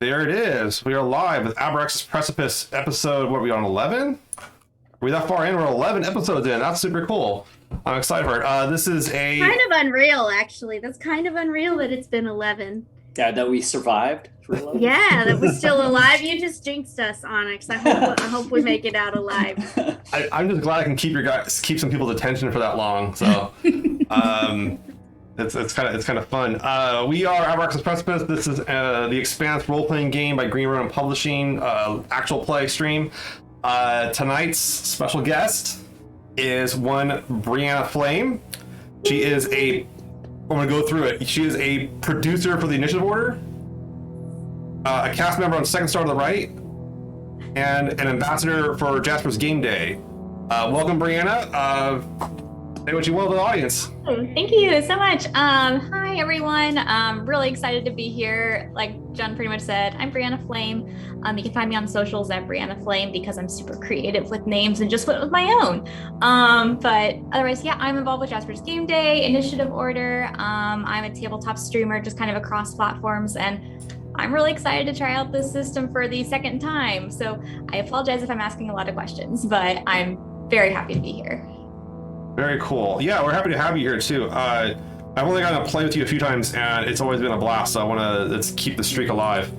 There it is. We are live with Abraxas Precipice episode, what are we on, 11? Are we that far in? We're 11 episodes in. That's super cool. I'm excited for it. This is a... Kind of unreal, actually. That's kind of unreal that it's been 11. Yeah, that we survived for 11. Yeah, that we're still alive. You just jinxed us, Onyx. I hope we make it out alive. I'm just glad I can keep some people's attention for that long. So, it's kind of fun. We are Abraxas Precipice. This is the Expanse role-playing game by Green Room Publishing, actual play stream. Tonight's special guest is one Breanna Flaim. She is I'm going to go through it. She is a producer for the Initiative Order, a cast member on Second Star to the Right, and an ambassador for Jasper's Game Day. Welcome, Breanna. Say what you will to the audience. Thank you so much. Hi, everyone. I'm really excited to be here. Like John pretty much said, I'm Breanna Flaim. You can find me on socials at Breanna Flaim because I'm super creative with names and just went with my own. But otherwise, yeah, I'm involved with Jasper's Game Day, Initiative Order. I'm a tabletop streamer just kind of across platforms, and I'm really excited to try out this system for the second time. So I apologize if I'm asking a lot of questions, but I'm very happy to be here. Very cool. Yeah, we're happy to have you here too. I've only gotten to play with you a few times, and it's always been a blast. So I want to let's keep the streak alive.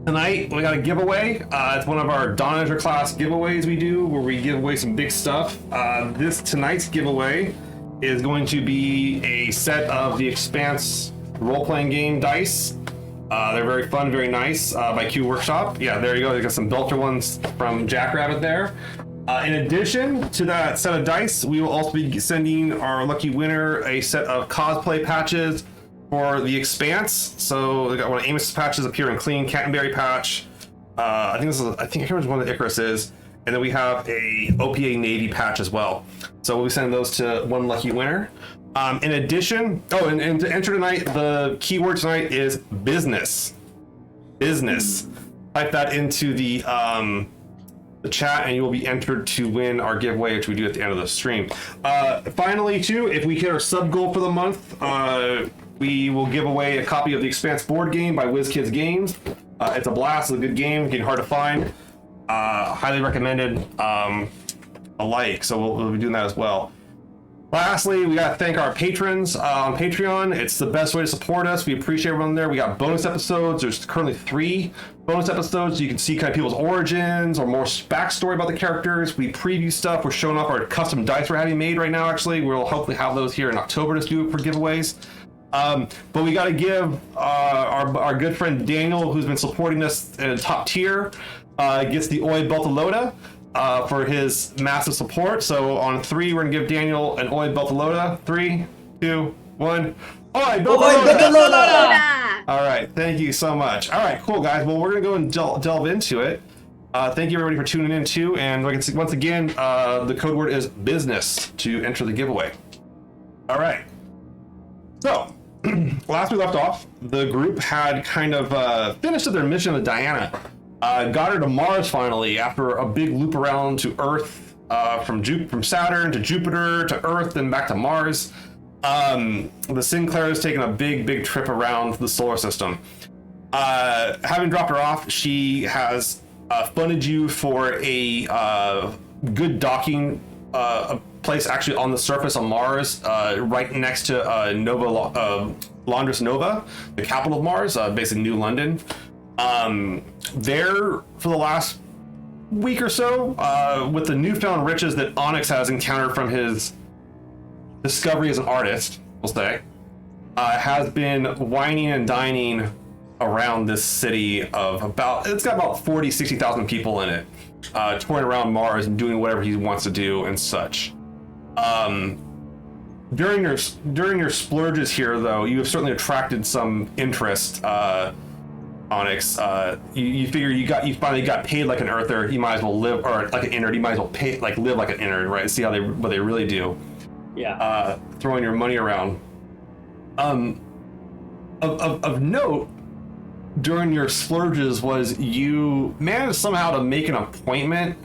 Tonight we got a giveaway. It's one of our Donager class giveaways we do, where we give away some big stuff. Tonight's giveaway is going to be a set of the Expanse role-playing game dice. They're very fun, very nice, by Q Workshop. Yeah, there you go. You got some Belter ones from Jackrabbit there. In addition to that set of dice, we will also be sending our lucky winner a set of cosplay patches for the Expanse. So we got one of Amos's patches up here in clean Canterbury patch. I can't remember which one the Icarus is. And then we have a OPA Navy patch as well. So we'll be sending those to one lucky winner. In addition, and to enter tonight, the keyword tonight is business. Business. Type that into the chat, and you will be entered to win our giveaway, which we do at the end of the stream. Finally, too, if we hit our sub goal for the month, we will give away a copy of the Expanse board game by WizKids Games. It's a blast. It's a good game. Getting hard to find. Highly recommended. Alike. So we'll be doing that as well. Lastly, we got to thank our patrons on Patreon. It's the best way to support us. We appreciate everyone there. We got bonus episodes. There's currently 3 bonus episodes. You can see kind of people's origins or more backstory about the characters. We preview stuff. We're showing off our custom dice we're having made right now, actually. We'll hopefully have those here in October to do for giveaways. But we got to give our good friend Daniel, who's been supporting us in a top tier, gets the Oi Beltalota. For his massive support. So on 3, we're gonna give Daniel an Oi Beltalota. 3, 2, 1. Oi Beltalota! All right, thank you so much. All right, cool guys. Well, we're gonna go and delve into it. Thank you everybody for tuning in too. And like once again, the code word is business to enter the giveaway. All right. So last we left off, the group had kind of finished their mission with Diana. Got her to Mars finally after a big loop around to Earth, from Saturn to Jupiter to Earth and back to Mars. The Sinclair has taken a big trip around the solar system. Having dropped her off, she has funded you for a good docking place actually on the surface of Mars, right next to Londres Nova, the capital of Mars, basically New London. There for the last week or so, with the newfound riches that Onyx has encountered from his discovery as an artist, we'll say, has been whining and dining around this city of it's got about 60,000 people in it, touring around Mars and doing whatever he wants to do and such. During your splurges here, though, you have certainly attracted some interest, Onyx. You figure you finally got paid like an Earther. You might as well live, or like an Innerd. You might as well live like an Innerd, right? See what they really do. Yeah. Throwing your money around. Of note, during your splurges was you managed somehow to make an appointment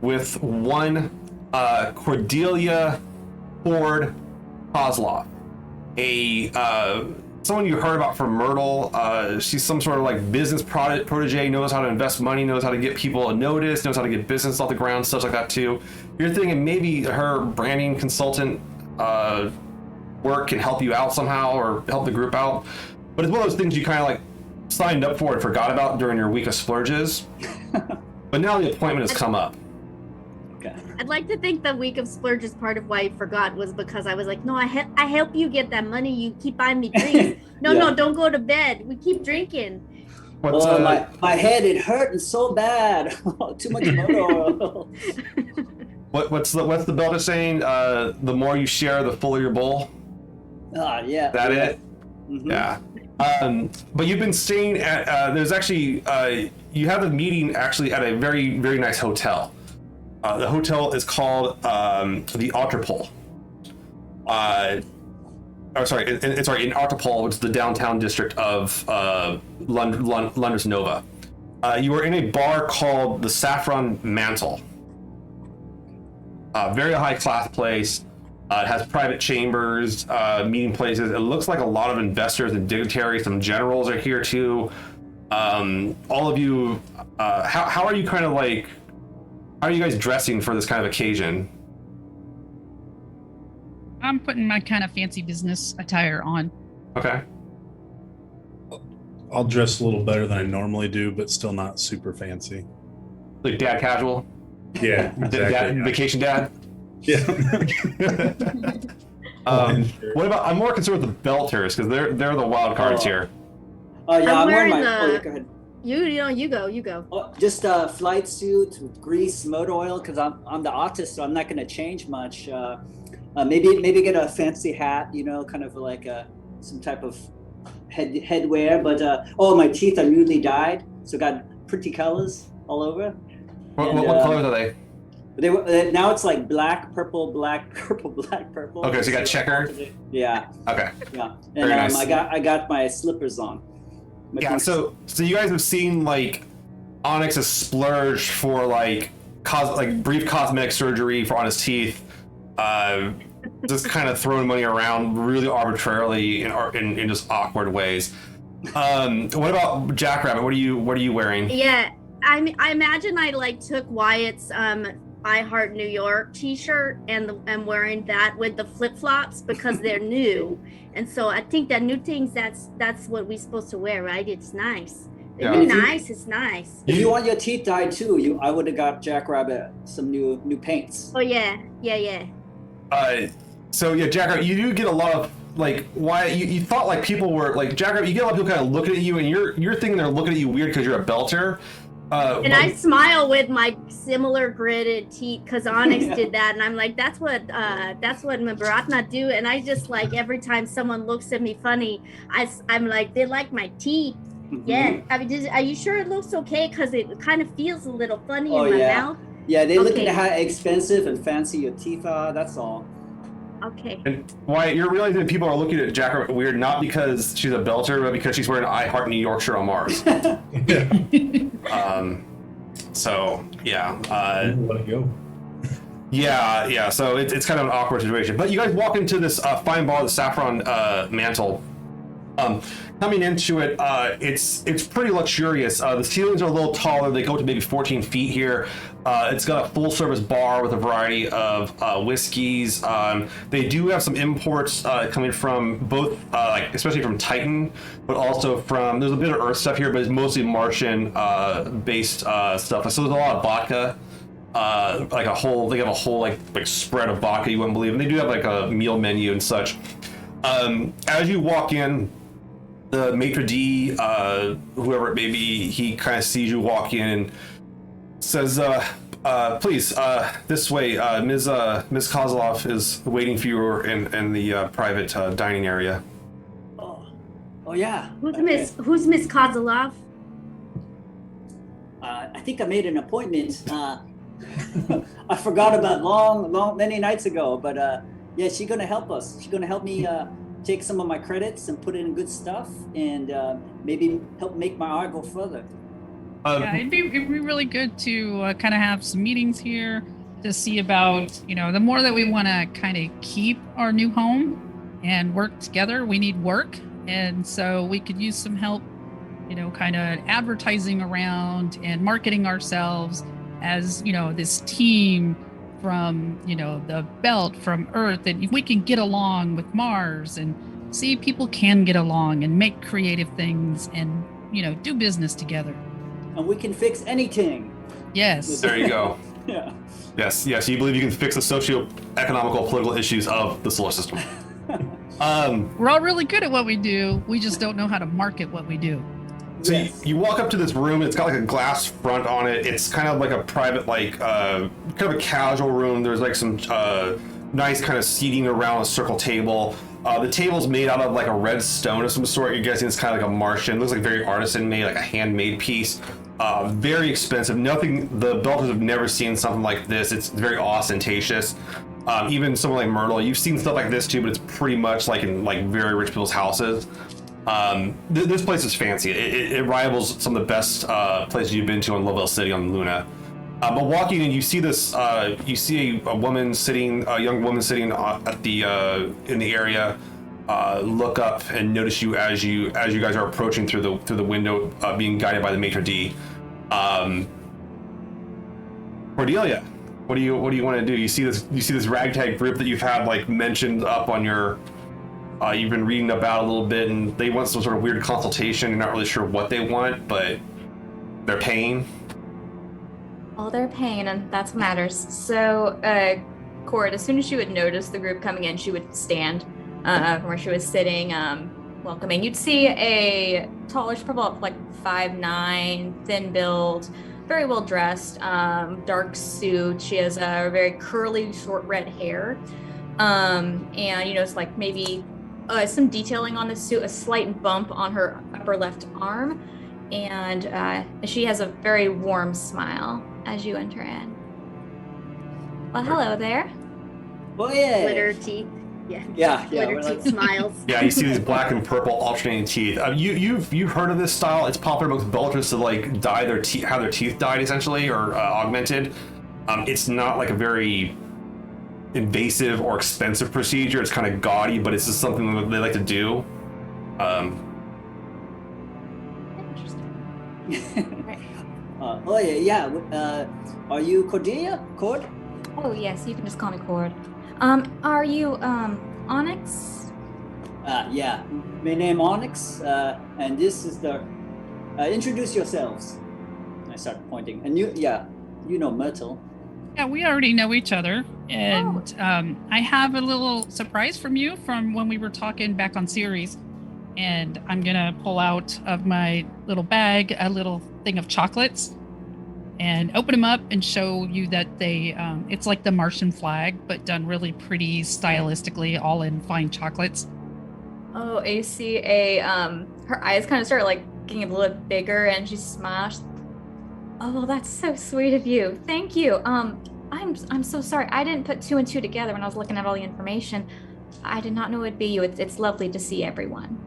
with one Cordelia Ford Kozlov, a someone you heard about from Myrtle. She's some sort of like business protege, knows how to invest money, knows how to get people noticed, knows how to get business off the ground, stuff like that too. You're thinking maybe her branding consultant work can help you out somehow or help the group out. But it's one of those things you kind of like signed up for and forgot about during your week of splurges. But now the appointment has come up. Okay. I'd like to think the week of splurges part of why I forgot was because I was like, no, I help you get that money. You keep buying me drinks. No, Yeah. no, don't go to bed. We keep drinking. What's, my head, it hurting so bad. Too much motor oil. what's the Belter saying? The more you share, the fuller your bowl. Yeah. Is that it? Mm-hmm. Yeah. But you've been staying at, there's actually, you have a meeting actually at a very, very nice hotel. The hotel is called the Otterpole. In Otterpole, which is the downtown district of Londres Nova. You are in a bar called the Saffron Mantle. Very high class place. It has private chambers, meeting places. It looks like a lot of investors and dignitaries, some generals are here too. All of you, how are you kind of like, how are you guys dressing for this kind of occasion? I'm putting my kind of fancy business attire on. Okay. I'll dress a little better than I normally do, but still not super fancy. Like dad casual? Yeah, exactly. Dad, vacation dad? Yeah. What about, I'm more concerned with the Belters because they're the wild cards here. Oh yeah, I'm I'm wearing wearing my. the- Oh, go ahead. You go. Oh, just a flight suit with grease, motor oil, because I'm the artist, so I'm not going to change much. Maybe get a fancy hat, kind of like some type of headwear. But my teeth are newly dyed, so got pretty colors all over. What colors are they? Now it's like black, purple, black, purple, black, purple. Okay, so you got checker? Yeah, Okay. yeah. Very And nice. I got my slippers on. My Yeah, boots. so you guys have seen like Onyx has splurged for like brief cosmetic surgery on his teeth, just kind of throwing money around really arbitrarily in just awkward ways. What about Jackrabbit? What are you wearing? Yeah, I imagine I like took Wyatt's I Heart New York t-shirt and I'm wearing that with the flip-flops because they're new. And so I think that new things, that's what we're supposed to wear, right? It's nice. Yeah. It's nice. It's nice. If you want your teeth dyed too, I would have got Jackrabbit some new paints. Oh yeah. So yeah, Jackrabbit, you do get a lot of like Wyatt. You thought like people were like Jackrabbit. You get a lot of people kind of looking at you, and you're thinking they're looking at you weird because you're a Belter. And I smile with my similar gritted teeth because Onyx did that, and I'm like, that's what Breanna do. And I just like every time someone looks at me funny, I'm like, they like my teeth. Mhm. Yeah. I mean, are you sure it looks okay? Because it kind of feels a little funny Oh, in my yeah. mouth. Yeah, they look Okay. at how expensive and fancy your teeth are. That's all. Okay. And Wyatt, you're realizing that people are looking at Jackrabbit weird, not because she's a Belter, but because she's wearing an I Heart New York shirt on Mars. So yeah. Let it go. Yeah. So it's kind of an awkward situation. But you guys walk into this fine bar, the Saffron Mantle. Coming into it, it's pretty luxurious. The ceilings are a little taller. They go to maybe 14 feet here. It's got a full-service bar with a variety of whiskeys. They do have some imports coming from both, especially from Titan, but also from, there's a bit of Earth stuff here, but it's mostly Martian-based stuff. So there's a lot of vodka. They have a whole like spread of vodka you wouldn't believe, and they do have like a meal menu and such. As you walk in, the maitre d', whoever it may be, he kind of sees you walk in and says, please, this way, Ms. Kozlov is waiting for you in the private dining area. Oh yeah. Who's Okay. Miss Kozlov? I think I made an appointment. I forgot about many nights ago, but yeah, she's gonna help us. She's gonna help me take some of my credits and put it in good stuff, and maybe help make my art go further. Yeah, it'd be really good to kind of have some meetings here to see about, the more that we want to kind of keep our new home and work together, we need work. And so we could use some help, kind of advertising around and marketing ourselves as, this team from, the belt, from Earth. And if we can get along with Mars and see people can get along and make creative things and, do business together. And we can fix anything. Yes. There you go. Yeah. Yes. You believe you can fix the socio-economical, political issues of the solar system. We're all really good at what we do. We just don't know how to market what we do. So Yes. you walk up to this room. It's got like a glass front on it. It's kind of like a private, kind of a casual room. There's like some nice kind of seating around a circle table. The table's made out of like a red stone of some sort. You're guessing it's kind of like a Martian. It looks like very artisan made, like a handmade piece. Very expensive. The Belters have never seen something like this. It's very ostentatious. Even someone like Myrtle, you've seen stuff like this too, but it's pretty much like in like very rich people's houses. This place is fancy. It rivals some of the best places you've been to in Lovell City on Luna. But walking in, you see this. You see a young woman sitting at the in the area. Look up and notice you as you guys are approaching through the window, being guided by the maitre d'. Cordelia, what do you want to do? You see this ragtag group that you've had like mentioned up on your. You've been reading about a little bit, and they want some sort of weird consultation. You're not really sure what they want, but they're paying. Well, they're paying, and that's what matters. So, Cord, as soon as she would notice the group coming in, she would stand from where she was sitting, welcoming. You'd see a tallish, probably up like 5'9", thin build, very well dressed, dark suit. She has a very curly, short red hair, and it's like maybe some detailing on the suit, a slight bump on her upper left arm, and she has a very warm smile as you enter in. Well, hello there. Oh yeah. Glitter teeth. Yeah. Yeah. Glitter teeth smiles. Yeah, you see these black and purple alternating teeth. You've heard of this style? It's popular amongst Belters to like dye their teeth, have their teeth dyed essentially or augmented. It's not like a very invasive or expensive procedure. It's kind of gaudy, but it's just something that they like to do. Oh yeah. Are you Cordelia? Cord? Oh yes, you can just call me Cord. Are you Onyx? Yeah. My name Onyx, and this is the. Introduce yourselves. I start pointing, and you know Myrtle. Yeah, we already know each other, and I have a little surprise from you from when we were talking back on Ceres, and I'm gonna pull out of my little bag a little thing of chocolates and open them up and show you that they it's like the Martian flag but done really pretty stylistically, all in fine chocolates. Oh, you see her eyes kind of start like getting a little bit bigger, and she smiles. Oh, well, that's so sweet of you. Thank you. I'm so sorry. I didn't put two and two together when I was looking at all the information. I did not know it'd be you. It's lovely to see everyone.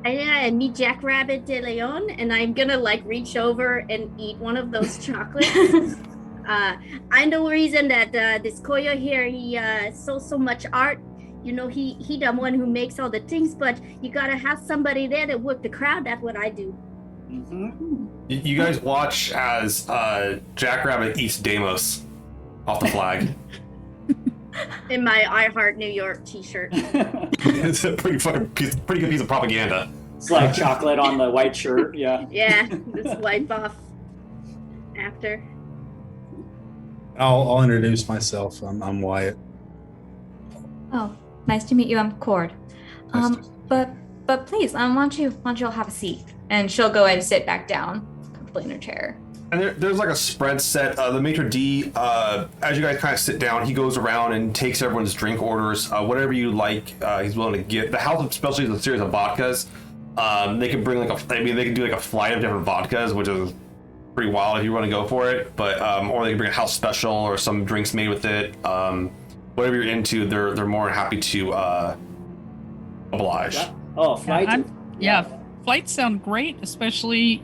And me, Jackrabbit de Leon, and I'm gonna like reach over and eat one of those chocolates. I know reason that this Koya here, he so much art. You know, he the one who makes all the things, but you gotta have somebody there to work the crowd. That's what I do. Mm-hmm. You guys watch as Jackrabbit eats Deimos off the flag. In my I Heart New York t-shirt. It's a pretty good piece of propaganda. It's like chocolate on the white shirt. Yeah. Yeah, this white buff after. I'll introduce myself. I'm Wyatt. Oh, nice to meet you. I'm Cord. But please, why don't you all have a seat? And she'll go and sit back down, comfortably in her chair. And there's like a spread set. The maitre d', as you guys kind of sit down, he goes around and takes everyone's drink orders. Whatever you like, he's willing to give. The house especially is a series of vodkas. They can bring they can do like a flight of different vodkas, which is pretty wild if you want to go for it. But or they can bring a house special or some drinks made with it. Whatever you're into, they're more happy to oblige. Yeah. Oh, flight. Flights sound great, especially,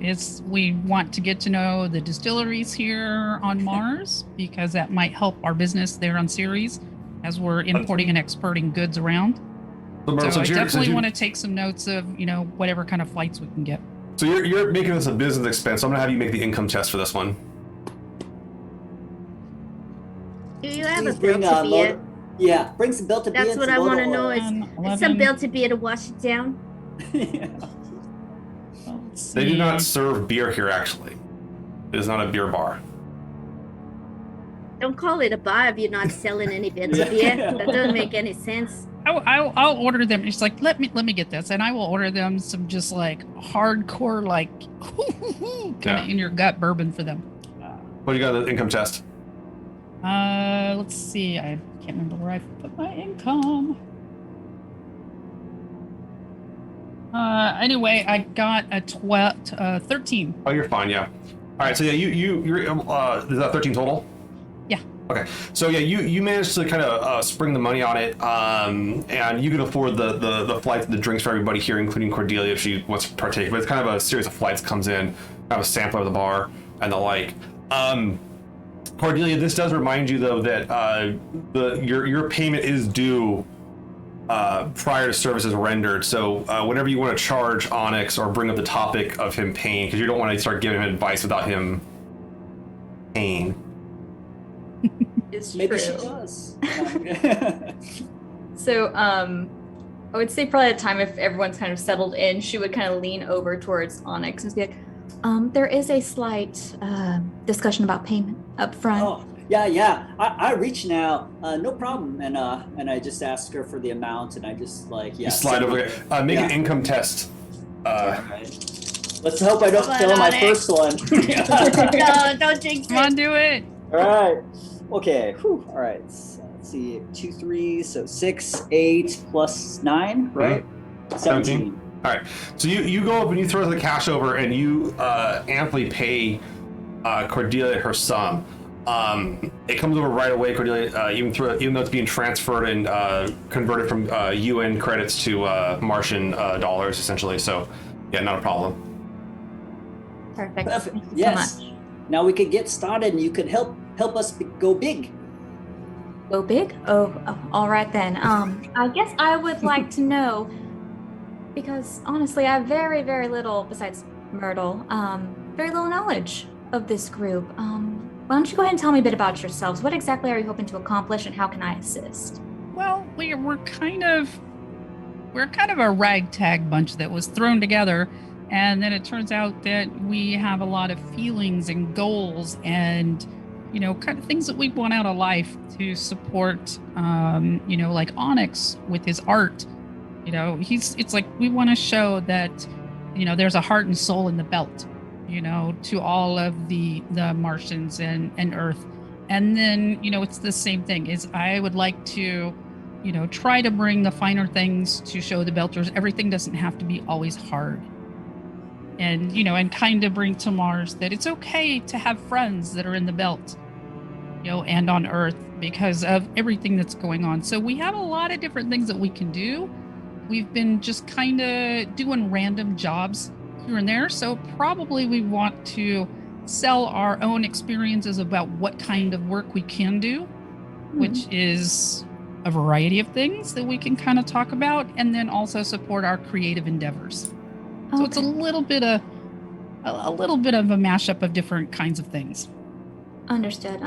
as we want to get to know the distilleries here on Mars, because that might help our business there on Ceres as we're importing and exporting goods around. So I definitely want to take some notes of, whatever kind of flights we can get. So you're making this a business expense. So I'm gonna have you make the income test for this one. Do you have Please a bring bill to beer? Yeah, bring some Belta beer. That's what I want to know is 11. some bill to beer to wash it down. Yeah. They do not serve beer here, actually. It is not a beer bar. Don't call it a bar if you're not selling any bill to beer. That doesn't make any sense. I'll order them. It's like let me get this, and I will order them some just like hardcore kind of in your gut bourbon for them. What do you got in the income test? Let's see. I can't remember where I put my income. Anyway, I got a 13. Oh, you're fine. Yeah. All right. So yeah, you're is that 13 total? Yeah. Okay. So yeah, you managed to kind of spring the money on it, and you can afford the flights and the drinks for everybody here, including Cordelia if she wants to partake. But it's kind of a series of flights comes in, kind of a sampler of the bar and the like. Cordelia, this does remind you though that your payment is due prior to services rendered. So whenever you want to charge Onyx or bring up the topic of him paying, because you don't want to start giving him advice without him paying. It's Maybe she true. does. So, I would say probably at the time if everyone's kind of settled in, she would kind of lean over towards Onyx and be like, there is a slight discussion about payment up front. Oh, yeah. I reach now, no problem. And I just ask her for the amount, and I just You slide over. Make an income test. Right. Let's hope I don't fail my Onyx. first one. No, don't jinx Come on, it. do it. All right. Okay. Whew. All right. So, let's see. 2, 3. So 6, 8 plus 9. Right. 17. All right. So you go up and you throw the cash over, and you amply pay Cordelia her sum. It comes over right away, Cordelia. Even though it's being transferred and converted from UN credits to Martian dollars, essentially. So yeah, not a problem. Perfect. Perfect. Thank you Yes. so much. Now we can get started, and you can help us go big. Go big? Oh, all right then. I guess I would like to know, because honestly, I have very, very little, besides Myrtle, very little knowledge of this group. Why don't you go ahead and tell me a bit about yourselves? What exactly are you hoping to accomplish, and how can I assist? Well, we're kind of a ragtag bunch that was thrown together, and then it turns out that we have a lot of feelings and goals and kind of things that we want out of life to support like Onyx with his art. It's like we want to show that there's a heart and soul in the belt, to all of the Martians and Earth. And then it's the same thing. Is I would like to try to bring the finer things to show the Belters everything doesn't have to be always hard. And and kind of bring to Mars that it's okay to have friends that are in the belt, and on Earth because of everything that's going on. So we have a lot of different things that we can do. We've been just kind of doing random jobs here and there. So probably we want to sell our own experiences about what kind of work we can do, which is a variety of things that we can kind of talk about, and then also support our creative endeavors. So it's a little bit of a mashup of different kinds of things. Understood.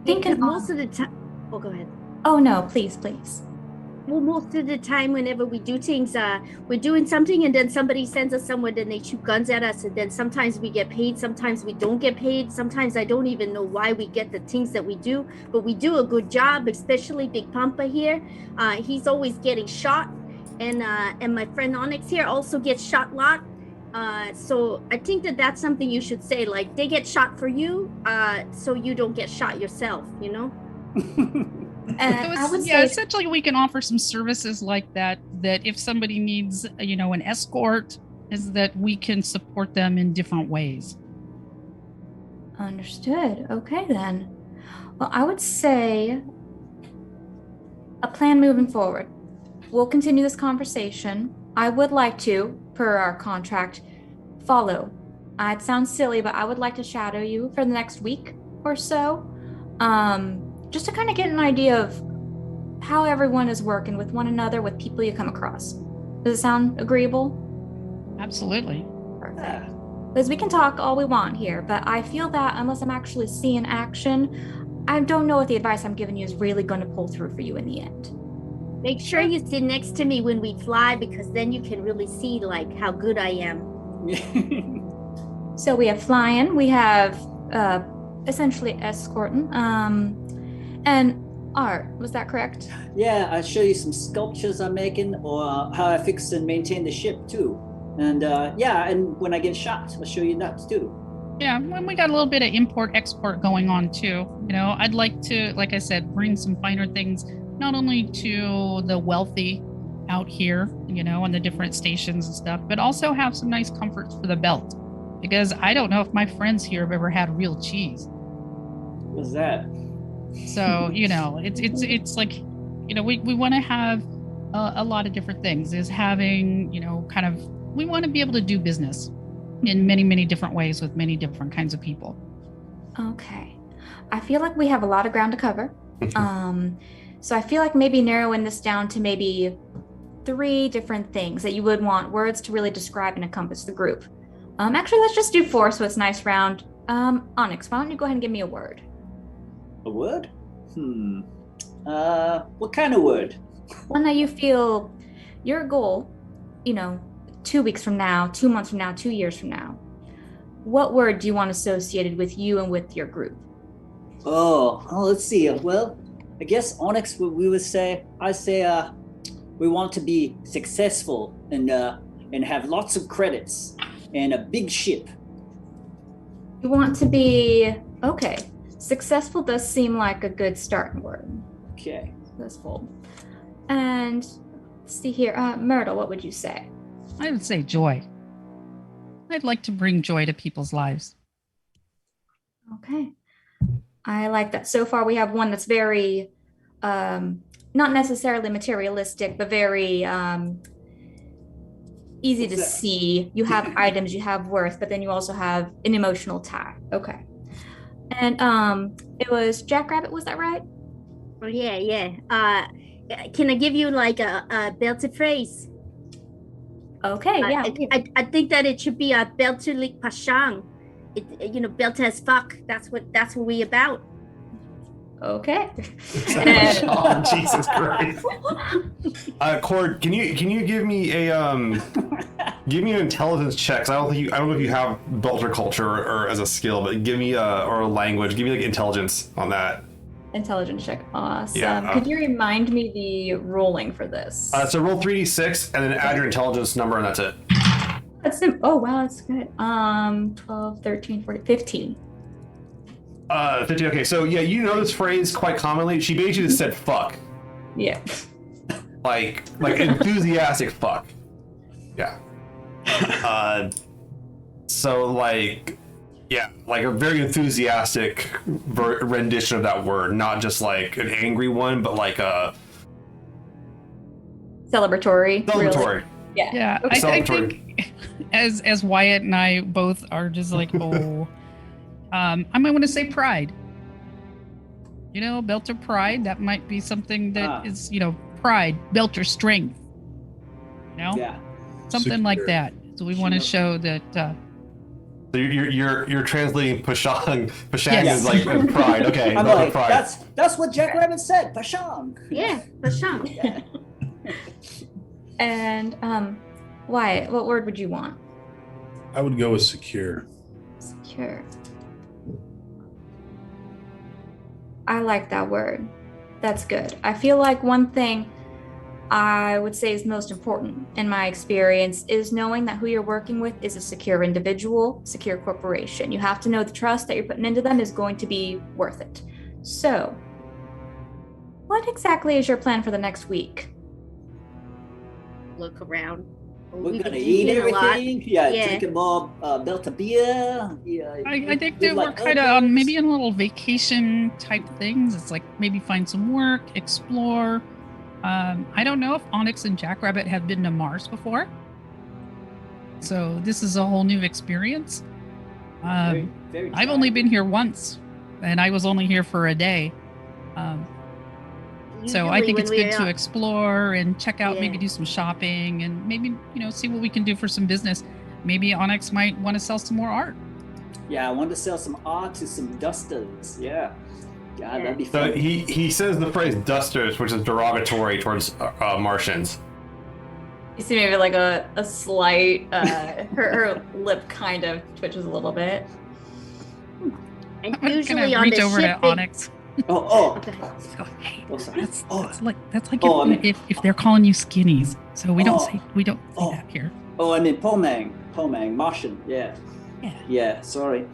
Because most of the time, oh, go ahead. Oh no, please. Well, most of the time, whenever we do things, we're doing something, and then somebody sends us somewhere, then they shoot guns at us, and then sometimes we get paid, sometimes we don't get paid. Sometimes I don't even know why we get the things that we do, but we do a good job, especially Big Pampa here. He's always getting shot, and my friend Onyx here also gets shot a lot. So I think that's something you should say, like they get shot for you, so you don't get shot yourself, Essentially we can offer some services like that if somebody needs an escort, is that we can support them in different ways. Understood. Okay then. Well, I would say a plan moving forward. We'll continue this conversation. I would like to, per our contract, follow. It sounds silly, but I would like to shadow you for the next week or so, just to kind of get an idea of how everyone is working with one another, with people you come across. Does it sound agreeable? Absolutely. Perfect. Yeah. Because we can talk all we want here, but I feel that unless I'm actually seeing action, I don't know if the advice I'm giving you is really going to pull through for you in the end. Make sure you sit next to me when we fly, because then you can really see like how good I am. So we have flying, we have essentially escorting, and art. Was that correct? Yeah, I'll show you some sculptures I'm making, or how I fix and maintain the ship too. And yeah, and when I get shot, I'll show you that too. Yeah, when we got a little bit of import export going on too. You know, I'd like to, like I said, bring some finer things not only to the wealthy out here, you know, on the different stations and stuff, but also have some nice comforts for the belt. Because I don't know if my friends here have ever had real cheese. What's that? So, you know, it's like, you know, we want to have a lot of different things. Is having, you know, kind of, we want to be able to do business in many, many different ways with many different kinds of people. Okay. I feel like we have a lot of ground to cover. So I feel like maybe narrowing this down to maybe 3 different things that you would want words to really describe and encompass the group. Actually, let's just do 4 so it's nice round. Onyx, why don't you go ahead and give me a word? A word? What kind of word? One that you feel your goal, you know, 2 weeks from now, 2 months from now, 2 years from now. What word do you want associated with you and with your group? Oh, let's see. Well, I guess Onyx, we would say, we want to be successful and have lots of credits and a big ship. You want to be, okay. Successful does seem like a good starting word. Okay. Successful. And let's see here, Myrtle, what would you say? I would say joy. I'd like to bring joy to people's lives. Okay. I like that. So far, we have one that's very, not necessarily materialistic, but very easy What's to that? see. You have items, you have worth, but then you also have an emotional tie. Okay. And it was Jackrabbit, was that right? Oh yeah. Can I give you like a belted phrase? Okay, yeah. I think that it should be a beltulik pashang. You know, belt as fuck. That's what we about. Okay. Oh, Jesus Christ. Cord, can you give me a give me an intelligence check? 'Cause I don't know if you have belter culture or as a skill, but give me or a language. Give me like intelligence on that. Intelligence check. Awesome. Yeah, Could you remind me the rolling for this? So roll 3d6 and then add your intelligence number, and that's it. Oh wow, that's good. 12, 13, 14, 15. 50. Okay, so yeah, you know this phrase quite commonly. She basically just said "fuck," Yeah. like enthusiastic fuck. Yeah. So like, yeah, like a very enthusiastic rendition of that word, not just like an angry one, but like a Celebratory. celebratory. Really. Yeah. Yeah, Okay. I think as Wyatt and I both are just like, oh, I might want to say pride. You know, belter pride. That might be something that is, you know, pride, belter strength. You know, Yeah. something like that. So we want to show that. So you're translating Pashang. Pashang Yes. is like pride. Okay, I'm not like, pride. that's what Jackrabbit said. Pashang. Yeah, pashang. Yeah. And Wyatt, what word would you want? I would go with secure. Secure. I like that word. That's good. I feel like one thing I would say is most important in my experience is knowing that who you're working with is a secure individual, secure corporation. You have to know the trust that you're putting into them is going to be worth it. So, what exactly is your plan for the next week? Look around. We're We've gonna been eat eating a lot. everything. Yeah, Yeah. drinking more Belter beer. Yeah, I think we that like we're kind of others. maybe in a little vacation type things. It's like maybe find some work, explore. I don't know if Onyx and Jackrabbit have been to Mars before, so this is a whole new experience. Very I've only dry. been here once, and I was only here for a day. So I Usually think when it's we good to are- explore and check out, maybe Yeah. do some shopping and maybe, see what we can do for some business. Maybe Onyx might want to sell some more art. Yeah, I want to sell some art to some dusters. Yeah. Yeah, that'd be So fun. he says the phrase dusters, which is derogatory towards Martians. You see maybe like a slight, her lip kind of twitches a little bit. And I'm usually gonna on reach the over ship, to they- Onyx. Oh, Okay. Go, hey, oh, sorry. that's like Oh, I mean- if they're calling you skinnies. So we don't Oh. say Oh. that here. Oh, I mean Pomang, Martian. Yeah. Yeah. Yeah, sorry.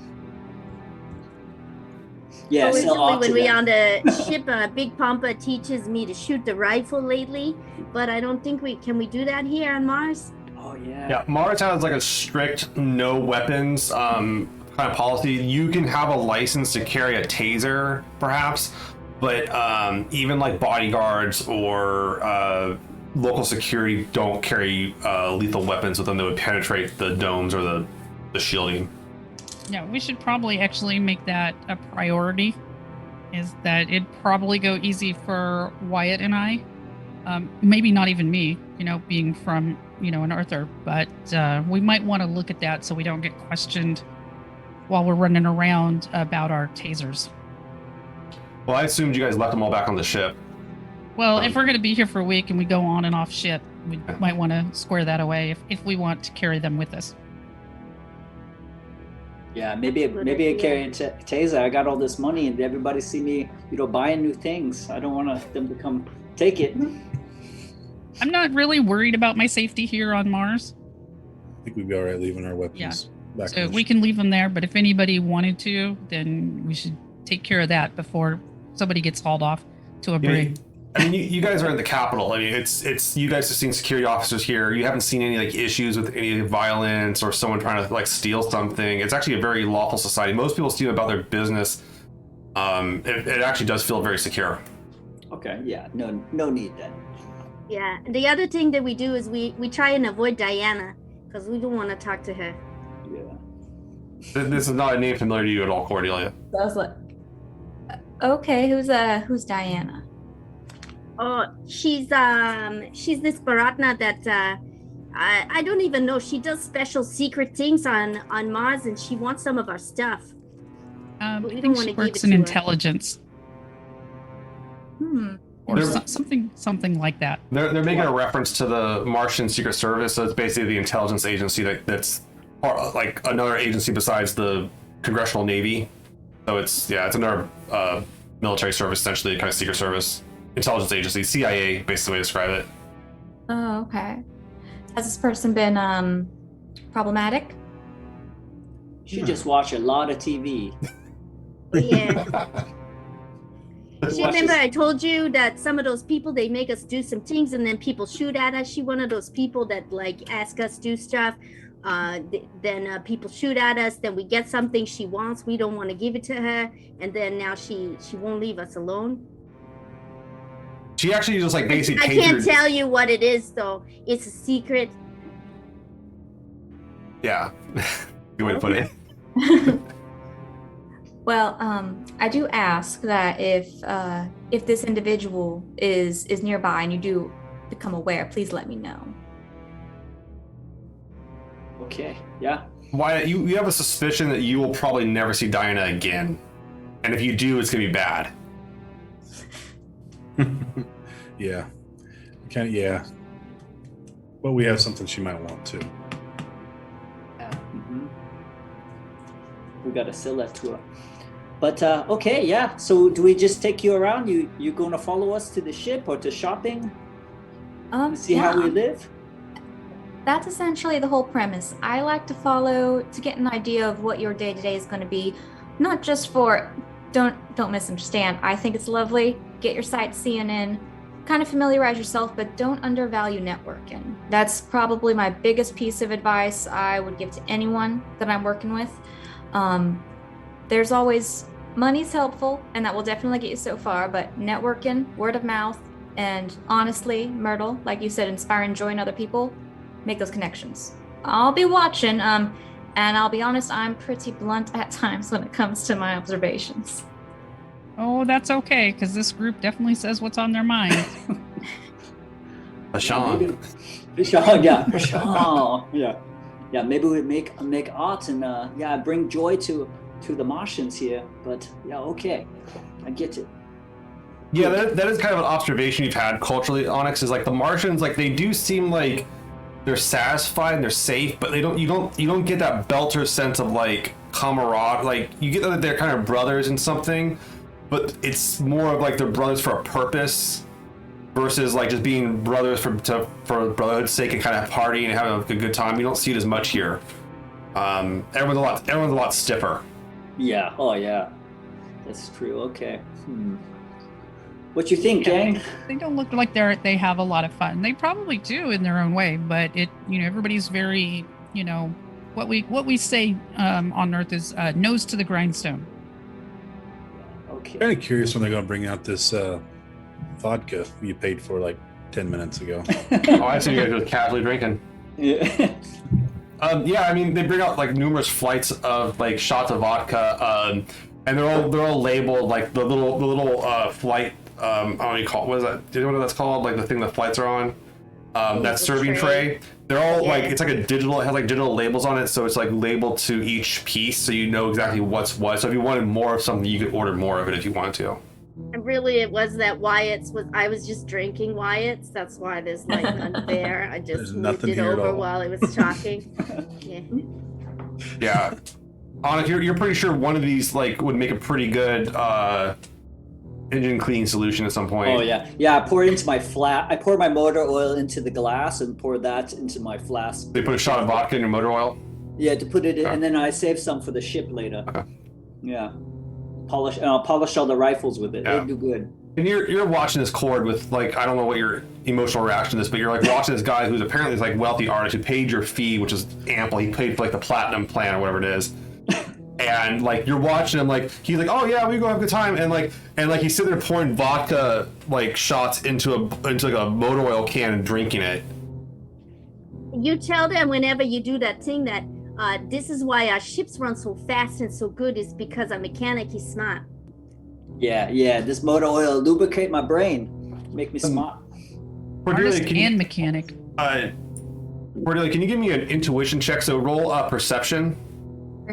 Yeah, So sell usually art when to we them. on the ship, Big Pampa teaches me to shoot the rifle lately, but I don't think we do that here on Mars. Oh yeah. Yeah, Mars has like a strict no weapons kind of policy. You can have a license to carry a taser, perhaps, but even like bodyguards or local security don't carry lethal weapons with them that would penetrate the domes or the shielding. Yeah, we should probably actually make that a priority. Is that it'd probably go easy for Wyatt and I. Maybe not even me, being from, an Earther, but we might want to look at that so we don't get questioned while we're running around about our tasers. Well, I assumed you guys left them all back on the ship. Well, if we're going to be here for a week and we go on and off ship, we might want to square that away if we want to carry them with us. Yeah, maybe Good I idea. carry a taser. I got all this money, and everybody see me, buying new things. I don't want them to come take it. I'm not really worried about my safety here on Mars, I think we'd be all right leaving our weapons back. so on the we ship. can leave them there. But if anybody wanted to, then we should take care of that before somebody gets hauled off to a brig. I mean, you guys are in the capital. I mean, it's you guys have seen security officers here. You haven't seen any like issues with any violence or someone trying to like steal something. It's actually a very lawful society. Most people steal about their business. It actually does feel very secure. Okay, yeah, no need then. Yeah. And the other thing that we do is we try and avoid Diana because we don't want to talk to her. Yeah. This is not a name familiar to you at all, Cordelia. So I was like, okay, who's Diana? Oh, she's this Baratna that I don't even know. She does special secret things on Mars, and she wants some of our stuff. I we don't think wanna she give works it in to her. intelligence or They're- something like that. They're making a reference to the Martian Secret Service. So it's basically the intelligence agency that's like another agency besides the Congressional Navy. So it's another military service, essentially, kind of secret service, intelligence agency, CIA, basically the way to describe it. Oh, okay. Has this person been problematic? She just watch a lot of TV. Yeah. She Watch remember this- I told you that some of those people, they make us do some things and then people shoot at us. She one of those people that like ask us do stuff. Then people shoot at us. Then we get something she wants. We don't want to give it to her. And then now she won't leave us alone. She actually just like basically I painted can't her- tell you what it is though. It's a secret. Yeah. Good way to put it. Well, I do ask that if this individual is nearby and you do become aware, please let me know. Okay, yeah. Wyatt, you have a suspicion that you will probably never see Diana again. And if you do, it's going to be bad. Yeah. Yeah. But we have something she might want too. Mhm. We gotta sell that to her. But okay, yeah. So do we just take you around? You gonna follow us to the ship or to shopping? See how we live? That's essentially the whole premise. I like to follow to get an idea of what your day-to-day is going to be, not just for don't misunderstand. I think it's lovely. Get your sightseeing in, kind of familiarize yourself, but don't undervalue networking. That's probably my biggest piece of advice I would give to anyone that I'm working with. There's always money's helpful, and that will definitely get you so far, but networking, word of mouth, and honestly, Myrtle, like you said, inspiring joy in other people, make those connections. I'll be watching, and I'll be honest, I'm pretty blunt at times when it comes to my observations. Oh, that's okay, because this group definitely says what's on their mind. Sean. Sean, yeah, Sean, yeah, yeah. Maybe we make art and yeah, bring joy to the Martians here. But yeah, okay, I get it. Yeah, that is kind of an observation you've had culturally, Onyx, is like the Martians, like they do seem like they're satisfied and they're safe, but you don't get that Belter sense of like camaraderie. Like you get that they're kind of brothers in something, but it's more of like they're brothers for a purpose versus like just being brothers for brotherhood's sake and kind of partying and having a good time. You don't see it as much here. Everyone's a lot stiffer. Yeah. Oh yeah, that's true. Okay. What you think, gang? They don't look like they have a lot of fun. They probably do in their own way, but everybody's very, what we say on Earth is nose to the grindstone. Okay. Kind of curious when they're going to bring out this vodka you paid for like 10 minutes ago. Oh, I see you guys are casually drinking. Yeah. Yeah, I mean they bring out like numerous flights of like shots of vodka, and they're all labeled like the little flight. I don't know what you call it. What is that? Do you know what that's called? Like the thing the flights are on. That serving tray. They're all like it's like a digital. It has like digital labels on it, so it's like labeled to each piece, so you know exactly what's what. So if you wanted more of something, you could order more of it if you wanted to. And really, it was that Wyatt's was. I was just drinking Wyatt's. That's why there's like none there. I There's just nothing moved it here at over all. while it was talking. Yeah. Yeah, Onyx, you're pretty sure one of these like would make a pretty good engine cleaning solution at some point. Oh yeah, yeah. I poured into my I poured my motor oil into the glass and poured that into my flask. They put a shot of vodka in your motor oil. Yeah, to put it in, Okay. and then I saved some for the ship later. Okay. Yeah, I'll polish all the rifles with it. Yeah. It'll do good. And you're watching this cord with like I don't know what your emotional reaction to this, but you're like watching this guy who's apparently this like wealthy artist who paid your fee, which is ample. He paid for like the platinum plan or whatever it is. And like you're watching him, like he's like, oh yeah, we go have a good time, and like he's sitting there pouring vodka like shots into like a motor oil can and drinking it. You tell them whenever you do that thing that this is why our ships run so fast and so good is because our mechanic is smart. Yeah. This motor oil lubricate my brain, make me smart. Cordelia, Artist and mechanic. Cordelia, can you give me an intuition check? So roll perception.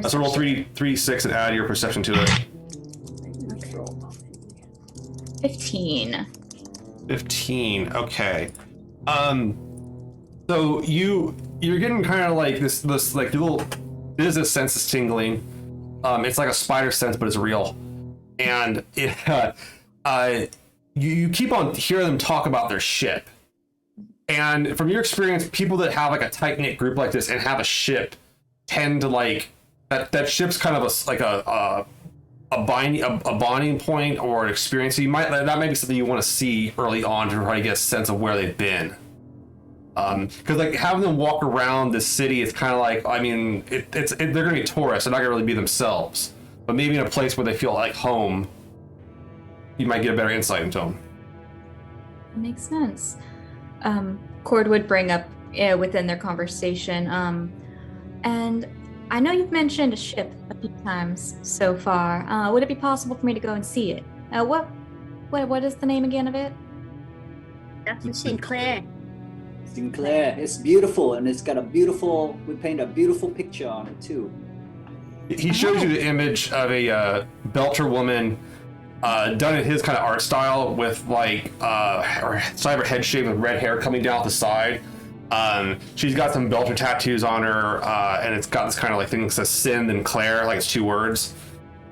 So roll 3d6 and add your perception to it. 15. 15. Okay. So you're getting kind of like this like little business sense is tingling. It's like a spider sense, but it's real. And it you keep on hearing them talk about their ship. And from your experience, people that have like a tight knit group like this and have a ship tend to like that ship's kind of a bonding point or an experience. So that might be something you want to see early on to try to get a sense of where they've been. Because like having them walk around the city, it's kind of like, I mean, they're going to be tourists. They're not going to really be themselves. But maybe in a place where they feel like home, you might get a better insight into them. Makes sense. Cord would bring up within their conversation. And I know you've mentioned a ship a few times so far. Would it be possible for me to go and see it? What is the name again of it? That's the Sinclair. Sinclair, it's beautiful, and it's got we paint a beautiful picture on it too. He shows you the image of a Belter woman done in his kind of art style with like her side of her head shaved with red hair coming down the side. She's got some Belter tattoos on her, and it's got this kind of like thing that says Sin and Claire, like it's two words.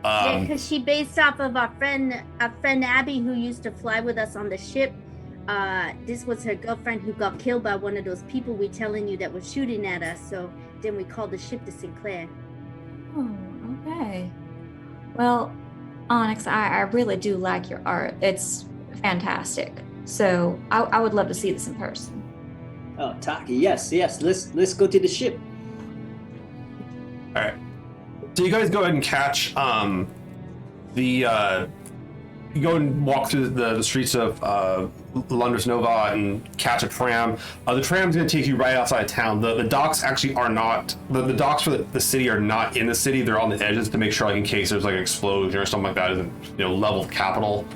Yeah, because she based off of our friend Abby, who used to fly with us on the ship. This was her girlfriend who got killed by one of those people we telling you that was shooting at us. So then we called the ship the Sinclair. Oh, okay. Well, Onyx, I really do like your art. It's fantastic. So I would love to see this in person. Oh, Taki, yes. Let's go to the ship. All right. So you guys go ahead and catch the you go and walk through the streets of Londres Nova and catch a tram. The tram's going to take you right outside of town. The docks actually are not, the docks for the city are not in the city. They're on the edges to make sure, like, in case there's like an explosion or something like that, isn't, you know, level of capital.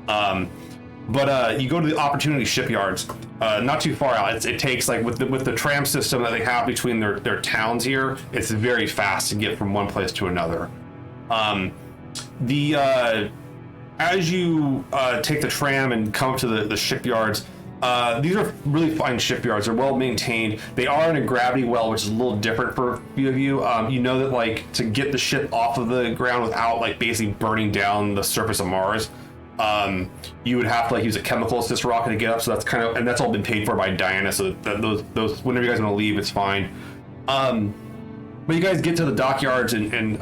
But you go to the Opportunity Shipyards, not too far out. It takes, like, with the tram system that they have between their towns here, it's very fast to get from one place to another. As you take the tram and come to the shipyards, these are really fine shipyards. They're well maintained. They are in a gravity well, which is a little different for a few of you. You know that, like, to get the ship off of the ground without, like, basically burning down the surface of Mars, you would have to, like, use a chemical assist rocket to get up. So that's kind of, and that's all been paid for by Diana. So that those whenever you guys want to leave, it's fine. But you guys get to the dockyards and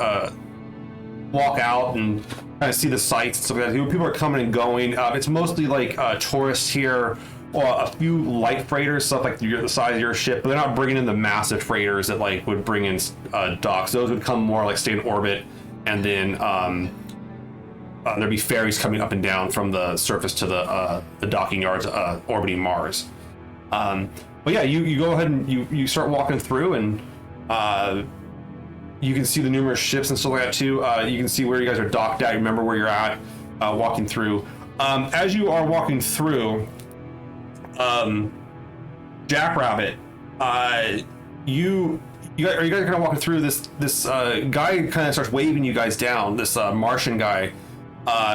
walk out and kind of see the sights. So people are coming and going. It's mostly like tourists here, or a few light freighters, stuff like the size of your ship. But they're not bringing in the massive freighters that, like, would bring in docks. Those would come more like stay in orbit, and then there'd be ferries coming up and down from the surface to the docking yards orbiting Mars. But yeah, you go ahead and you start walking through, and you can see the numerous ships and stuff like that too. You can see where you guys are docked at. You remember where you're at, walking through. As you are walking through, Jackrabbit, you guys kind of walking through this guy kind of starts waving you guys down. This Martian guy.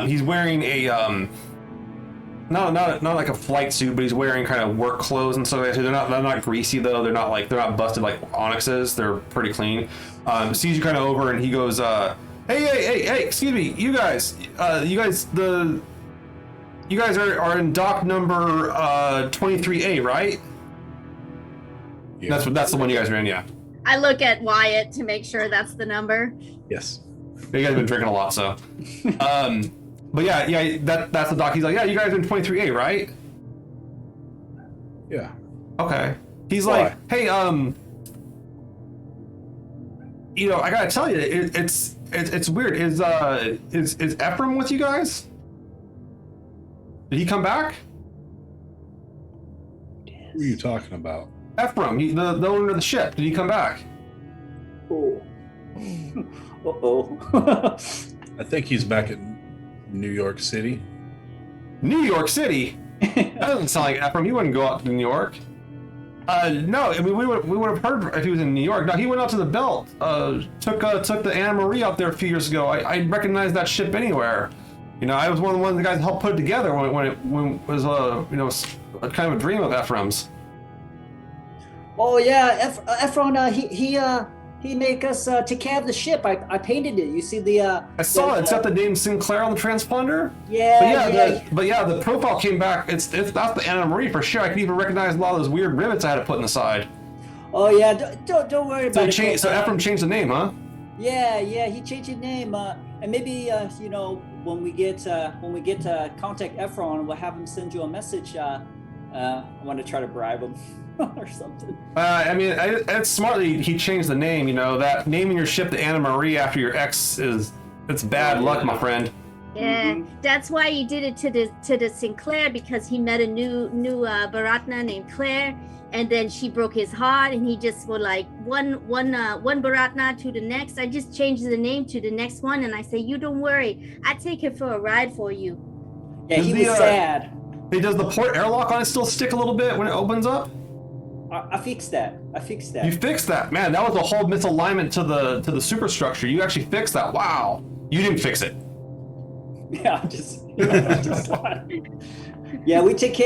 He's wearing a not like a flight suit, but he's wearing kind of work clothes and stuff like that. They're not greasy though. They're not busted like Onyx's. They're pretty clean. Sees you kind of over, and he goes, hey, excuse me, you guys are in dock number 23A, right? Yeah. That's the one you guys are in, yeah. I look at Wyatt to make sure that's the number. Yes. You guys have been drinking a lot, so. But yeah, that's the dock. He's like, yeah, you guys are in 23A, right? Yeah. Okay. He's Why? like, hey, you know, I gotta tell you, it's weird. Is Ephraim with you guys? Did he come back? Who are you talking about? Ephraim, the owner of the ship. Did he come back? Oh. Uh-oh. I think he's back in New York City. New York City? That doesn't sound like Ephraim. He wouldn't go out to New York. No, I mean, we would have heard if he was in New York. No, he went out to the belt. Took the Anna Marie out there a few years ago. I recognized that ship anywhere. You know, I was one of the ones that guys helped put it together when it was you know, a kind of a dream of Ephraim's. Oh yeah, Ephron. He make us take care of the ship. I painted it. You see the. I saw it. It's got the name Sinclair on the transponder. Yeah. But the profile came back. It's that's the Anna Marie for sure. I can even recognize a lot of those weird rivets I had to put in the side. Oh yeah, don't worry about it. So Ephraim changed the name, huh? Yeah, he changed his name. And maybe you know, when we get to contact Ephron, we'll have him send you a message. I want to try to bribe him. Or something. I mean, it's smart that he changed the name. You know, that naming your ship to Anna Marie after your ex it's bad luck, my friend. Yeah, that's why he did it to the Sinclair, because he met a new Baratna named Claire, and then she broke his heart, and he just was like one Baratna to the next. I just changed the name to the next one, and I say, you don't worry, I take her for a ride for you. Yeah, he was sad. Hey, does the port airlock on it still stick a little bit when it opens up? I fixed that. You fixed that, man. That was a whole misalignment to the superstructure. You actually fixed that. Wow. You didn't fix it. Yeah, just yeah. We take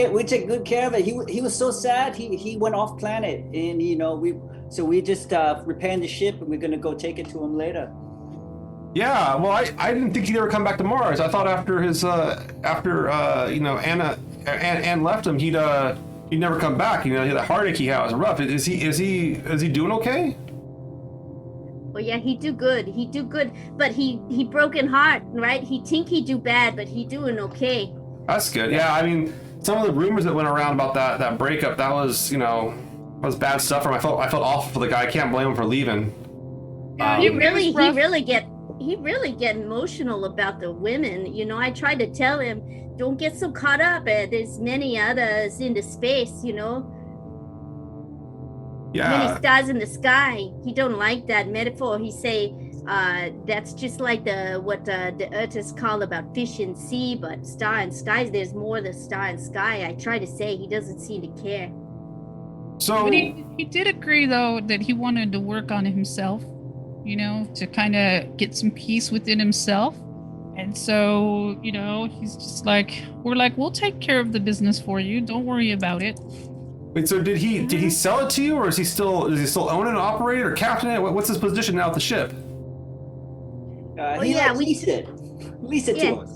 good care of it. He was so sad. He went off planet, and you know we just repaired the ship, and we're gonna go take it to him later. Yeah. Well, I didn't think he'd ever come back to Mars. I thought after his you know, Anne left him, he'd never come back. You know, the heartache he had was rough. Is he doing okay? Well, yeah, he do good, but he broken heart, right? He think he do bad, but he doing okay. That's good. Yeah, I mean, some of the rumors that went around about that breakup, that was, you know, was bad stuff for him. I felt awful for the guy. I can't blame him for leaving. He really get he really get emotional about the women. You know, I tried to tell him, don't get so caught up. There's many others in the space, you know. Many Yeah. stars in the sky. He don't like that metaphor. He say that's just like what the earthers call about fish and sea, but star and skies, there's more than star and sky. I try to say, he doesn't seem to care. So But he did agree, though, that he wanted to work on himself, you know, to kind of get some peace within himself. And so, you know, he's just like, we're like, we'll take care of the business for you. Don't worry about it. wait, so did he sell it to you, or does he still own it and operate it, or captain it? What's his position now at the ship? He yeah, like lease it to Yeah. us.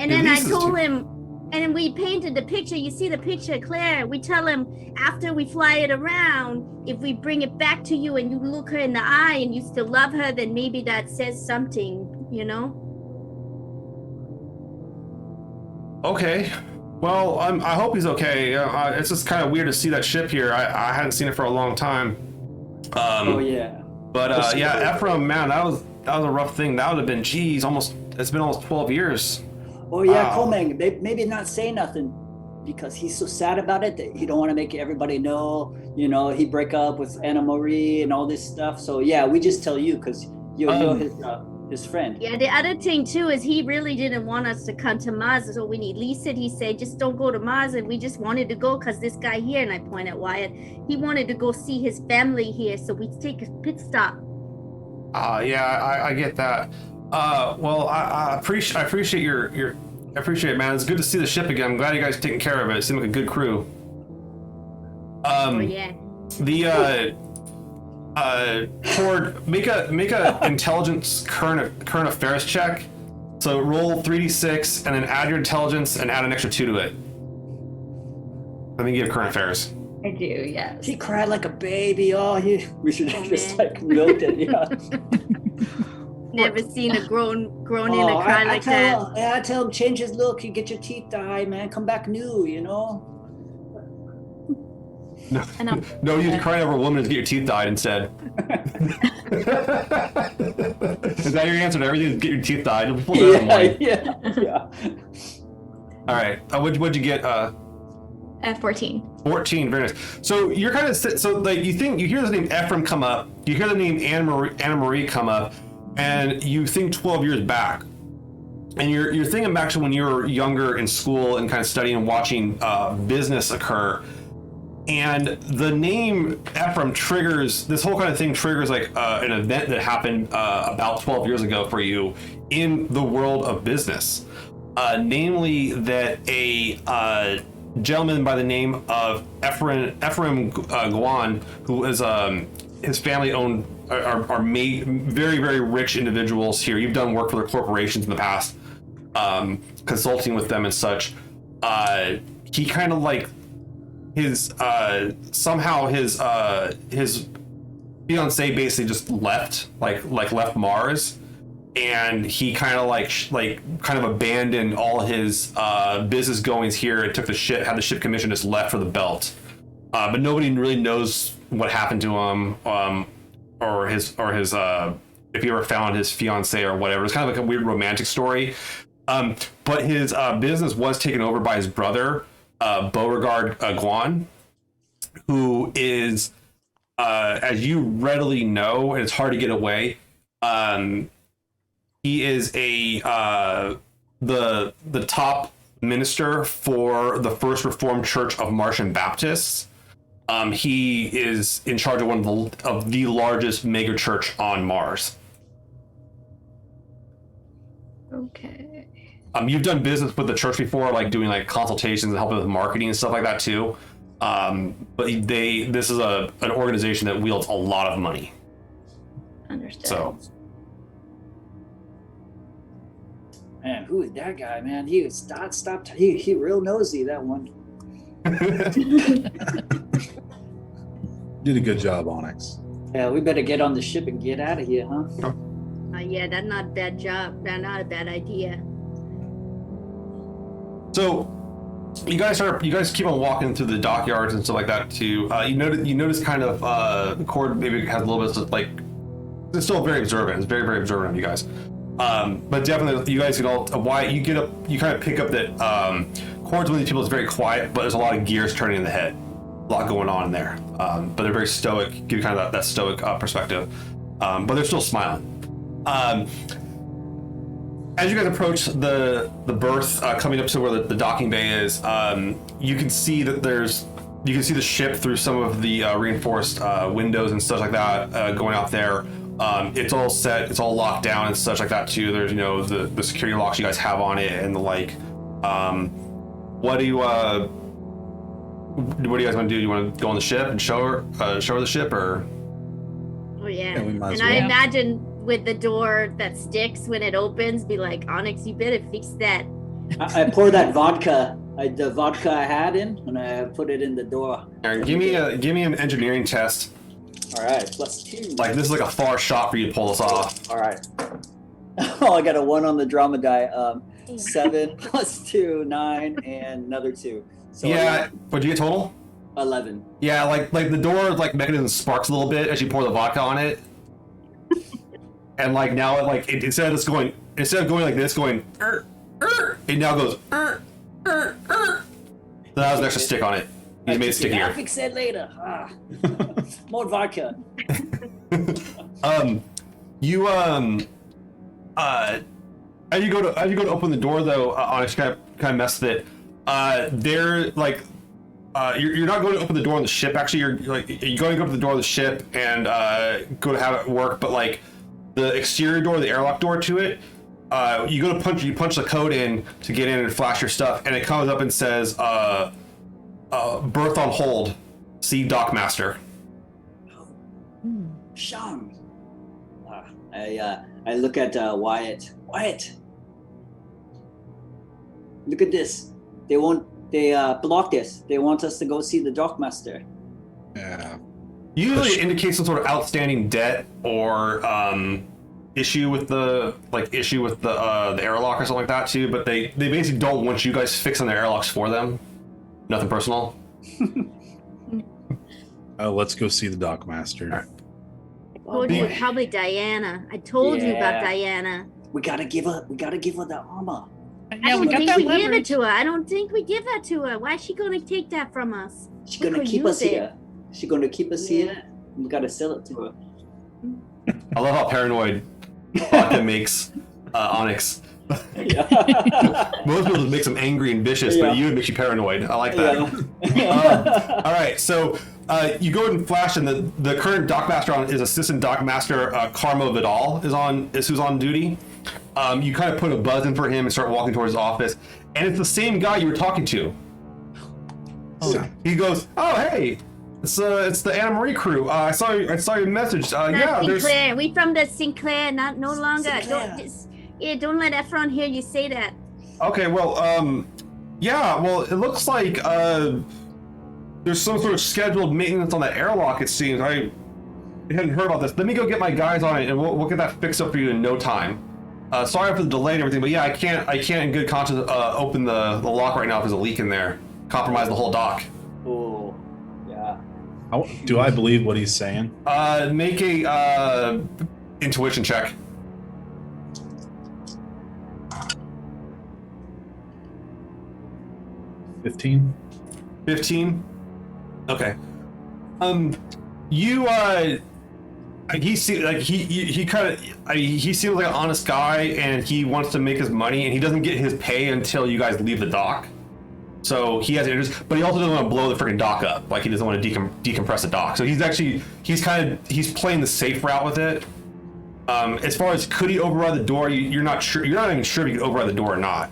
And He then I leases told to- him, and we painted the picture. You see the picture, Claire. We tell him after we fly it around, if we bring it back to you and you look her in the eye and you still love her, then maybe that says something, you know? Okay. Well, I hope he's okay. It's just kind of weird to see that ship here. I hadn't seen it for a long time. Oh yeah. But yeah, Ephraim, man, that was a rough thing. That would have been, geez, it's been almost 12 years. Oh yeah, Wow. Coleman, maybe not say nothing because he's so sad about it that he don't want to make everybody know. You know, he break up with Anna Marie and all this stuff. So yeah, we just tell you because you're his friend. Yeah, the other thing too is he really didn't want us to come to Mars. So when he leased it, he said, just don't go to Mars. And we just wanted to go because this guy here, and I point at Wyatt, he wanted to go see his family here. So we take a pit stop. Yeah, I get that. Well, I appreciate I appreciate it, man. It's good to see the ship again. I'm glad you guys are taking care of it. It seemed like a good crew. Oh yeah. The Ford, make a intelligence current affairs check. So roll 3d6 and then add your intelligence and add an extra 2 to it. I think you have current affairs. I do, yes. He cried like a baby. Oh, we should have just man. like milked it. Yeah. Never seen a grown in Oh, a cry I like that. I tell him change his look. You get your teeth dyed, man. Come back new. You know. And I'm, No, you're crying over a woman to get your teeth dyed instead. Is that your answer to everything? Get your teeth dyed. We'll pull that in the morning. Yeah. All right. What'd you get? 14. 14. Very nice. So you're kind of so like you hear the name Ephraim come up. You hear the name Anna Marie come up, and you think 12 years back. And you're thinking back to when you were younger in school and kind of studying and watching business occur. And the name Ephraim triggers this whole kind of thing, triggers like an event that happened about 12 years ago for you in the world of business. Namely that a gentleman by the name of Ephraim Guan, who is his family owned are made very, very rich individuals here. You've done work for their corporations in the past, consulting with them and such. He kind of like his somehow his fiance basically just left left Mars, and he kind of abandoned all his business goings here and took had the ship commission, just left for the belt. But nobody really knows what happened to him, or his if he ever found his fiance or whatever. It's kind of like a weird romantic story. But his business was taken over by his brother, Beauregard Guan, who is, as you readily know, and it's hard to get away. He is the top minister for the First Reformed Church of Martian Baptists. He is in charge of one of the largest mega church on Mars. Okay. You've done business with the church before, like doing like consultations and helping with marketing and stuff like that too. But this is an organization that wields a lot of money. Understood. So, Man, who is that guy, man? He was stopped. He real nosy, that one. Did a good job, Onyx. Yeah, we better get on the ship and get out of here, huh? Yeah, that's not a bad job. That's not a bad idea. so you guys keep on walking through the dockyards and stuff like that too. You notice kind of Cord maybe has a little bit of like it's still very observant. It's very, very observant of you guys. But definitely, you guys can all. Why you get up? You kind of pick up that Corn's one of these people is very quiet, but there's a lot of gears turning in the head. A lot going on in there. But they're very stoic. Give you kind of that stoic perspective. But they're still smiling. As you guys approach the berth, coming up to where the docking bay is, you can see that you can see the ship through some of the reinforced windows and stuff like that going out there. It's all set, it's all locked down and such like that too. There's the security locks you guys have on it and the like. What do you guys want to do? You want to go on the ship and show her the ship, or? Oh yeah. We might as And I well. imagine with the door that sticks when it opens, be like, Onyx, you better fix that. I pour that vodka, the vodka I had in, and I put it in the door. Aaron, give me an engineering test. All right, +2. Like this is like a far shot for you to pull this off. All right. Oh, I got a 1 on the drama die. 7 +2, 9, and another 2. So Yeah. What'd you get total? 11. Yeah, like the door mechanism sparks a little bit as you pour the vodka on it, and like now instead of going like this, going it now goes. So that was an extra stick on it. You made it I'll stickier. fix that later. More vodka. You as you go to open the door though, Onyx kind of messed with it. They're like. You're not going to open the door on the ship. Actually, you're going to go up to the door of the ship and go to have it work. But like the exterior door, the airlock door to it, you go to punch the code in to get in and flash your stuff, and it comes up and says, "Berth on hold. See Dockmaster." Sean. I look at Wyatt. Wyatt. Look at this. They blocked us. They want us to go see the Dockmaster. Yeah. Usually it indicates some sort of outstanding debt or issue with the airlock or something like that too. But they basically don't want you guys fixing their airlocks for them. Nothing personal. Let's go see the Dockmaster. I told you probably Diana. I told you about Yeah. Diana. We gotta give her the armor. I Yeah, we don't got think that we give it leverage. to her. I don't think we give that to her. Why is she gonna take that from us? She's We gonna could keep us use it. here. She's gonna keep us Yeah. here. We gotta sell it to her. I love how paranoid vodka makes Onyx. Yeah. Most people just makes them angry and vicious, Yeah. but you it makes you paranoid. I like that. All right, so you go ahead and flash, and the current Dockmaster is Assistant Dockmaster Carmo Vidal is who's on duty. You kind of put a buzz in for him and start walking towards his office, and it's the same guy you were talking to. He goes, "Oh hey, it's the Anna Marie crew. I saw your message. Yeah, there's." Sinclair. We from the Sinclair, no longer. Sinclair. Don't let Efron hear you say that. Okay, well, yeah, well, it looks like there's some sort of scheduled maintenance on that airlock. It seems I hadn't heard about this. Let me go get my guys on it, and we'll get that fixed up for you in no time. Sorry for the delay and everything, but yeah, I can't in good conscience open the lock right now if there's a leak in there. Compromise the whole dock. Oh, yeah. Do I believe what he's saying? Make a intuition check. 15. 15. Okay. He seems like he seems like an honest guy, and he wants to make his money, and he doesn't get his pay until you guys leave the dock. So he has interest, but he also doesn't want to blow the freaking dock up. Like he doesn't want to decompress the dock. So he's playing the safe route with it. As far as could he override the door, you're not sure. You're not even sure if he could override the door or not.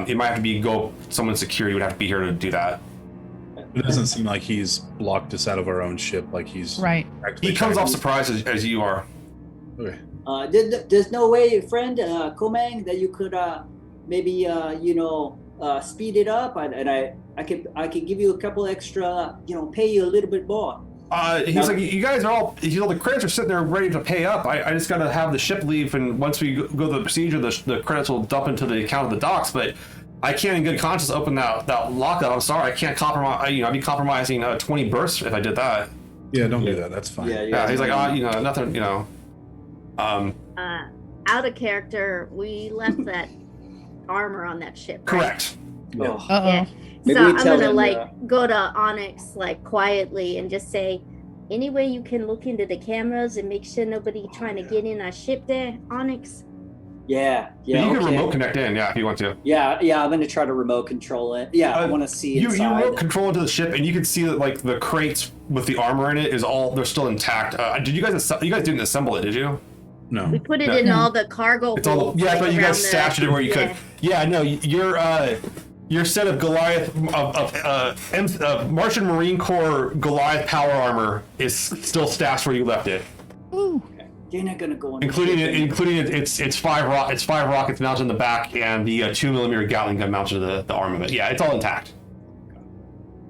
It might have to be someone security would have to be here to do that. It doesn't seem like he's blocked us out of our own ship. Like he's Right. actually He comes trying off to- surprised as you are. Okay. There's no way, friend, Komang, that you could maybe speed it up, and I could give you a couple extra, pay you a little bit more. He's like, you guys are all, the credits are sitting there ready to pay up. I just got to have the ship leave, and once we go the procedure, the credits will dump into the account of the docks. But I can't in good conscience open that lockup. I'm sorry, I can't compromise. I'd be compromising 20 bursts if I did that. Yeah, don't do that. That's fine. Yeah. Yeah, he's like, nothing, Out of character, we left that armor on that ship. Right? Correct. Oh. Uh-oh. Yeah. Maybe So we I'm tell gonna them, go to Onyx quietly and just say, any way you can look into the cameras and make sure nobody trying to get in our ship there, Onyx. Yeah. You can Okay. remote connect in, if you want to. Yeah. I'm gonna try to remote control it. Yeah, I want to see You inside. remote control into the ship, and you can see that like the crates with the armor in it they're still intact. Did you guys didn't assemble it, did you? No. We put it No. in all the cargo It's all holds, but you around guys stashed it where you could. Yeah, no, your set of Goliath of Martian Marine Corps Goliath power armor is still stashed where you left it, Ooh. You're not gonna go in. including it's five rockets mounted in the back and the 2mm Gatling gun mounted to the arm of it. Yeah, it's all intact.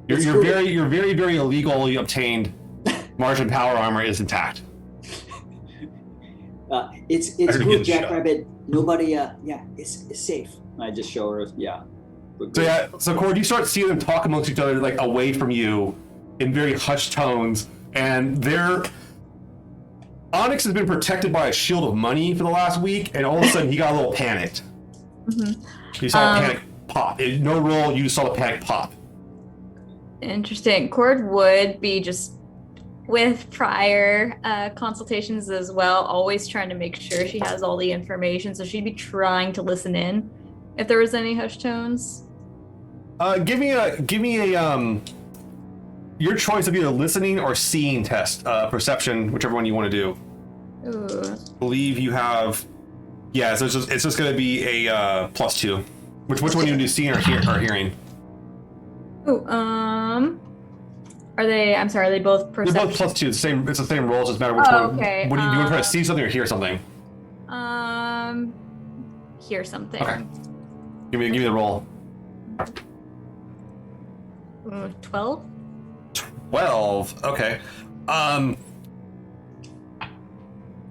It's Your cool. very illegally obtained Martian power armor is intact. It's Better to cool, get shot. Jackrabbit. Nobody. It's safe. I just show her. Yeah. So Cord, you start seeing them talk amongst each other like away from you in very hushed tones, and Onyx has been protected by a shield of money for the last week, and all of a sudden he got a little panicked. Mhm. You saw a panic pop. No roll, you just saw the panic pop. Interesting. Cord would be just with prior consultations as well, always trying to make sure she has all the information. So she'd be trying to listen in if there was any hushed tones. Give me a your choice of either listening or seeing test, perception, whichever one you want to do. Ooh. I believe you have. Yeah, so it's just going to be a +2. Which one do you do, seeing or hearing? Ooh, are they? I'm sorry. Are they both They're perception? both +2. It's the same rolls. Doesn't matter which Oh, one. okay, What do you want to try to see something or hear something? Hear something. Okay. Give me the roll. 12. 12. Okay.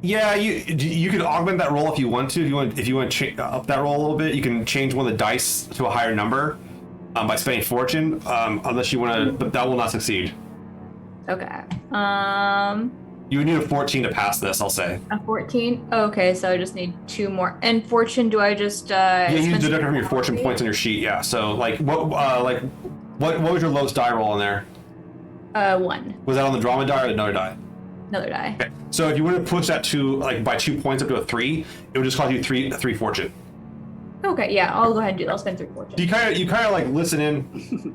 Yeah, you can augment that roll if you want to. If you want to up that roll a little bit, you can change one of the dice to a higher number by spending fortune. Unless you want to, but that will not succeed. Okay. You would need a 14 to pass this, I'll say. A 14. Okay, so I just need 2 more. And fortune, do I just? Yeah, you spend deduct from your some fortune money? points on your sheet. Yeah. So what was your lowest die roll in there? 1. Was that on the drama die or another die? Another die. Okay. So if you want to push that to by 2 points up to a 3, it would just cost you three fortune. Okay, yeah, I'll go ahead and do that. I'll spend 3 fortune. You kind of like listen in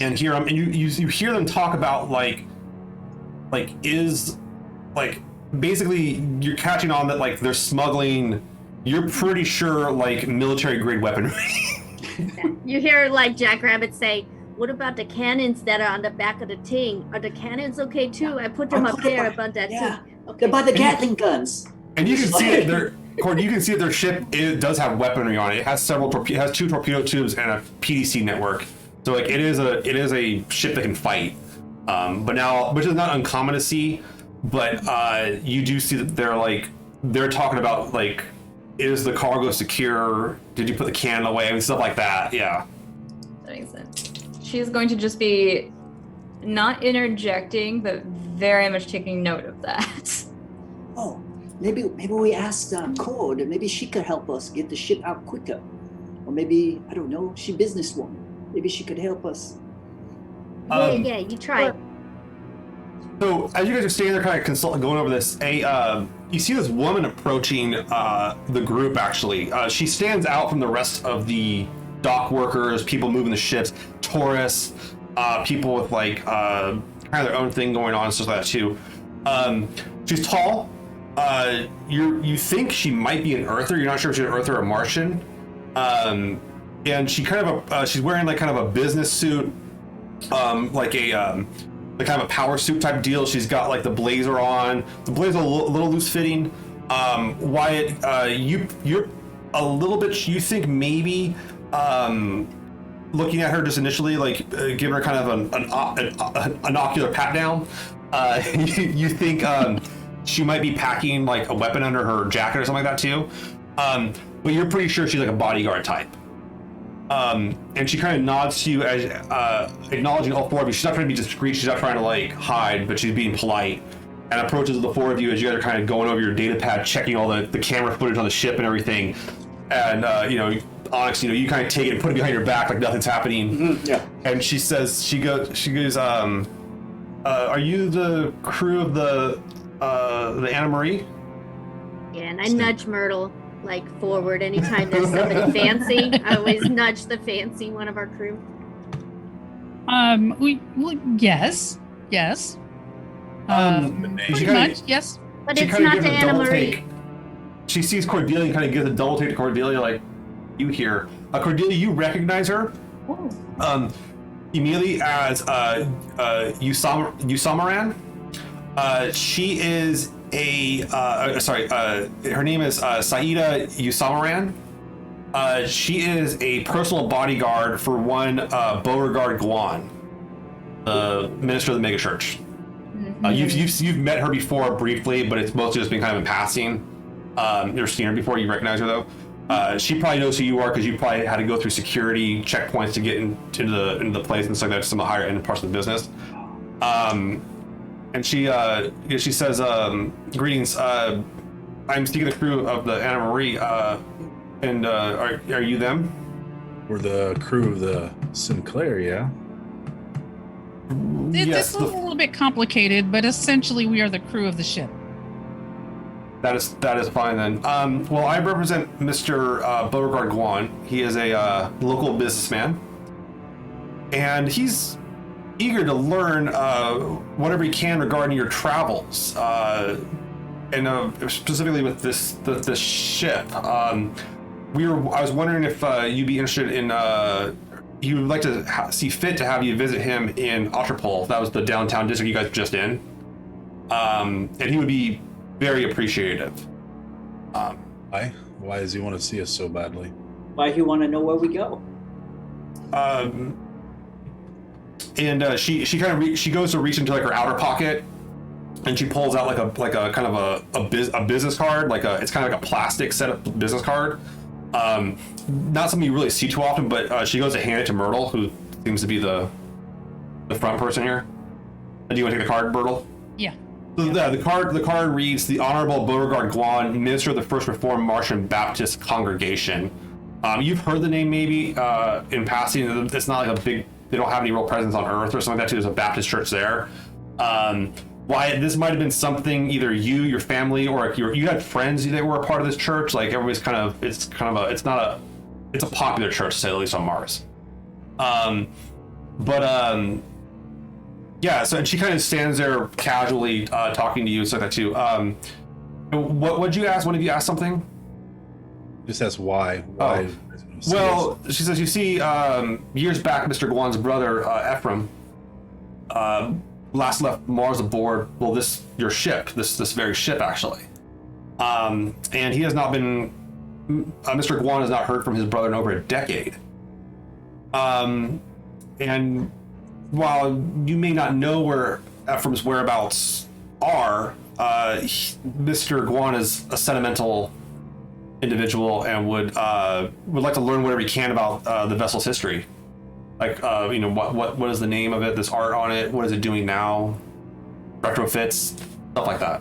and hear them, and you hear them talk about basically you're catching on that they're smuggling. You're pretty sure military grade weaponry. You hear Jackrabbit say, "What about the cannons that are on the back of the thing? Are the cannons okay too? I put them up there above that Yeah. thing." They're Okay. by the Gatling guns. And you can see it. You can see that their ship does have weaponry on it. It has it has 2 torpedo tubes and a PDC network. So it is a ship that can fight. But now, which is not uncommon to see, but you do see that they're talking about is the cargo secure? Did you put the cannon away? I mean, stuff like that. Yeah. That makes sense. She's going to just be not interjecting, but very much taking note of that. Oh, maybe we asked Cord. Maybe she could help us get the ship out quicker, or maybe I don't know. She businesswoman. Maybe she could help us. Yeah, you try. So as you guys are standing there, kind of going over this, you see this woman approaching the group. Actually, she stands out from the rest of the dock workers, people moving the ships, tourists, people with kind of their own thing going on and stuff like that too. She's tall. You think she might be an Earther. You're not sure if she's an Earther or a Martian. And she kind of she's wearing kind of a business suit, like kind of a power suit type deal. She's got the blazer on. The blazer a little loose fitting. Wyatt, you're a little bit. You think maybe looking at her just initially, giving her kind of an ocular pat down. You think she might be packing a weapon under her jacket or something like that too. But you're pretty sure she's a bodyguard type. And she kind of nods to you as acknowledging all 4 of you. She's not trying to be discreet. She's not trying to hide, but she's being polite. and approaches the four of you as you guys are kind of going over your data pad, checking all the camera footage on the ship and everything. And Onyx, you kind of take it and put it behind your back like nothing's happening. Mm-hmm. Yeah. And she says, she goes, are you the crew of the Anna Marie? Yeah, and I nudge Myrtle like forward anytime there's somebody fancy. I always nudge the fancy one of our crew. Yes. Pretty much, yes. But She it's kinda not gives the a Anna double Marie. take. She sees Cordelia and kind of gives a double take to Cordelia, like, you here. Cordelia, you recognize her immediately as Usamaran. She is her name is Saida Usamaran. She is a personal bodyguard for one Beauregard Guan, the minister of the megachurch. You've met her before briefly, but it's mostly just been kind of in passing. You've seen her before. You recognize her though. She probably knows who you are because you probably had to go through security checkpoints to get into the place and stuff like that. Some of the higher end parts of the business. And she says, "Greetings. I'm speaking to the crew of the Anna Marie. And are you them?" We're the crew of the Sinclair, yeah. This is a little bit complicated, but essentially we are the crew of the ship. That is fine then. Well, I represent Mr. Beauregard Guan. He is a local businessman, and he's eager to learn whatever he can regarding your travels, and specifically with this ship. I was wondering if you'd be interested in. He would like to see fit to have you visit him in Otterpole. That was the downtown district you guys were just in, and he would be very appreciative. Why? Why does he want to see us so badly? Why he want to know where we go? And she kind of she goes to reach into like her outer pocket, and she pulls out like a kind of a business card, it's kind of like a plastic setup business card. Not something you really see too often, but she goes to hand it to Myrtle, who seems to be the front person here. Do you want to take the card, Myrtle? Yeah. So the card reads, "The Honorable Beauregard Guan, Minister of the First Reformed Martian Baptist Congregation." You've heard the name maybe in passing. It's not like a big. They don't have any real presence on Earth or something like that. Too. There's a Baptist church there. Why this might have been something either you, your family, or you had friends that were a part of this church. Like everybody's it's a popular church, to say the least, on Mars. Yeah. So and she kind of stands there casually talking to you, so that too. What'd you ask? One of you asked something? Just ask why. Why? Well, she says, you see, years back, Mr. Guan's brother, Ephraim, last left Mars aboard, well, your ship, this very ship, actually. And he has not been, Mr. Guan has not heard from his brother in over a decade. And while you may not know where Ephraim's whereabouts are, Mr. Guan is a sentimental individual and would like to learn whatever he can about the vessel's history. Like, what is the name of it? This art on it. What is it doing now? Retrofits, stuff like that.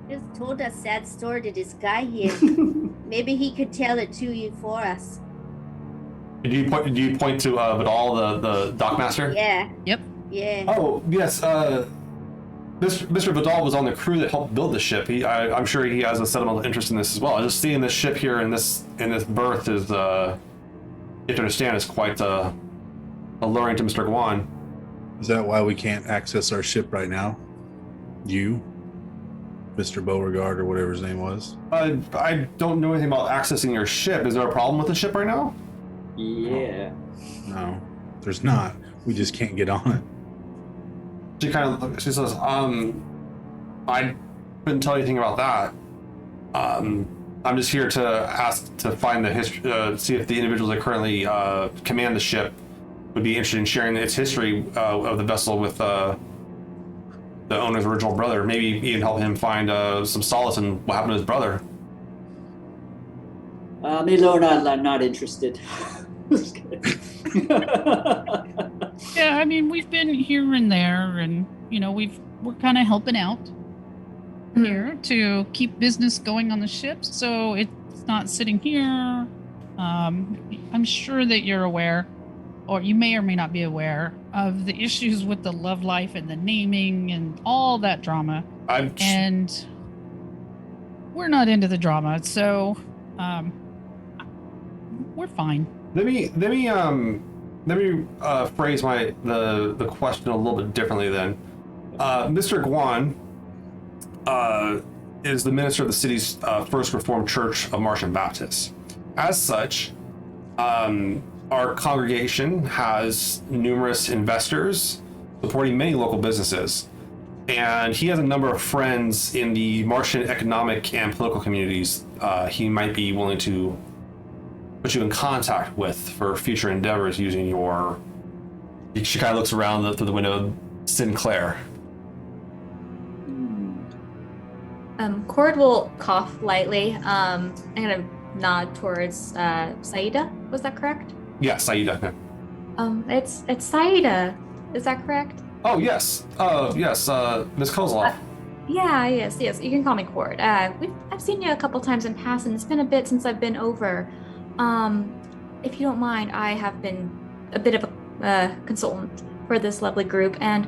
Just told a sad story to this guy here. Maybe he could tell it to you for us. Do you point to Vidal, the dockmaster? Yeah. Yep. Yeah. Oh yes. Mr. Vidal was on the crew that helped build the ship. I'm sure he has a sentimental interest in this as well. Just seeing this ship here in this berth is, you have to understand, is quite alluring to Mr. Guan. Is that why we can't access our ship right now? You, Mr. Beauregard, or whatever his name was? I don't know anything about accessing your ship. Is there a problem with the ship right now? Yeah. No, there's not. We just can't get on it. She says, I couldn't tell you anything about that. I'm just here to ask to find the history, see if the individuals that currently command the ship would be interested in sharing its history of the vessel with the owner's original brother. Maybe even help him find some solace in what happened to his brother. Milo, not interested. Yeah, I mean, we've been here and there, and we're kind of helping out here to keep business going on the ship, so it's not sitting here. I'm sure that you're aware, or you may or may not be aware of the issues with the love life and the naming and all that drama. And we're not into the drama, so we're fine. Let me phrase the question a little bit differently then. Mr. Guan is the minister of the city's First Reformed Church of Martian Baptists. As such, our congregation has numerous investors supporting many local businesses, and he has a number of friends in the Martian economic and political communities he might be willing to put you in contact with for future endeavors using your... She kind of looks around through the window. Sinclair. Cord will cough lightly. I'm gonna nod towards Saida. Was that correct? Yeah, Saida. It's Saida. Is that correct? Oh yes. Yes. Miss Kozlov. Yes. You can call me Cord. I've seen you a couple times in passing. It's been a bit since I've been over. If you don't mind, I have been a bit of a consultant for this lovely group, and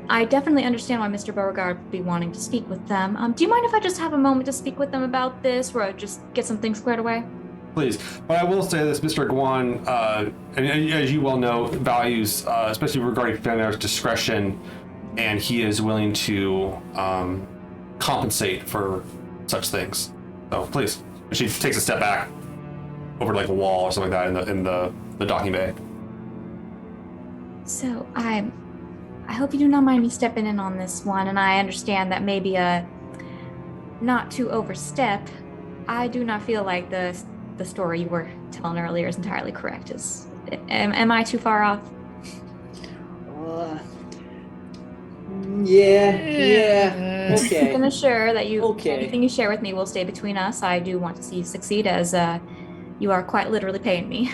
I definitely understand why Mr. Beauregard would be wanting to speak with them. Do you mind if I just have a moment to speak with them about this, where I just get some things squared away? Please. But I will say this, Mr. Guan, and as you well know, values, especially regarding family discretion, and he is willing to compensate for such things. So please. She takes a step back over like a wall or something like that in the docking bay. So I hope you do not mind me stepping in on this one, and I understand that maybe not to overstep. I do not feel like the story you were telling earlier is entirely correct. Am I too far off? Yeah. Okay. I can assure that Okay. everything you share with me will stay between us. I do want to see you succeed, as you are quite literally paying me.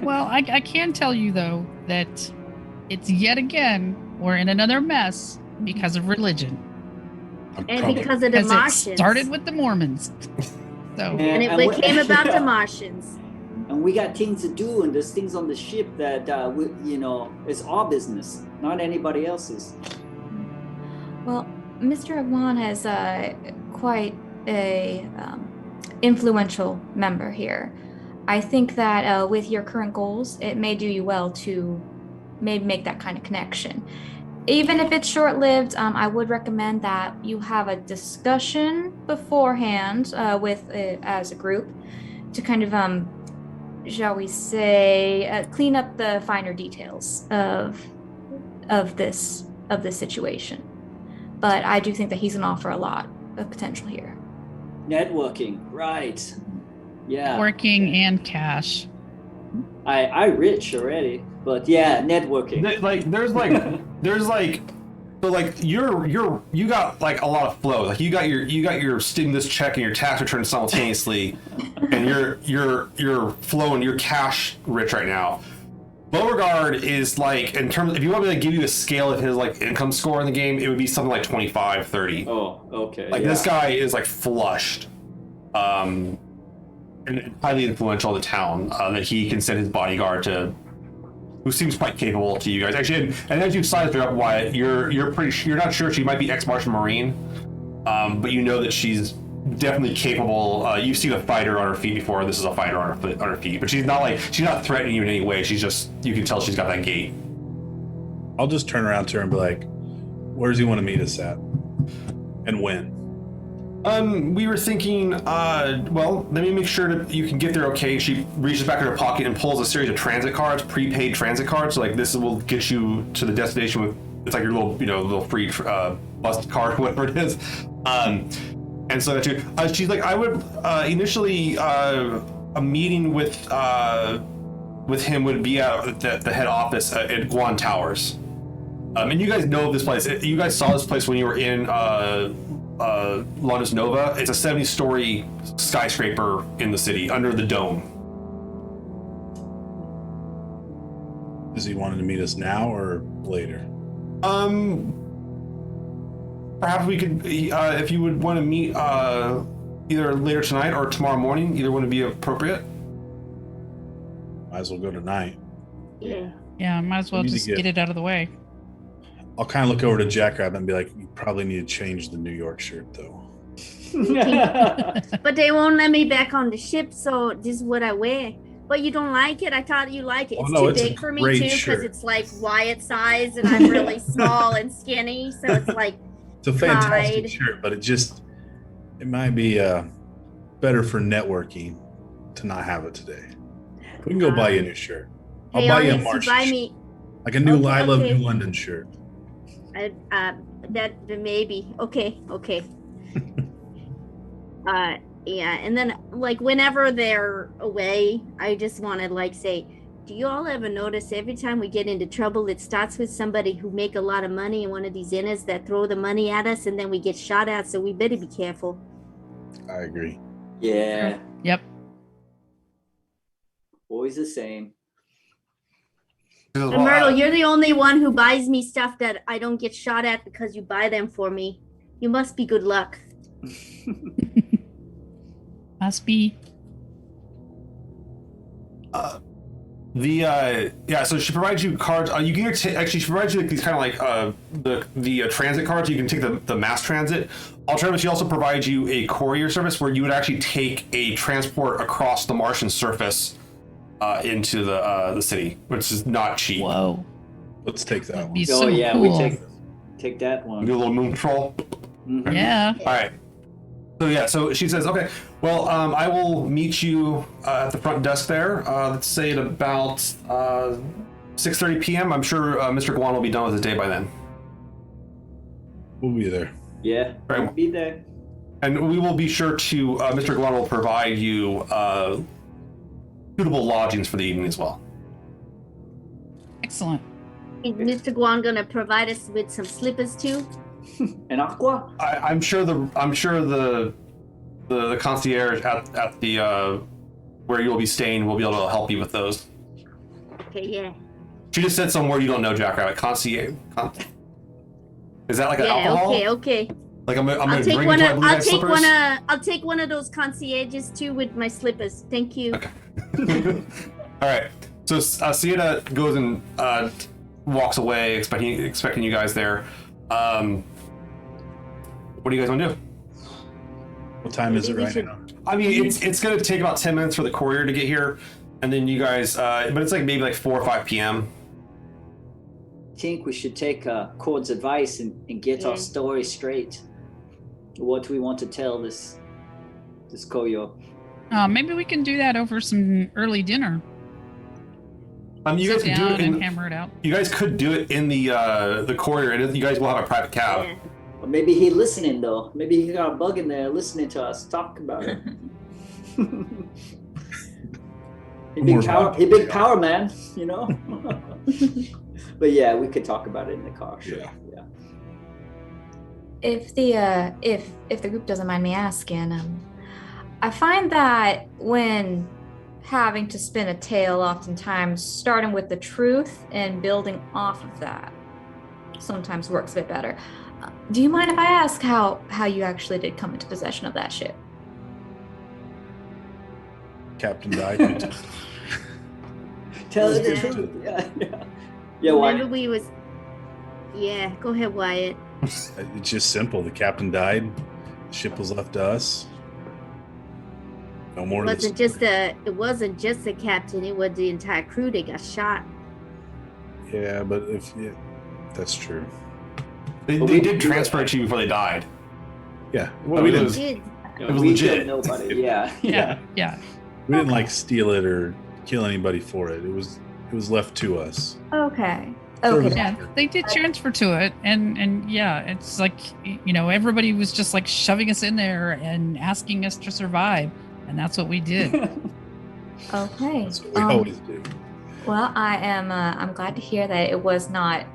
Well, I can tell you though that it's yet again we're in another mess because of religion. And because of the Because Martians. it started with the Mormons. So And it came about the Martians. And we got things to do, and there's things on the ship that it's our business, not anybody else's. Well, Mr. Agwan has quite a influential member here. I think that with your current goals, it may do you well to maybe make that kind of connection. Even if it's short-lived, I would recommend that you have a discussion beforehand as a group to kind of, shall we say, clean up the finer details of this situation. But I do think that he's going to offer a lot of potential here. Networking, right? Yeah. working and cash. I rich already, but yeah, networking. You got like a lot of flow. Like you got your stimulus check and your tax return simultaneously, and you're flowing. You're cash rich right now. Beauregard is like, in terms, if you want me to give you a scale of his like income score in the game, it would be something like 25, 30. Oh, okay. Like this guy is like flushed, and highly influential in the town. That he can send his bodyguard to, who seems quite capable to you guys. Actually, and as you've sized her up, Wyatt, you're not sure she might be ex-Martian Marine, but you know that she's definitely capable. You've seen a fighter on her feet before. This is a fighter on her feet, but she's not threatening you in any way. She's just, you can tell she's got that gait. I'll just turn around to her and be like, "Where does he want to meet us at, and when?" We were thinking, well, let me make sure that you can get there okay. She reaches back in her pocket and pulls a series of transit cards, prepaid transit cards. So like this will get you to the destination with, it's like your little free bus card, whatever it is. And so that she's like, I would initially a meeting with him would be at the head office at Guan Towers. And you guys know this place. You guys saw this place when you were in Londis Nova. It's a 70-story skyscraper in the city under the dome. Is he wanting to meet us now or later? perhaps we could, if you would want to meet either later tonight or tomorrow morning, either one would be appropriate. Might as well go tonight. Yeah. Yeah, might as well We need to just get- get it out of the way. I'll kind of look over to Jackrabbit and be like, you probably need to change the New York shirt, though. But they won't let me back on the ship, so this is what I wear. But you don't like it? I thought you like it. Oh, It's no, too it's a big for me great too, because shirt. it's like Wyatt size, and I'm really small and skinny. So it's like, It's a fantastic Pride. shirt, but it might be better for networking to not have it today. We can go buy you a new shirt. I'll hey, buy you a Onyx, March buy shirt. me Like a new Okay, I Love okay. New London shirt. that maybe. Okay. Yeah, and then like whenever they're away, I just want to like say, do you all ever notice every time we get into trouble, it starts with somebody who make a lot of money and one of these innas that throw the money at us, and then we get shot at. So we better be careful. I agree. Yeah, Yep. always the same. And Myrtle, you're the only one who buys me stuff that I don't get shot at because you buy them for me. You must be good luck. Must be. So she provides you cards. You can actually she provides you like these kind of like the transit cards. You can take the mass transit. Alternatively, she also provides you a courier service where you would actually take a transport across the Martian surface into the city, which is not cheap. Whoa. Let's take that That'd one. be Oh so yeah, cool. we take that Do a one. little moon patrol. Mhm. Yeah. All right. So she says, okay, well, I will meet you at the front desk there. Let's say at about 6:30 p.m. I'm sure Mr. Guan will be done with his day by then. We'll be there. Yeah, Right. we'll be there. And we will be sure to, Mr. Guan will provide you suitable lodgings for the evening as well. Excellent. Is Mr. Guan gonna provide us with some slippers too? And Aqua? I'm sure the concierge at the where you'll be staying will be able to help you with those. Okay, yeah. She just said some word you don't know, Jackrabbit. Concierge. Is that like an Yeah, alcohol? okay. Like I'm gonna I'll take drink one into of my blue light slippers? I'll take one of those concierges too with my slippers. Thank you. Okay. All right. So Sienna goes and walks away, expecting you guys there. What do you guys want to do? What time is it Maybe we right should- now? I mean, it's gonna take about 10 minutes for the courier to get here, and then you guys. But it's like maybe like 4 or 5 p.m. I think we should take Cord's advice and get Yeah. our story straight. What we want to tell this Koyo. Maybe we can do that over some early dinner. You guys Sit could do down it. and hammer it out. You guys could do it in the courier, and you guys will have a private cab. Yeah. Or maybe he listening though. Maybe he got a bug in there listening to us talk about it. He big power man, you know. But yeah, we could talk about it in the car. Sure. Yeah. Yeah. If the group doesn't mind me asking, I find that when having to spin a tale, oftentimes starting with the truth and building off of that sometimes works a bit better. Do you mind if I ask how you actually did come into possession of that ship? Captain died. Tell us the Yeah. truth. Yeah. Yeah. Yeah. Why? Remember we was. Yeah, go ahead, Wyatt. It's just simple. The captain died. The ship was left to us. No more. It to the wasn't story. it wasn't just the captain. It was the entire crew that got shot. Yeah, but that's true. They But we did do transfer that. it to you before they died. Yeah. Oh, Well, we it didn't. was- Did. It was we legit. killed nobody. Yeah. Yeah. Yeah. We didn't like steal it or kill anybody for it. It was left to us. Okay. Sure. Okay. Yeah, they did transfer to it, and yeah, it's like everybody was just like shoving us in there and asking us to survive, and that's what we did. Okay. That's what we always do. Well, I'm glad to hear that it was not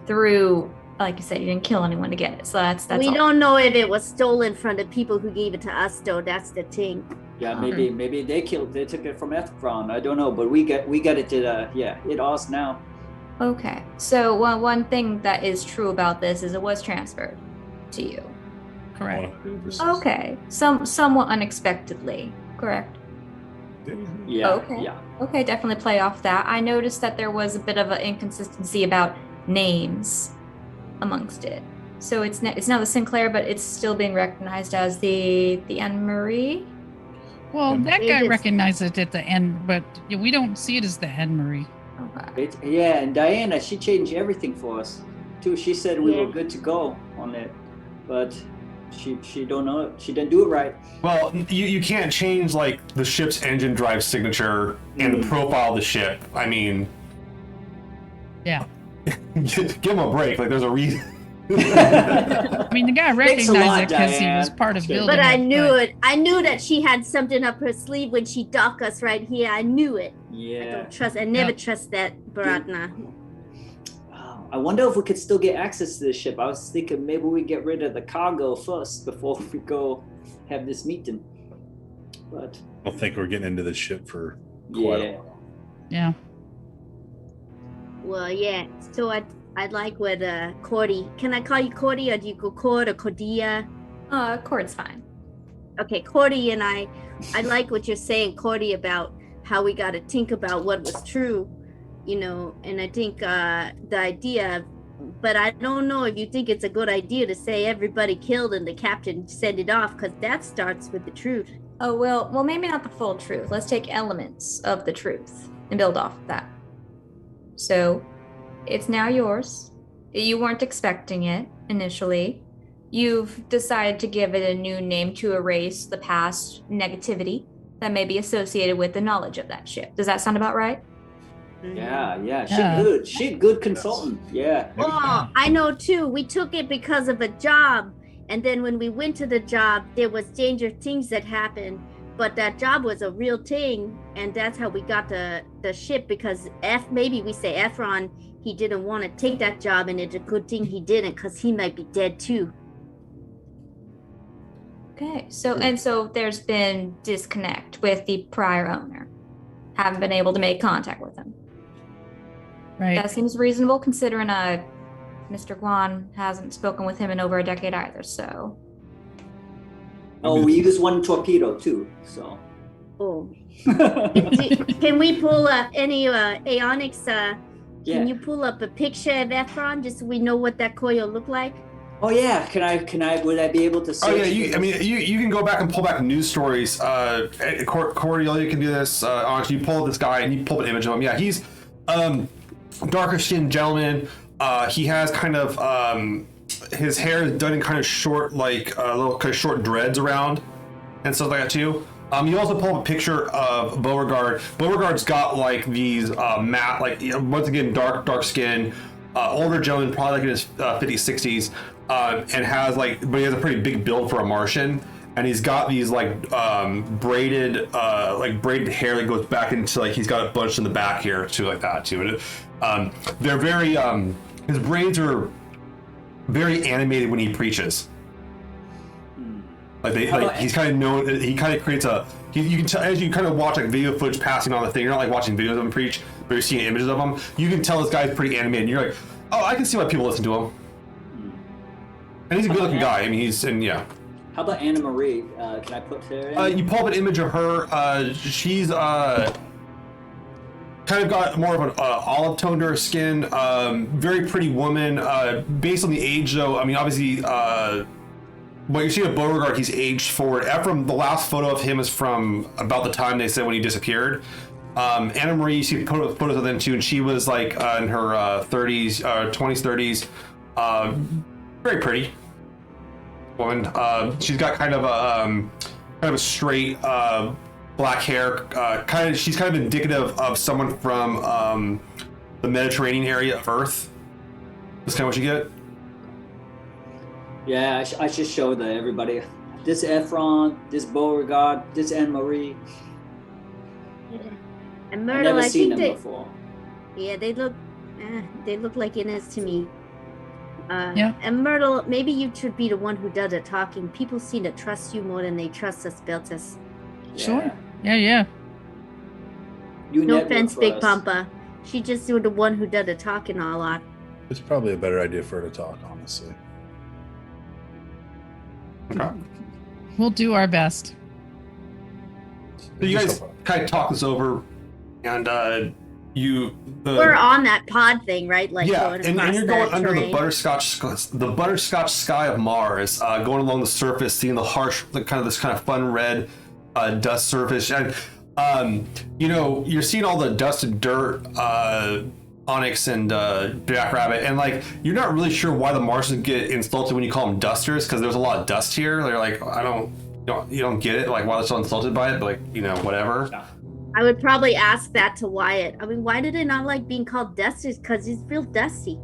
through, like you said, you didn't kill anyone to get it. So that's We all. don't know if it was stolen from the people who gave it to us, though. That's the thing. Yeah, maybe they took it from Ethron. I don't know, but we got it. It ours now. Okay. So one thing that is true about this is it was transferred to you. Correct. 100%. Okay. Somewhat unexpectedly, correct? Yeah. Okay. Yeah. Okay, definitely play off that. I noticed that there was a bit of an inconsistency about names amongst it. So it's now the Sinclair, but it's still being recognized as the Anne Marie. Well, that It guy is. recognized it at the end, but we don't see it as the Anne Marie. Okay. Yeah, and Diana, she changed everything for us too. She said we Yeah. were good to go on it, but she don't know. She didn't do it right. Well, you can't change like the ship's engine drive signature and the profile of the ship. I mean, Yeah. give him a break. Like, there's a reason. I mean, the guy Thanks a recognized lot, it because he Diane. was part of building But I it. knew it. I knew that she had something up her sleeve when she docked us right here. I knew it. I Yeah. don't trust. I never Yeah. trust that Breanna. Wow. I wonder if we could still get access to the ship. I was thinking maybe we get rid of the cargo first before we go have this meeting. But I don't think we're getting into this ship for quite a yeah. while. Yeah. Well, yeah. So I'd like with Cordy. Can I call you Cordy, or do you go Cord or Cordia? Cord's fine. Okay, Cordy and I like what you're saying, Cordy, about how we got to think about what was true, you know. And I think the idea, but I don't know if you think it's a good idea to say everybody killed and the captain send it off, because that starts with the truth. Oh, well, maybe not the full truth. Let's take elements of the truth and build off of that. So, it's now yours. You weren't expecting it initially. You've decided to give it a new name to erase the past negativity that may be associated with the knowledge of that ship. Does that sound about right? Yeah, she Yeah. good. She a good consultant. Yeah. Oh, I know too. We took it because of a job, and then when we went to the job, there was danger things that happened. But that job was a real thing, and that's how we got the ship. Because maybe we say Ephron, he didn't want to take that job, and it's a good thing he didn't, because he might be dead too. Okay, so there's been disconnect with the prior owner. Haven't been able to make contact with him. Right. That seems reasonable considering Mr. Guan hasn't spoken with him in over a decade either, so. Oh, we use one torpedo too. So. Oh, can we pull up any Aonics? Yeah. Can you pull up a picture of Ephron just so we know what that coil looked like? Oh yeah. Can I? Would I be able to? Oh yeah, search for you can go back and pull back news stories. Cordelia can do this. Honestly, you pull up this guy and you pull an image of him. Yeah, he's darker skinned gentleman. He has kind of his hair is done in kind of short, like little kind of short dreads around and stuff like that too. You also pull up a picture of Beauregard. Beauregard's got like these matte, like, you know, once again dark skin, older gentleman, probably like in his 50s, 60s, and has like, but he has a pretty big build for a Martian, and he's got these like braided hair that goes back into, like, he's got a bunch in the back here too, like that too. And they're very his braids are very animated when he preaches. Like he's kind of known. He kind of creates you can tell as you kind of watch like video footage passing on the thing. You're not like watching videos of him preach, but you're seeing images of him. You can tell this guy's pretty animated. And you're like, oh, I can see why people listen to him. And he's a good-looking guy. I mean, yeah. How about Anna Marie? Can I put her in? You pull up an image of her. She's kind of got more of an olive tone to her skin. Very pretty woman. Based on the age, though, I mean, obviously. Well, you see with Beauregard, he's aged forward. Ephraim, the last photo of him is from about the time they said when he disappeared. Anna Marie, you see photos of them too, and she was like in her 30s, 20s, 30s. Very pretty woman. She's got kind of a straight black hair. She's kind of indicative of someone from the Mediterranean area of Earth. That's kind of what you get. Yeah, I should show everybody. This Ephron, this Beauregard, this Anne Marie. Yeah. And I've Myrtle, never I seen think them they, before. yeah, they look like Inez to me. Yeah. And Myrtle, maybe you should be the one who does the talking. People seem to trust you more than they trust us, Beltus. Sure. Yeah. You No network offense, for Big us. Pampa. She just was the one who did the talking a lot. It's probably a better idea for her to talk, honestly. Okay. We'll do our best. So you guys kind of talk this over, and we're on that pod thing, right? Like yeah, going and you're going under terrain. the butterscotch sky of Mars, going along the surface, seeing the harsh, this kind of fun red dust surface, and you're seeing all the dusted dirt, onyx and jackrabbit, and like you're not really sure why the Martians get insulted when you call them dusters, because there's a lot of dust here. They're like, you don't get it, like why they're so insulted by it, but like whatever. I would probably ask that to Wyatt. I mean, why do they not like being called dusters? Because it's real dusty.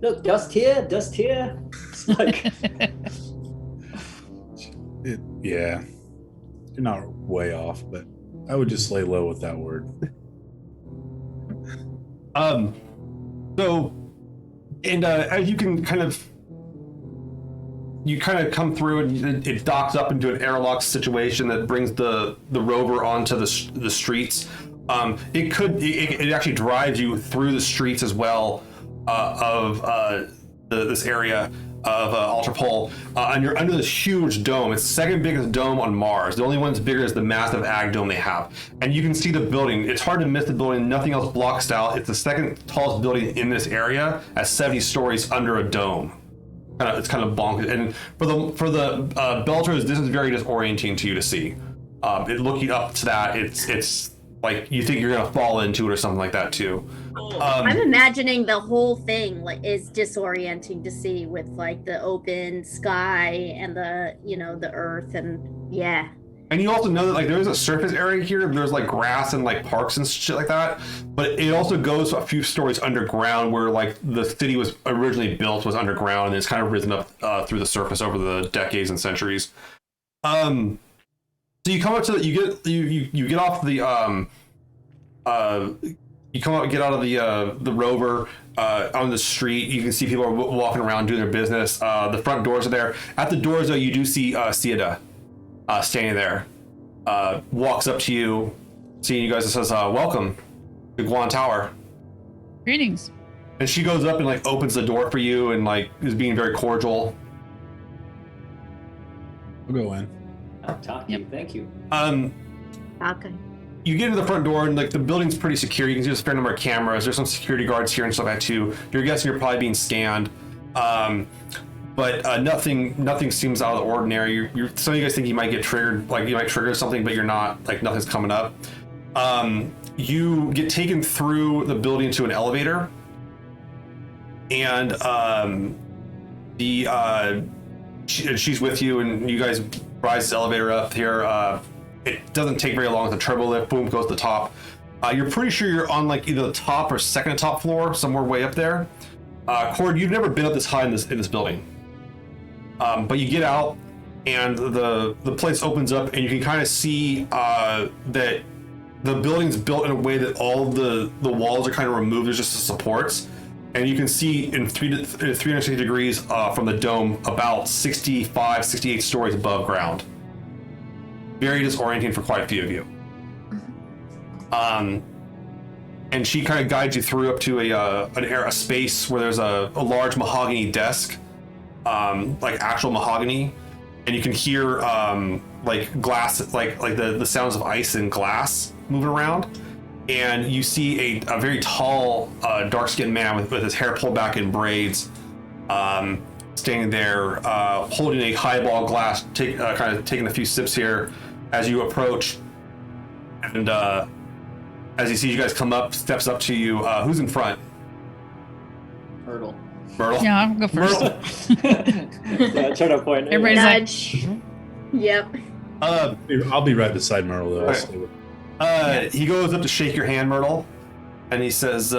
Look, dust here, dust here. It's like, Yeah, you're not way off, but I would just lay low with that word. So, and as you can kind of come through, and it docks up into an airlock situation that brings the rover onto the streets. It actually drives you through the streets as well of this area of Ultrapole, and you're under this huge dome. It's the second biggest dome on Mars. The only one that's bigger is the massive ag dome they have, and you can see the building. It's hard to miss the building. Nothing else blocks it out. It's the second tallest building in this area at 70 stories under a dome. It's kind of bonkers. And for the Belters, this is very disorienting to you to see. Looking up to that, it's like you think you're gonna fall into it or something like that too. I'm imagining the whole thing is disorienting to see with like the open sky and the earth, and yeah. And you also know that like there is a surface area here. There's like grass and like parks and shit like that. But it also goes a few stories underground, where like the city was originally built was underground, and it's kind of risen up through the surface over the decades and centuries. So you come up to you get off the you come up, get out of the rover on the street. You can see people are walking around doing their business. The front doors are there. At the doors though, you do see Siada standing there. Walks up to you, seeing you guys, and says, "Welcome to Guan Tower." Greetings. And she goes up and like opens the door for you and like is being very cordial. We'll go in. talk to you. Thank you. Okay. You get into the front door and like the building's pretty secure. You can see there's a fair number of cameras. There's some security guards here and stuff like that too. You're guessing you're probably being scanned. But nothing seems out of the ordinary. Some of you guys think you might get triggered, like you might trigger something, but you're not. Like nothing's coming up. You get taken through the building to an elevator, and she's with you, and you guys rise the elevator up here. It doesn't take very long. The turbo lift, boom, goes to the top. You're pretty sure you're on like either the top or second to top floor, somewhere way up there. Cord, you've never been up this high in this building. But you get out, and the place opens up, and you can kind of see that the building's built in a way that all the walls are kind of removed. There's just the supports, and you can see in 360 degrees from the dome about 65, 68 stories above ground. Very disorienting for quite a few of you. And she kind of guides you through up to a space where there's a large mahogany desk, like actual mahogany, and you can hear like glass, like the sounds of ice and glass moving around. And you see a very tall, dark-skinned man with his hair pulled back in braids, standing there, holding a highball glass, kind of taking a few sips here as you approach. And as he sees you guys come up, steps up to you. Who's in front? Myrtle. Myrtle? Yeah, I'll go first. Yeah, try to point. Everybody's like, Nudge. Yep. I'll be right beside Myrtle though. I'll Okay. stay with- He goes up to shake your hand, Myrtle, and he says,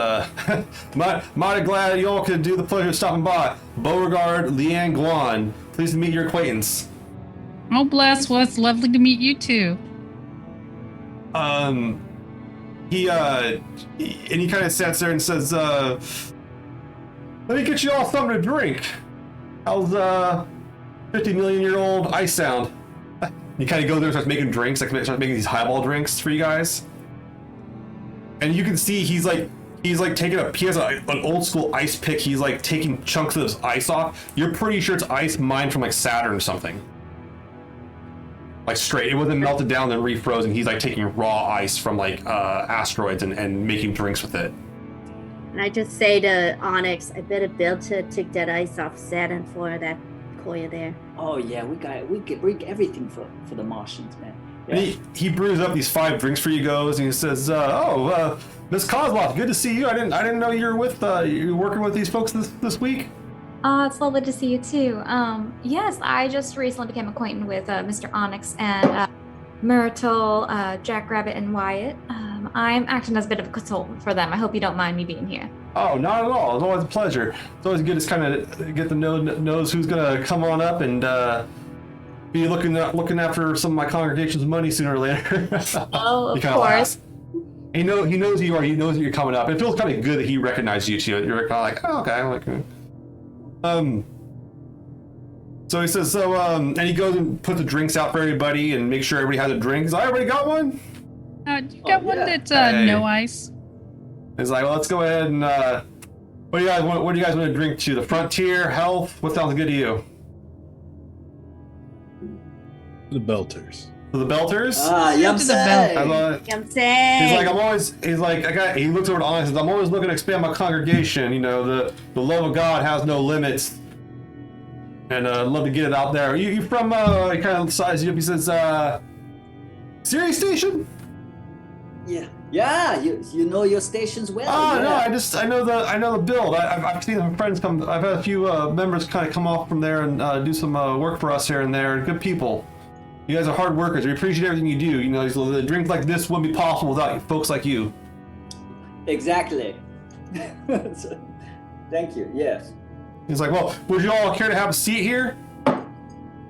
mighty glad you all could do the pleasure of stopping by. Beauregard Liang Guan, pleased to meet your acquaintance. oh, bless. Well, it's lovely to meet you too. He kind of sits there and says, let me get you all something to drink. How's 50-million-year-old ice sound? He kind of goes there and starts making drinks, like starts making these highball drinks for you guys. And you can see he's like He's like taking he has an old school ice pick. He's like taking chunks of this ice off. You're pretty sure it's ice mined from like Saturn or something. Like straight, it wasn't melted down then refrozen. He's like taking raw ice from like asteroids and making drinks with it. And I just say to Onyx, I better build to take that ice off Saturn for that Koya there. Oh yeah, we bring everything for the Martians, man. Yeah. And he brews up these 5 drinks for you guys, and he says, Miss Kozloff, good to see you. I didn't know you were you working with these folks this week. It's lovely to see you too. Yes, I just recently became acquainted with Mr. Onyx and Myrtle, Jackrabbit, and Wyatt. I'm acting as a bit of a consultant for them. I hope you don't mind me being here. Oh, not at all. It's always a pleasure. It's always good to kind of get to knows who's gonna come on up and be looking after some of my congregation's money sooner or later. Oh, of course. He knows who you are. He knows that you're coming up. It feels kind of good that he recognized you too. You're kind of like, oh, okay. I'm like, So he says, and he goes and puts the drinks out for everybody and makes sure everybody has a drink. He's like, everybody got one? You got one that's Hey. no ice? He's like, well, let's go ahead and, what do you guys want to drink to? The Frontier, Health? What sounds good to you? The Belters. To the Belters? Yum To the belt. I love it. I'm saying. He's like, he looks over to Onyx and says, I'm always looking to expand my congregation. You know, the love of God has no limits. And I'd love to get it out there. You from, he kind of sizes you up, he says, Sirius Station? Yeah, you know your stations well. Oh, yeah. no, I know the build. I've seen some friends come, I've had a few members kind of come off from there and do some work for us here and there. Good people. You guys are hard workers. We appreciate everything you do. You know, the drinks like this wouldn't be possible without folks like you. Exactly. Thank you. Yes. He's like, well, would you all care to have a seat here?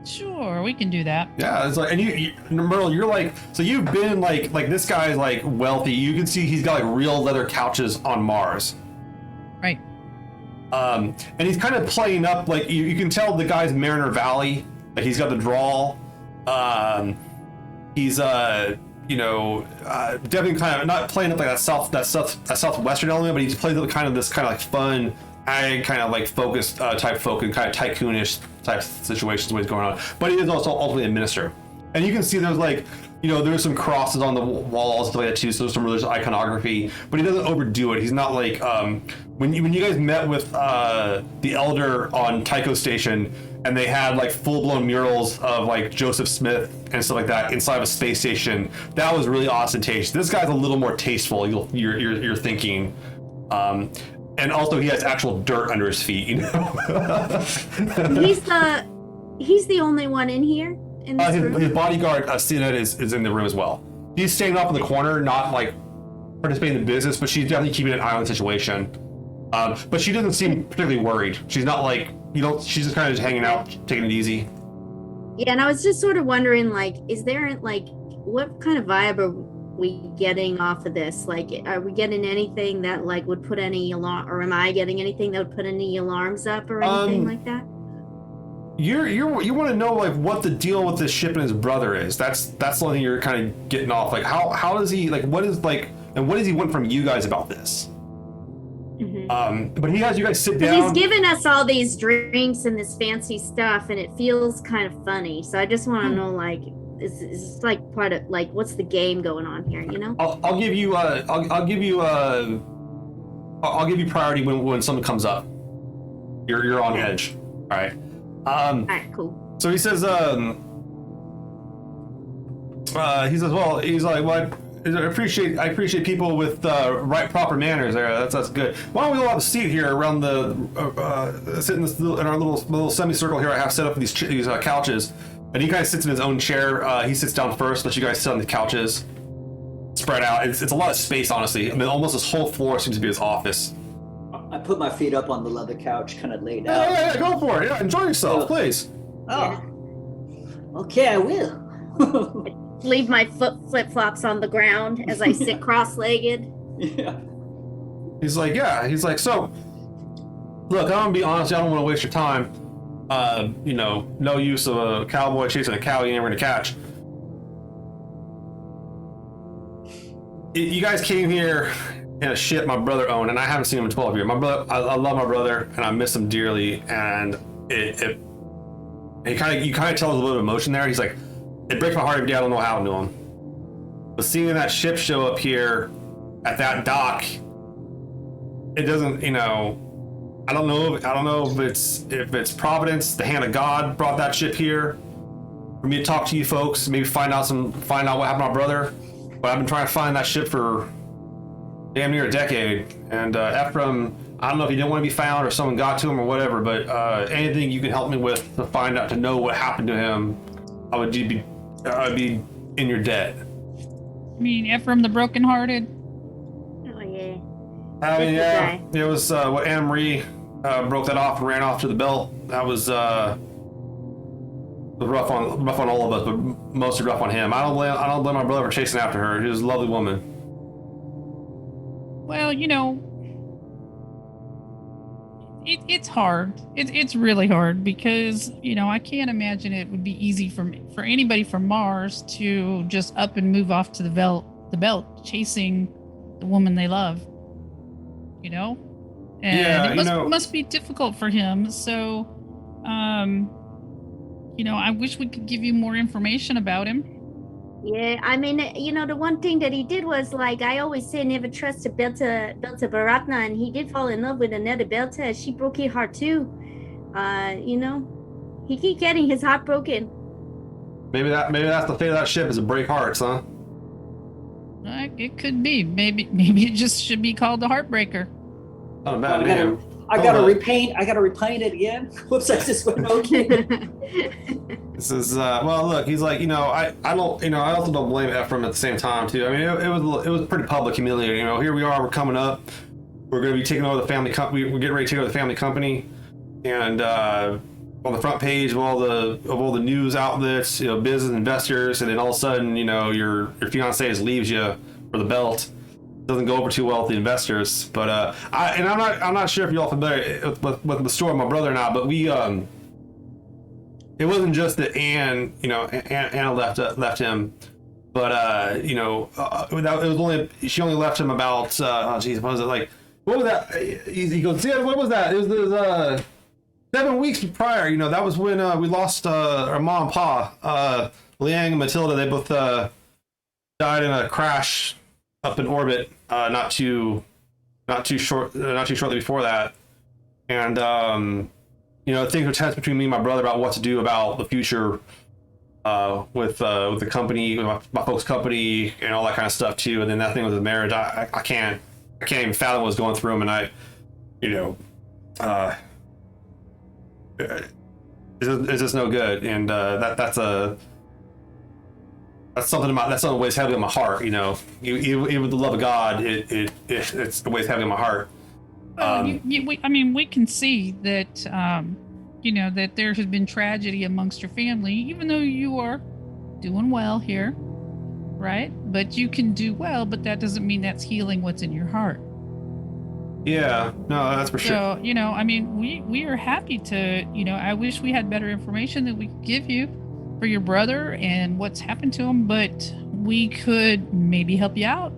Sure, we can do that. Yeah, it's like, and you Merle, you're like, so you've been like this guy's like wealthy. You can see he's got like real leather couches on Mars. Right. And he's kind of playing up like you can tell the guy's Mariner Valley. Like he's got the drawl. He's definitely kind of not playing up like that southwestern element, but he's playing up kind of this kind of like fun, kind of like focused type folk and kind of tycoonish type situations what he's going on. But he is also ultimately a minister, and you can see there's like there's some crosses on the walls and stuff like that too. So there's some religious iconography, but he doesn't overdo it. He's not like when you guys met with the elder on Tycho Station. And they had like full-blown murals of like Joseph Smith and stuff like that inside of a space station. That was really ostentatious. This guy's a little more tasteful. You're thinking, and also he has actual dirt under his feet. You know. He's the only one in here in this room. His bodyguard Sinet is in the room as well. He's staying off in the corner, not like participating in the business, but she's definitely keeping an eye on the situation. But she doesn't seem particularly worried. She's not like. She's just kind of hanging out, taking it easy. Yeah, and I was just sort of wondering, like, is there like, what kind of vibe are we getting off of this? Like, are we getting anything that like would put any alarm, or am I getting anything that would put any alarms up or anything like that? You want to know like what the deal with this ship and his brother is? That's the only thing you're kind of getting off. Like, how does he like? What is like, and what does he want from you guys about this? Mm-hmm. But he has you guys sit down. He's given us all these drinks and this fancy stuff, and it feels kind of funny. So I just want to know, like, is this like part of like what's the game going on here? You know? I'll give you I'll give you priority when something comes up. You're on edge. All right. All right, cool. So he says well, he's like, what? I appreciate people with right proper manners. There, that's good. Why don't we all have a seat here around sit in our little semicircle here? I have set up these couches, and he kind of sits in his own chair. He sits down first, but you guys sit on the couches, spread out. It's a lot of space, honestly. I mean, almost this whole floor seems to be his office. I put my feet up on the leather couch, kind of laid out. Yeah, go for it. Yeah, enjoy yourself, please. Oh, okay, I will. Leave my flip-flops on the ground as I sit cross-legged. Yeah. He's like, so, look, I'm gonna be honest, I don't want to waste your time. No use of a cowboy chasing a cow you ain't never gonna catch. You guys came here in a ship my brother owned, and I haven't seen him in 12 years. My brother, I love my brother, and I miss him dearly. And you kind of tell there's a little bit of emotion there. He's like, it breaks my heart every day. I don't know what happened to him. But seeing that ship show up here at that dock, it doesn't, I don't know if it's Providence, the hand of God brought that ship here for me to talk to you folks, maybe find out what happened to my brother. But I've been trying to find that ship for damn near a decade. And Ephraim, I don't know if he didn't want to be found or someone got to him or whatever, but anything you can help me with to find out, to know what happened to him, I'd be in your debt. I mean, Ephraim the brokenhearted. Oh yeah. I mean, yeah, it was what Anna Marie broke that off and ran off to the belt. That was rough on all of us, but mostly rough on him. I don't blame my brother for chasing after her. She was a lovely woman. Well, it's hard. It's really hard because I can't imagine it would be easy for anybody from Mars to just up and move off to the belt, chasing the woman they love. And Yeah, it must be difficult for him. So, I wish we could give you more information about him. Yeah, I mean, the one thing that he did was, like, I always say never trust a Belta Breanna, and he did fall in love with another Belta. She broke his heart too. He keep getting his heart broken. Maybe that's the fate of that ship, is to break hearts, huh? It could be. Maybe it just should be called the Heartbreaker. Not a bad name. I gotta repaint it again. Whoops, I just went okay. This is well, look, he's like, I also don't blame Ephraim at the same time too. I mean, it was pretty public humiliating. Here we are, we're coming up, we're going to be taking over the family company. We're getting ready to take over the family company, and on the front page of all the news outlets, business investors, and then all of a sudden, your fiance leaves you for the belt. Doesn't go over too well with the investors, but I'm not sure if you're all familiar with the story of my brother or not, but we it wasn't just that Anna left him, but she only left him about what was it like? What was that? He goes, yeah, what was that? It was 7 weeks prior. That was when we lost our mom and pa, Liang and Matilda. They both died in a crash up in orbit, not too shortly before that, and things were tense between me and my brother about what to do about the future with the company, with my folks' company, and all that kind of stuff too. And then that thing with the marriage, I can't even fathom what was going through him, and it's just no good, and that's something that weighs heavily on my heart. Even with the love of God, it weighs heavily on my heart. We can see that, that there has been tragedy amongst your family, even though you are doing well here, right? But you can do well, but that doesn't mean that's healing what's in your heart. Yeah, no, that's for sure. So, we are happy to, I wish we had better information that we could give you for your brother and what's happened to him, but we could maybe help you out,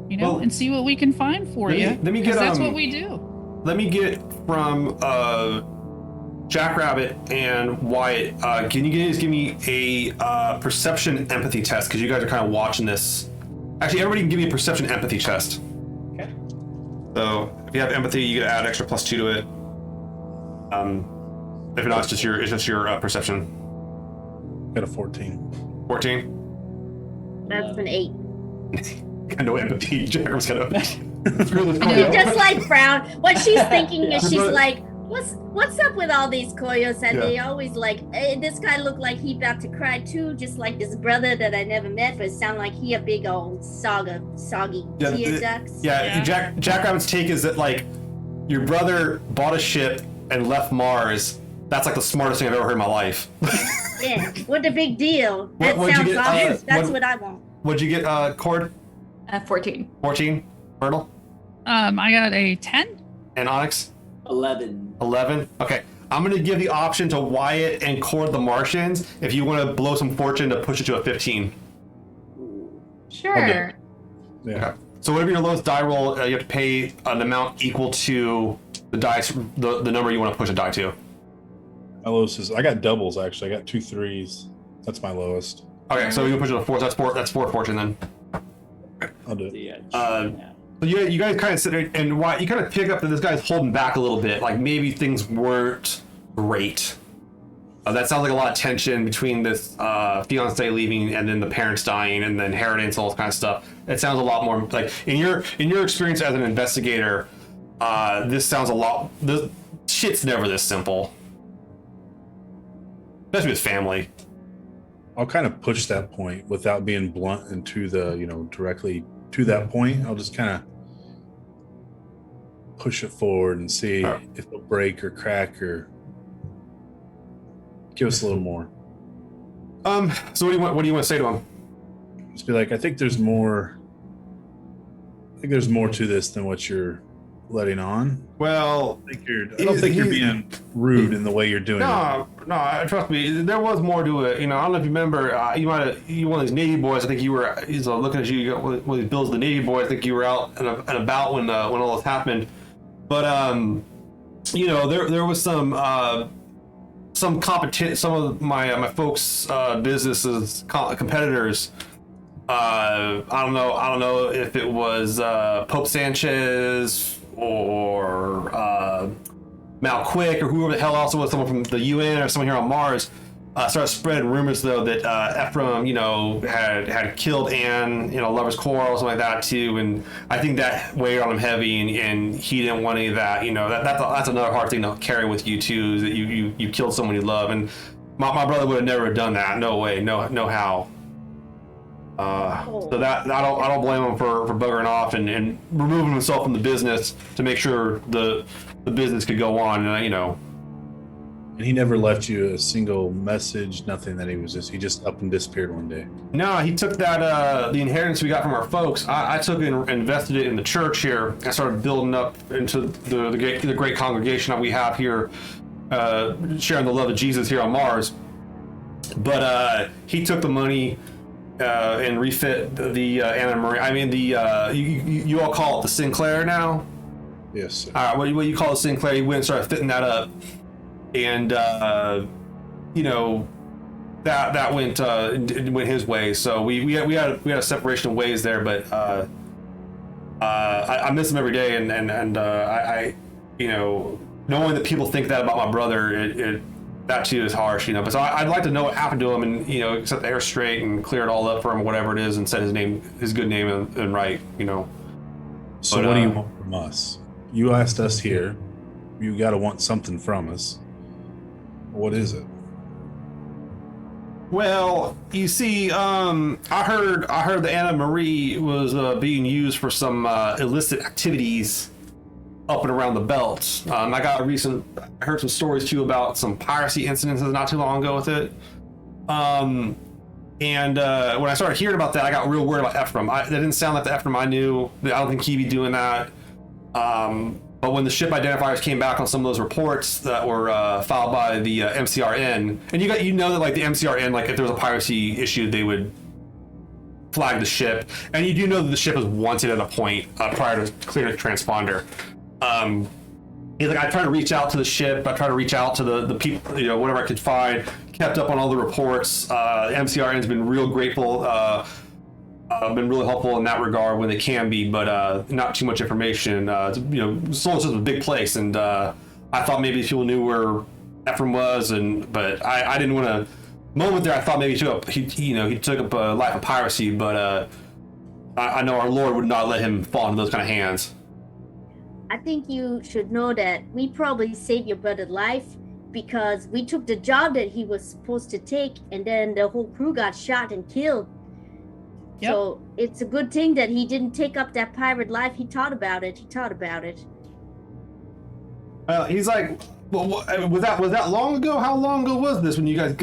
and see what we can find for you. Let me get that's what we do. Let me get from Jackrabbit and Wyatt. Can you guys give me a perception empathy test? Because you guys are kind of watching this. Actually, everybody can give me a perception empathy test. Okay. So if you have empathy, you get to add extra +2 to it. If not, it's just your perception. Got a 14. 14. That's an 8. Got no empathy. Jackrabbit's got Just like Brown, what she's thinking is she's like, what's up with all these koyos? And they always like, hey, this guy looked like he about to cry too, just like this brother that I never met, but it sounded like he a big old soggy tear ducts. Yeah. Jackrabbit's take is that, like, your brother bought a ship and left Mars. That's like the smartest thing I've ever heard in my life. Yeah, what a big deal. That What'd you sounds get, obvious. That's what I want. What'd you get, Cord? 14. 14? Myrtle? I got a 10. And Onyx? 11. 11? Okay. I'm going to give the option to Wyatt and Cord the Martians if you want to blow some fortune to push it to a 15. Sure. Yeah. Okay. So whatever your lowest die roll, you have to pay an amount equal to the dice, the number you want to push a die to. My lowest is I got doubles actually. I got 2 3s. That's my lowest. Okay, so you push it to 4. That's 4 fortune then. I'll do it. The edge. So you guys kind of sit there, and why you kind of pick up that this guy's holding back a little bit. Like maybe things weren't great. That sounds like a lot of tension between this fiance leaving and then the parents dying and then inheritance, all this kind of stuff. It sounds a lot more like in your experience as an investigator. This sounds a lot. This shit's never this simple, especially with family. I'll kind of push that point without being blunt and to the, directly to that point. I'll just kind of push it forward and see if it'll break or crack or give us a little more. So what do you want to say to him? Just be like, I think there's more to this than what you're letting on. Well, I don't think you're being rude in the way you're doing it. No, trust me. There was more to it. I don't know if you remember. You one of these Navy boys. I think you were. He's looking at you. You got one of these bills of the Navy boys. I think you were out and about when all this happened. But there was some competition. Some of my folks' businesses competitors. I don't know if it was Pope Sanchez or Mal Quick or whoever the hell also was, someone from the UN or someone here on Mars, started spreading rumors though that Ephraim, had killed Anne in a lover's quarrel or something like that too, and I think that weighed on him heavy, and he didn't want any of that. That's another hard thing to carry with you too, is that you killed someone you love, and my brother would have never done that. No way, no how. So that I don't blame him for buggering off and removing himself from the business to make sure the business could go on. And he never left you a single message, nothing. That he just up and disappeared one day. No, he took that the inheritance we got from our folks. I took it and invested it in the church here. I started building up into the great congregation that we have here, sharing the love of Jesus here on Mars. But he took the money. And refit the Anna Marie. I mean you all call it the Sinclair now. Yes. All right. What do you call the Sinclair? He went and started fitting that up, and that went his way. So we had a separation of ways there, but I miss him every day, and I knowing that people think that about my brother, that too is harsh, But so I'd like to know what happened to him, and set the air straight and clear it all up for him, whatever it is, and set his good name and right, So what do you want from us? You asked us here. You got to want something from us. What is it? Well, you see, I heard that Anna Marie was being used for some illicit activities up and around the belt. I heard some stories too about some piracy incidences not too long ago with it. And when I started hearing about that, I got real worried about Ephraim. That didn't sound like the Ephraim I knew. I don't think he'd be doing that. But when the ship identifiers came back on some of those reports that were filed by the MCRN, and you know that like the MCRN, like if there was a piracy issue, they would flag the ship, and you do know that the ship was wanted at a point prior to clearing the transponder. He's like, I tried to reach out to the ship. I tried to reach out to the people, whatever I could find. Kept up on all the reports. MCRN's been real grateful. Been really helpful in that regard when they can be, but not too much information. Solar's just a big place, and I thought maybe people knew where Ephraim was, but I didn't want to. Moment there, I thought maybe he took up a life of piracy, but I know our Lord would not let him fall into those kind of hands. I think you should know that we probably saved your brother's life because we took the job that he was supposed to take, and then the whole crew got shot and killed. Yep. So it's a good thing that he didn't take up that pirate life. He thought about it. He's like, well, was that long ago? How long ago was this when you guys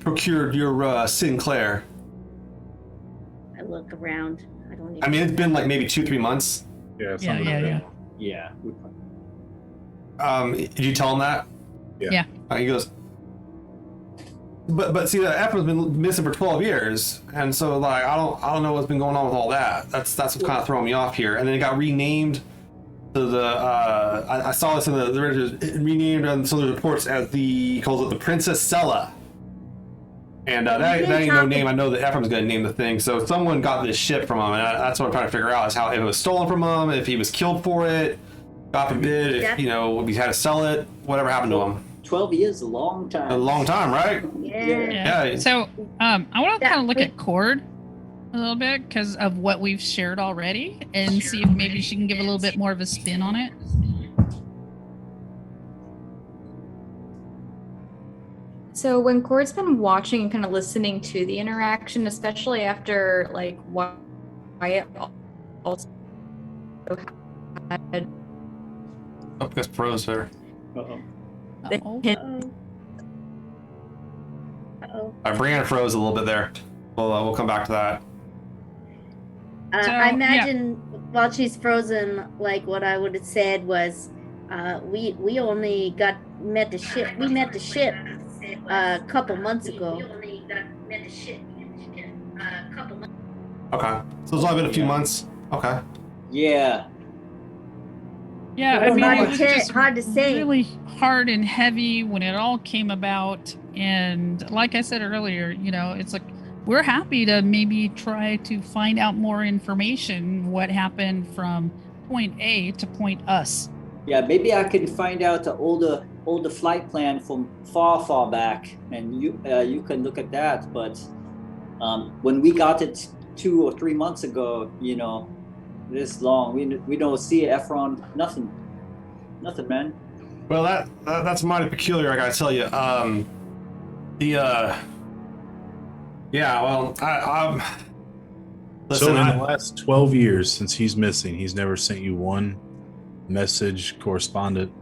procured your Sinclair? I look around. I don't even. I mean, it's been like maybe 2-3 months. Yeah. Yeah. Did you tell him that? Yeah. He goes, But see, that Ephraim's been missing for 12 years, and so like I don't know what's been going on with all that. That's what's kind of throwing me off here. And then it got renamed to the I saw this in the renamed on some of the reports as he calls it the Princess Sella. And that ain't no name. I know that Ephraim's going to name the thing. So someone got this ship from him, and that's what I'm trying to figure out is how if it was stolen from him, if he was killed for it, God forbid, if he had to sell it, whatever happened to him. 12 years, a long time. A long time, right? Yeah. So I want to kind of look at Cord a little bit because of what we've shared already, and see if maybe she can give a little bit more of a spin on it. So when Cord's been watching and kind of listening to the interaction, especially after like Wyatt also had Oh, that's froze there. Uh-oh. Uh-oh. Breanna froze a little bit there. We'll come back to that. I imagine while she's frozen, like what I would have said was, we only met the ship. We met the ship a couple months ago. Okay, so it's only been a few months. Okay. Yeah. Yeah, I mean, it was just hard to say. really hard and heavy when it all came about. And like I said earlier, it's like we're happy to maybe try to find out more information, what happened from point A to point us. Yeah, maybe I can find out the older flight plan from far back, and you can look at that. But when we got it 2 or 3 months ago, this long, we don't see Ephron, nothing, man. Well, that's mighty peculiar, I gotta tell you. I'm. Listen, So in the last 12 years since he's missing, he's never sent you one message, correspondent,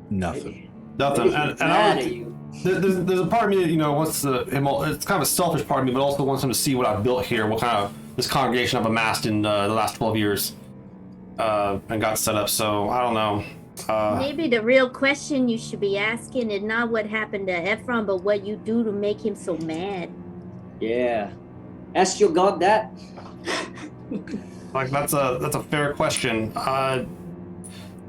nothing. Nothing. And Mad at you. there's a part of me that wants him. It's kind of a selfish part of me, but also wants him to see what I've built here, what kind of this congregation I've amassed in the last 12 years, and got set up. So I don't know. Maybe the real question you should be asking is not what happened to Ephron, but what you do to make him so mad. Yeah. Ask your God that. Like that's a fair question. That's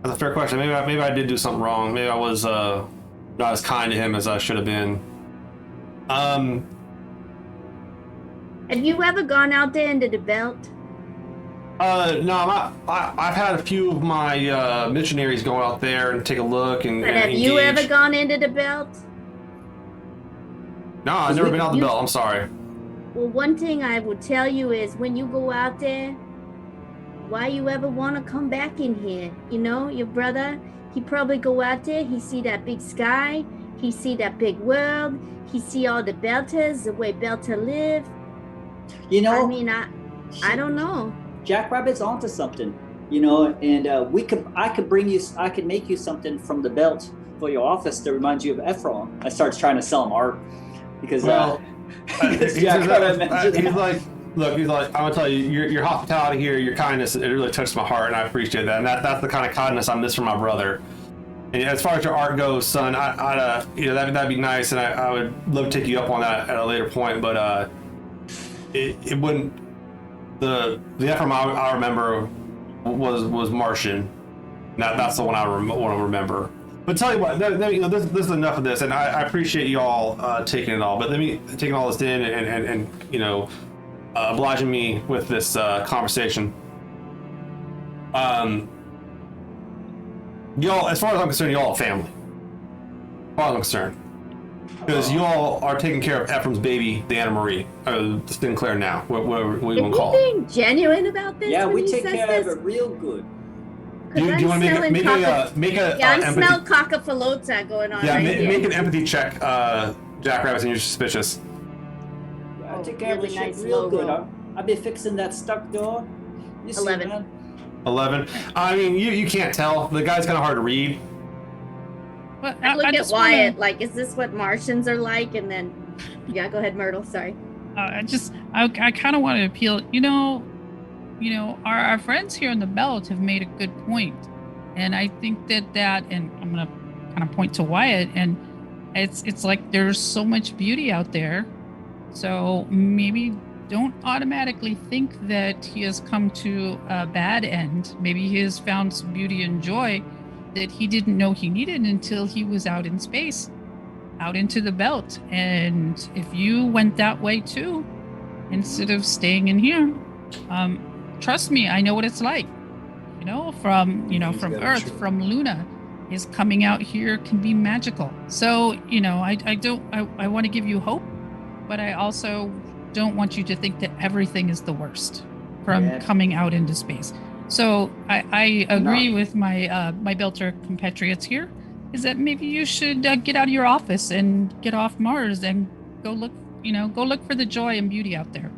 a fair question. Maybe I did do something wrong. Maybe I was not as kind to him as I should have been. Have you ever gone out there into the belt? No, I've had a few of my missionaries go out there and take a look and. But have engage. you ever gone into the belt? No, I've never been out the belt. I'm sorry. Well, one thing I would tell you is when you go out there, why you ever want to come back in here? Your brother, he probably go out there, he see that big sky, he see that big world, he see all the belters, the way belter live. I mean, I don't know. Jackrabbit's onto something, and I could make you something from the belt for your office to remind you of Ephron. I started trying to sell him art because he's like, look, he's like, I'm gonna tell you, your hospitality here, your kindness, it really touched my heart, and I appreciate that. And that's the kind of kindness I miss from my brother. And as far as your art goes, son, that'd be nice, and I would love to take you up on that at a later point. But it wouldn't. The Ephraim I remember was Martian. That's the one I want to remember. But tell you what, this is enough of this, and I appreciate you all taking it all. But taking all this in and obliging me with this conversation. Y'all, as far as I'm concerned, y'all are family. As far as I'm concerned. Because you all are taking care of Ephraim's baby, the Anna Marie, the Sinclair now, whatever we want to call it. Are you being genuine about this? Yeah, when we he take says care this? of it real good. Do you want to make a Yeah, I empathy? smell cockaphalota going on Yeah, right here. make an empathy check, Jackrabbit, and you're suspicious. Yeah, I take care of the really shit nice real logo. good. I'll be fixing that stuck door. You see, 11. man. 11. I mean, you can't tell. The guy's kind of hard to read. But I look at just Wyatt, wanna- like, is this what Martians are like? And then, yeah, go ahead, Myrtle. Sorry. I kind of want to appeal. Our friends here in the belt have made a good point, and I think that, and I'm gonna kind of point to Wyatt, and It's like there's so much beauty out there. So maybe don't automatically think that he has come to a bad end. Maybe he has found some beauty and joy that he didn't know he needed until he was out in space, out into the belt. And if you went that way too, instead of staying in here, trust me, I know what it's like. From from Earth, from Luna, is coming out here can be magical. So I want to give you hope, but I also don't want you to think that everything is the worst from coming out into space. So I agree with my my Belter compatriots here, is that maybe you should get out of your office and get off Mars and go look for the joy and beauty out there.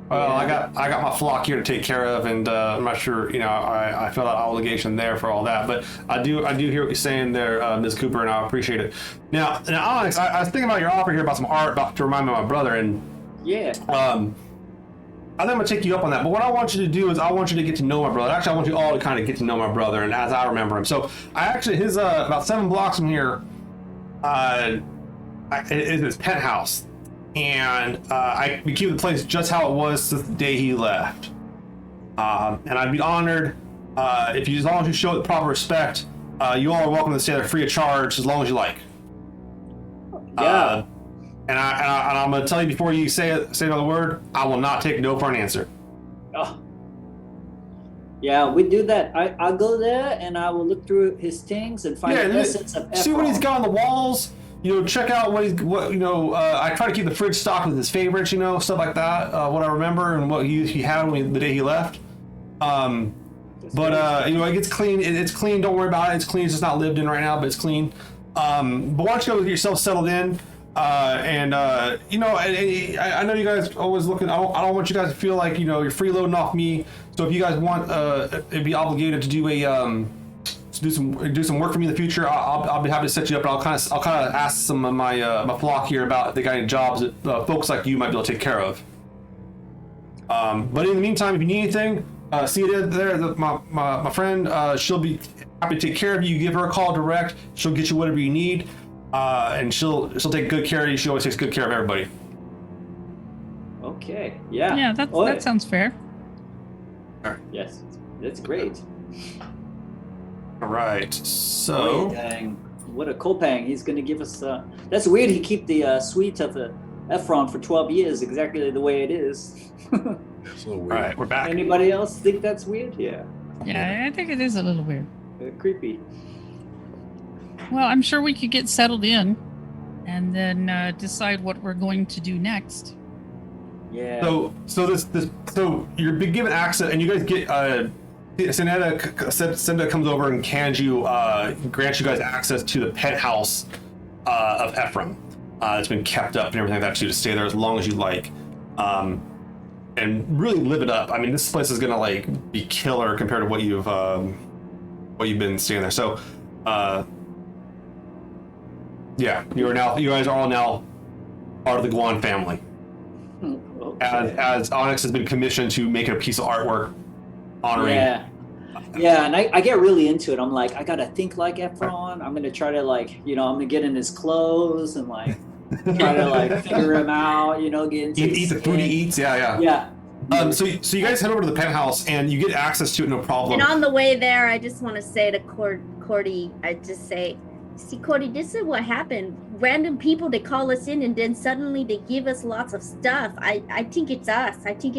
Well, I got my flock here to take care of, and I'm not sure, I feel that obligation there for all that, but I do hear what you're saying there, Ms. Cooper, and I appreciate it. Now Onyx, I was thinking about your offer here about some art to remind me of my brother, and I think I'm gonna take you up on that. But what I want you to do is I want you to get to know my brother. Actually, I want you all to kind of get to know my brother, and as I remember him. So I actually his about 7 blocks from here, is his penthouse. And we keep the place just how it was since the day he left. And I'd be honored if you, as long as you show it the proper respect, you all are welcome to stay there free of charge as long as you like. Yeah. And I'm going to tell you before you say another word, I will not take no for an answer. Oh. Yeah, we do that. I'll go there and I will look through his things and find the essence of see what he's got on the walls. Check out I try to keep the fridge stocked with his favorites, stuff like that, what I remember and what he had the day he left. It gets clean. It's clean. Don't worry about it. It's clean. It's just not lived in right now, but it's clean. But why don't you go get yourself settled in? I know you guys always looking. I don't want you guys to feel like you're freeloading off me. So if you guys want to be obligated to do do some work for me in the future, I'll be happy to set you up. And I'll kind of ask some of my flock here about if they got any jobs that folks like you might be able to take care of. But in the meantime, if you need anything, see it there. My friend, she'll be happy to take care of you. You give her a call direct. She'll get you whatever you need, and she'll take good care of you. She always takes good care of everybody. Okay. Yeah. Yeah, that sounds fair. Yes, that's great. All right, so dang. What a Kopang. He's going to give us that's weird. He keep the suite of Ephron for 12 years exactly the way it is. So weird. all right, we're back. Anybody else think that's weird? Yeah. Yeah, I think it is a little weird. Creepy. Well, I'm sure we could get settled in and then decide what we're going to do next. Yeah. So you're being given access, and you guys get Senda comes over and grants you guys access to the penthouse of Ephraim. It's been kept up and everything like that too, to stay there as long as you like, and really live it up. I mean, this place is gonna be killer compared to what you've been staying there. So, you guys are all now part of the Guan family. Okay. As Onyx has been commissioned to make a piece of artwork honoring. Yeah, and I get really into it. I'm like, I gotta think like Ephron. I'm gonna try to I'm gonna get in his clothes and try to figure him out. Get into eat the food he eats. Yeah. So you guys head over to the penthouse and you get access to it, no problem. And on the way there, I just want to say to Cordy, see, Cordy, this is what happened. Random people, they call us in and then suddenly they give us lots of stuff. I think it's us. I think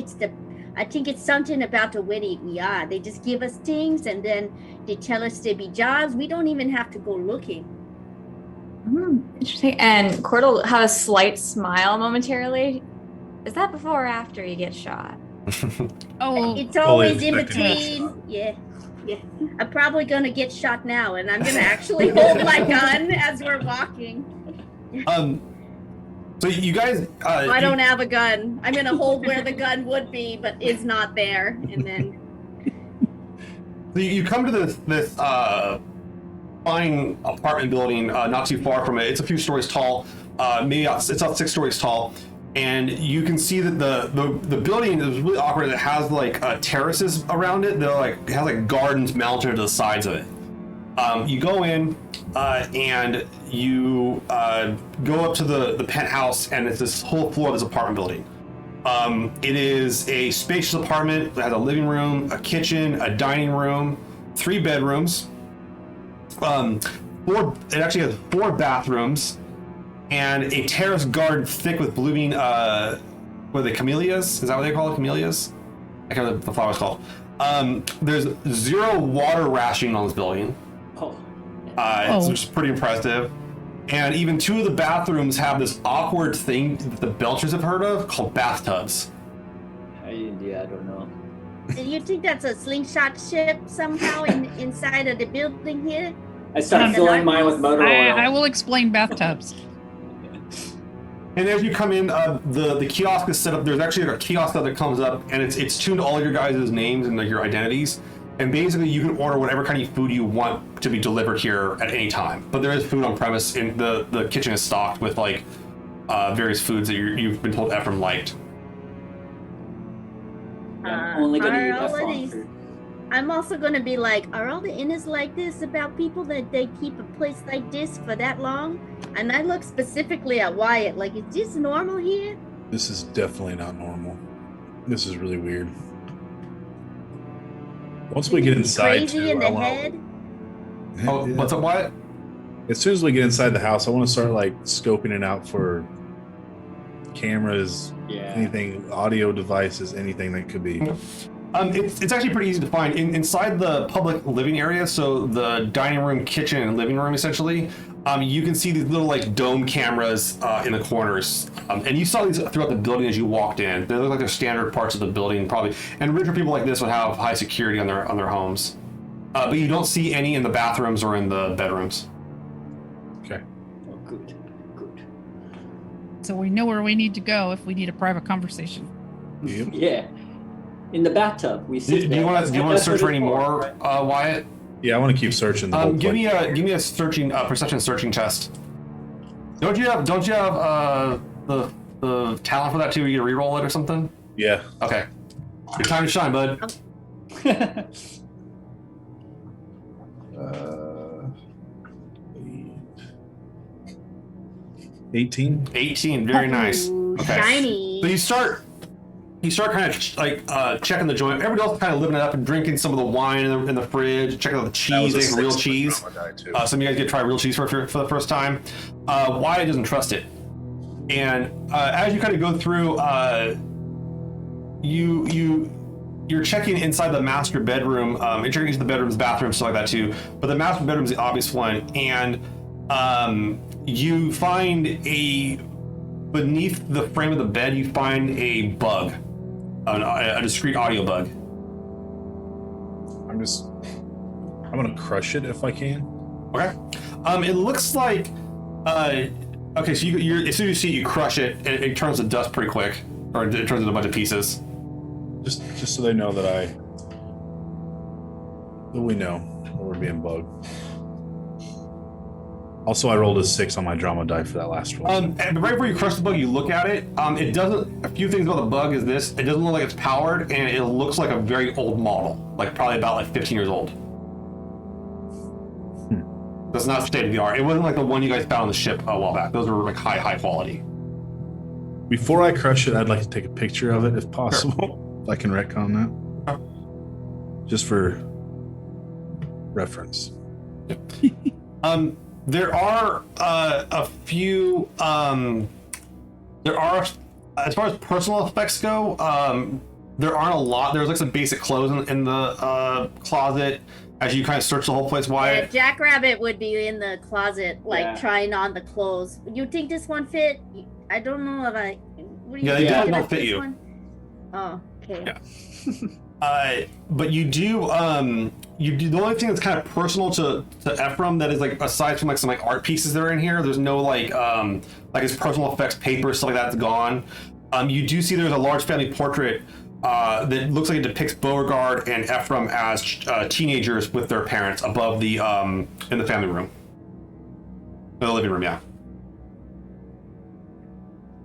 it's something about the way we are. They just give us things and then they tell us there be jobs. We don't even have to go looking. Interesting. And Cord will have a slight smile momentarily. Is that before or after he gets shot? It's always in between. Yeah. I'm probably gonna get shot now, and I'm gonna actually hold my gun as we're walking. So you guys, I don't have a gun. I'm gonna hold where the gun would be, but is not there, and then. So you come to this fine apartment building, not too far from it. It's a few stories tall. It's about 6 stories tall. And you can see that the building is really awkward. It has terraces around it. It has gardens mounted to the sides of it. You go in and you go up to the penthouse, and it's this whole floor of this apartment building. It is a spacious apartment that has a living room, a kitchen, a dining room, 3 bedrooms. It actually has 4 bathrooms, and a terrace garden thick with blooming, what are they, camellias? Is that what they call it, camellias? I can't remember what the flower's called. There's 0 water rationing on this building. It's pretty impressive. And even 2 of the bathrooms have this awkward thing that the Belchers have heard of called bathtubs. Yeah, I don't know. Do you think that's a slingshot ship somehow inside of the building here? I start filling mine with motor oil. I will explain bathtubs. And as you come in, the kiosk is set up. There's actually a kiosk that comes up, and it's tuned to all of your guys' names and your identities. And basically, you can order whatever kind of food you want to be delivered here at any time. But there is food on premise, and the kitchen is stocked with like various foods that you've been told Ephraim liked. I'm only gonna eat are all of F1 these- food. I'm also going to be like, are all the inns like this about people that they keep a place like this for that long? And I look specifically at Wyatt, like, is this normal here? This is definitely not normal. This is really weird. Once we get inside, Crazy too, in the I wanna- head? Oh, Yeah. what's up, Wyatt? As soon as we get inside the house, I want to start like scoping it out for cameras, Yeah. anything, audio devices, anything that could be. It's actually pretty easy to find. Inside the public living area, so the dining room, kitchen, and living room, essentially, you can see these little like dome cameras in the corners. And you saw these throughout the building as you walked in. They look like they're standard parts of the building, probably. And richer people like this would have high security on their homes. But you don't see any in the bathrooms or in the bedrooms. Okay. Oh, good. So we know where we need to go if we need a private conversation. Yep. Yeah. In the bathtub, we Do sit you want to That's search for what any it's more, Wyatt? Yeah, I want to keep searching the whole Give me place. a searching perception searching test. Don't you have the talent for that too? You get to reroll it or something? Yeah. Okay. Your time to shine, bud. 18. 18, very nice. Ooh, Okay. shiny. So you start kind of like checking the joint. Everybody else kind of living it up and drinking some of the wine in the fridge, checking out the That cheese, was a they have real 6 cheese. drama die, too. Some of you guys get to try real cheese for the first time. Wyatt doesn't trust it. And as you kind of go through, you're checking inside the master bedroom. You're checking into the bedrooms, bathrooms, stuff like that too. But the master bedroom is the obvious one, and you find beneath the frame of the bed, you find a bug, a discrete audio bug. I'm gonna crush it if I can. Okay. It looks like okay. So you're as soon as you see it, you crush it, and it turns to dust pretty quick, or it turns into a bunch of pieces. Just so they know that we know that we're being bugged. Also, I rolled a 6 on my drama die for that last one. And right before you crush the bug, you look at it. It doesn't. A few things about the bug is this: it doesn't look like it's powered, and it looks like a very old model, like probably about like 15 years old. That's not state of the art. It wasn't like the one you guys found on the ship a while back. Those were like high quality. Before I crush it, I'd like to take a picture of it if possible. If I can retcon that. Just for reference. There are a few. There are, as far as personal effects go, there aren't a lot. There's like some basic clothes in the closet. As you kind of search the whole place, Yeah, Wyatt. Jackrabbit would be in the closet, like Yeah. trying on the clothes. You think this one fit? I don't know if I. What do you Yeah, think? they Did don't I fit this you. one? Oh, okay. Yeah. But you do. The only thing that's kind of personal to Ephraim that is like aside from like some like art pieces that are in here. There's no like his personal effects paper, stuff like that's gone. You do see there's a large family portrait. That looks like it depicts Beauregard and Ephraim as teenagers with their parents above the in the family room, the living room. Yeah.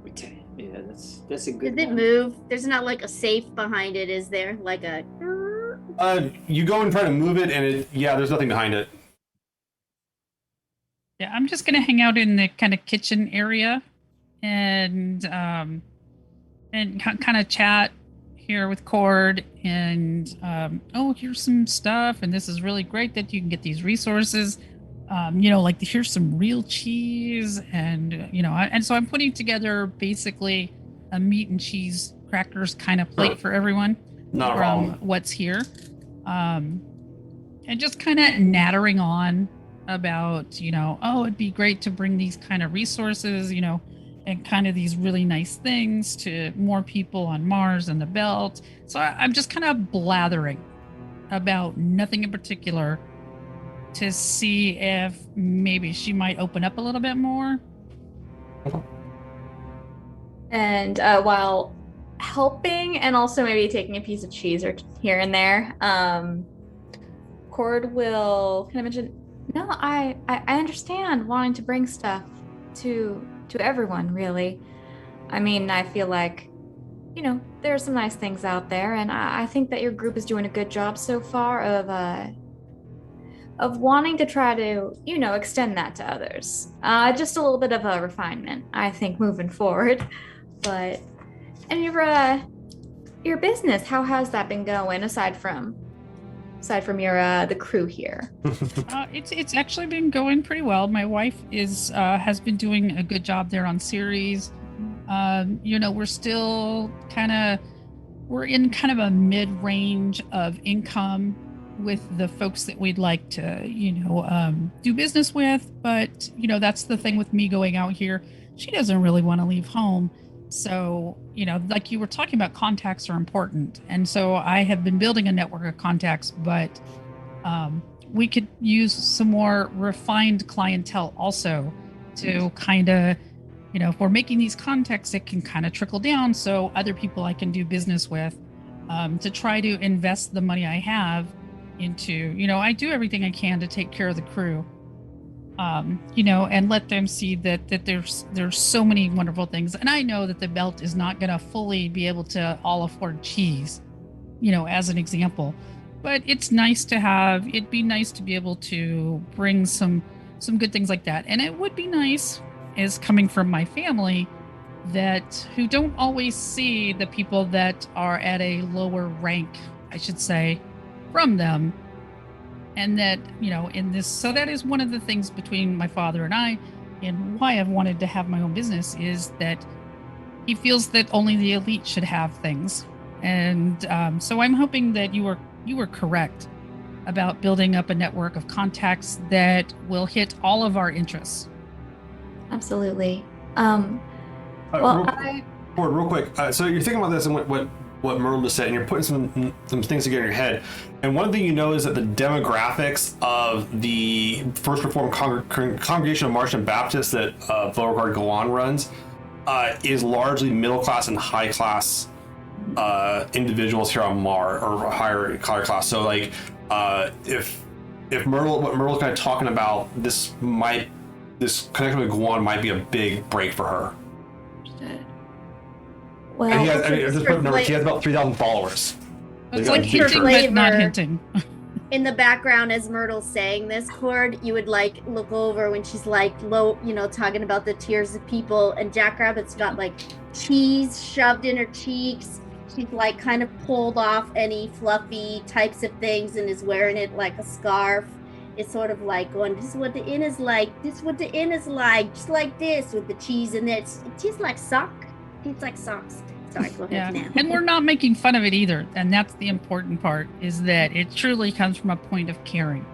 Okay. Yeah, that's a good Does it one. move? There's not like a safe behind it, is there? Like a. You go and try to move it, and there's nothing behind it. Yeah, I'm just gonna hang out in the kind of kitchen area and kind of chat here with Cord and oh, here's some stuff and this is really great that you can get these resources. Like here's some real cheese and and so I'm putting together basically a meat and cheese crackers kind of plate for everyone Not a from problem. what's here. And just kind of nattering on about, oh, it'd be great to bring these kind of resources, and kind of these really nice things to more people on Mars and the belt. So I'm just kind of blathering about nothing in particular to see if maybe she might open up a little bit more. And while helping and also maybe taking a piece of cheese or here and there, Cord will kind of mention, no, I understand wanting to bring stuff to everyone, really. I mean, I feel like, there are some nice things out there, and I think that your group is doing a good job so far of wanting to try to, extend that to others. Just a little bit of a refinement, I think, moving forward. But, and your business, how has that been going aside from your the crew here? It's actually been going pretty well. My wife has been doing a good job there on series. We're still we're in kind of a mid-range of income with the folks that we'd like to do business with, but that's the thing with me going out here. She doesn't really want to leave home. So, like you were talking about, contacts are important. And so I have been building a network of contacts, but we could use some more refined clientele also to kind of, if we're making these contacts, it can kind of trickle down. So other people I can do business with to try to invest the money I have into, I do everything I can to take care of the crew. And let them see that there's so many wonderful things. And I know that the belt is not going to fully be able to all afford cheese, as an example. But it's nice to have. It'd be nice to be able to bring some good things like that. And it would be nice, as coming from my family, who don't always see the people that are at a lower rank, I should say, from them. And that, in this, so that is one of the things between my father and I, and why I've wanted to have my own business, is that he feels that only the elite should have things. And so I'm hoping that you were correct about building up a network of contacts that will hit all of our interests. Absolutely. Real quick. So you're thinking about this and what Merle just said, and you're putting some things together in your head. And one thing you know is that the demographics of the First Reformed Congregation of Martian Baptists that Beauregard Gawan runs is largely middle class and high class individuals here on Mar, or higher class. So like if what Merle's kind of talking about, this connection with Gawan might be a big break for her. Well, And he has about 3,000 followers. It's got like a big hinting, church. but not hinting. In the background, as Myrtle's saying this, Cord, you would like look over when she's like low, talking about the tiers of people, and Jackrabbit's got like cheese shoved in her cheeks. She's like kind of pulled off any fluffy types of things and is wearing it like a scarf. It's sort of like going, this is what the inn is like. This is what the inn is like. Just like this with the cheese in it. It tastes like sock. It tastes like socks. Sorry, go ahead, Yeah. Nan. And we're not making fun of it either. And that's the important part, is that it truly comes from a point of caring.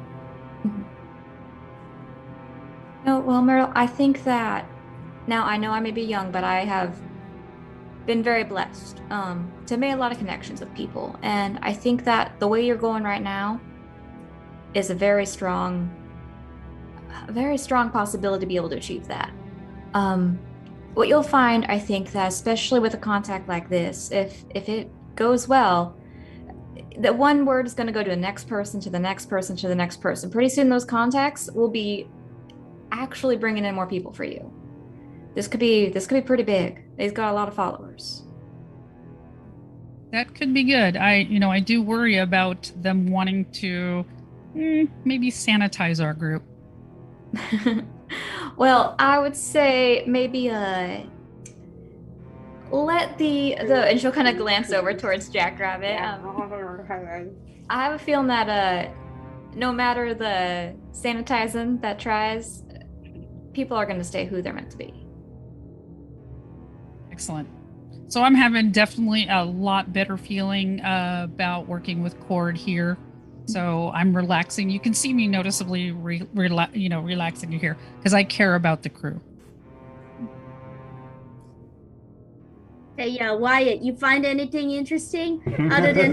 No, well, Myrtle, I think that now I know I may be young, but I have been very blessed to make a lot of connections with people. And I think that the way you're going right now is a very strong possibility to be able to achieve that. What you'll find, I think, that especially with a contact like this, if it goes well, that one word is going to go to the next person, to the next person, to the next person. Pretty soon those contacts will be actually bringing in more people for you. This could be pretty big. They've got a lot of followers. That could be good. I do worry about them wanting to maybe sanitize our group. Well, I would say maybe let the and she'll kind of glance over towards Jackrabbit. I have a feeling that no matter the sanitizing that tries, people are going to stay who they're meant to be. Excellent. So I'm having definitely a lot better feeling about working with Cord here. So I'm relaxing. You can see me noticeably relaxing here because I care about the crew. Hey, Wyatt, you find anything interesting other than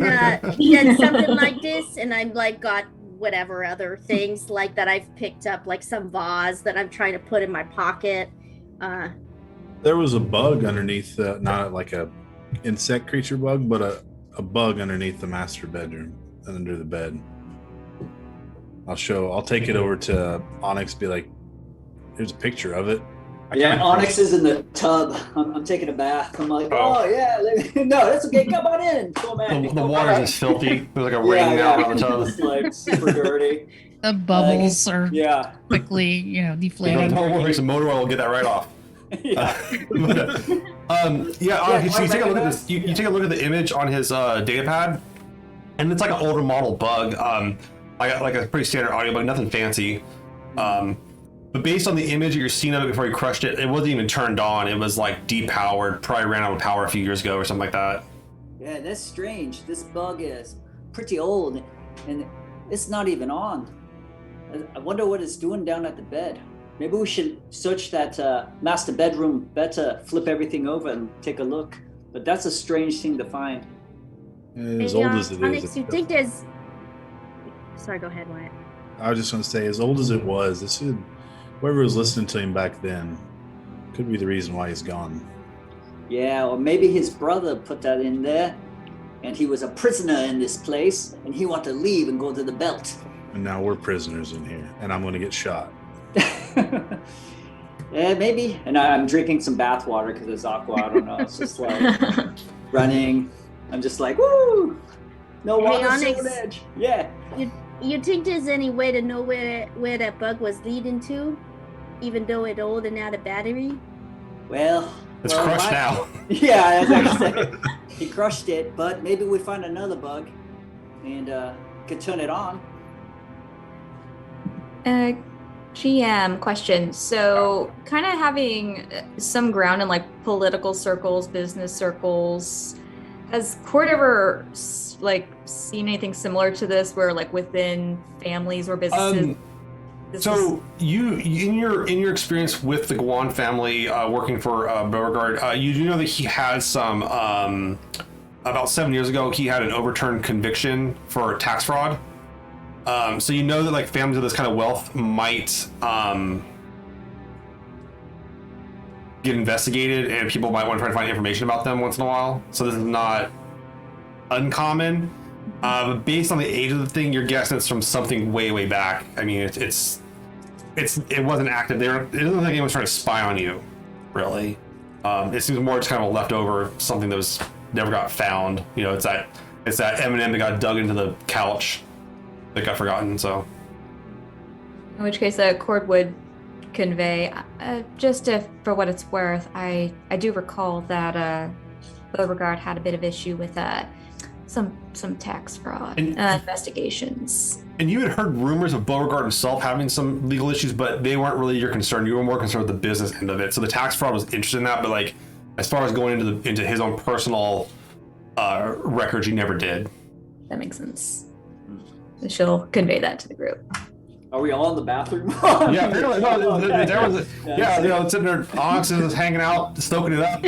something like this? And I'm like got whatever other things like that I've picked up, like some vase that I'm trying to put in my pocket. There was a bug underneath, not like a insect creature bug, but a bug underneath the master bedroom, under the bed. I'll take it over to Onyx, be like, here's a picture of it. Yeah, Onyx is in the tub. I'm taking a bath. I'm like, oh yeah, no, that's okay. Come on in. Come on. The water's just filthy. There's like a ring now around the tub. It's like super dirty. The bubbles are yeah, quickly, deflating. Don't worry, some motor oil will get that right off. yeah. You take a look at this. You take a look at the image on his data pad, and it's like an older model bug. I got like a pretty standard audio bug, nothing fancy. But based on the image that you're seeing of it before you crushed it, it wasn't even turned on. It was like depowered, probably ran out of power a few years ago or something like that. Yeah, that's strange. This bug is pretty old, and it's not even on. I wonder what it's doing down at the bed. Maybe we should search that master bedroom better, flip everything over and take a look. But that's a strange thing to find. As old as it Onyx, is. you think there's... Sorry, go ahead, Wyatt. I was just going to say, as old as it was, whoever was listening to him back then could be the reason why he's gone. Yeah, or maybe his brother put that in there, and he was a prisoner in this place, and he wanted to leave and go to the belt. And now we're prisoners in here, and I'm going to get shot. Yeah, maybe. And I'm drinking some bath water because it's aqua. I don't know. It's just like running. I'm just like, woo! No water, Onyx, edge. Yeah. You think there's any way to know where that bug was leading to, even though it's old and out of battery? Well, It's crushed now. Yeah, as I said, he crushed it. But maybe we find another bug and can turn it on. GM question. So, kind of having some ground in like political circles, business circles. Has Court ever seen anything similar to this, where like within families or businesses? You in your experience with the Guan family working for Beauregard, you do know that he had some about 7 years ago he had an overturned conviction for tax fraud. So you know that like families of this kind of wealth might get investigated, and people might want to try to find information about them once in a while. So this is not uncommon. But based on the age of the thing, you're guessing it's from something way back. I mean, it wasn't active. It doesn't look like anyone's trying to spy on you, really. It seems more just kind of a leftover, something that was never got found. It's that M&M that got dug into the couch that got forgotten. So, in which case, Cord would convey, for what it's worth, I do recall that Beauregard had a bit of issue with some tax fraud investigations. And you had heard rumors of Beauregard himself having some legal issues, but they weren't really your concern. You were more concerned with the business end of it. So the tax fraud was interested in that, but like as far as going into his own personal records, you never did. That makes sense. She'll convey that to the group. Are we all in the bathroom? Yeah, apparently. No, there was sitting there, Onyx is hanging out, stoking it up.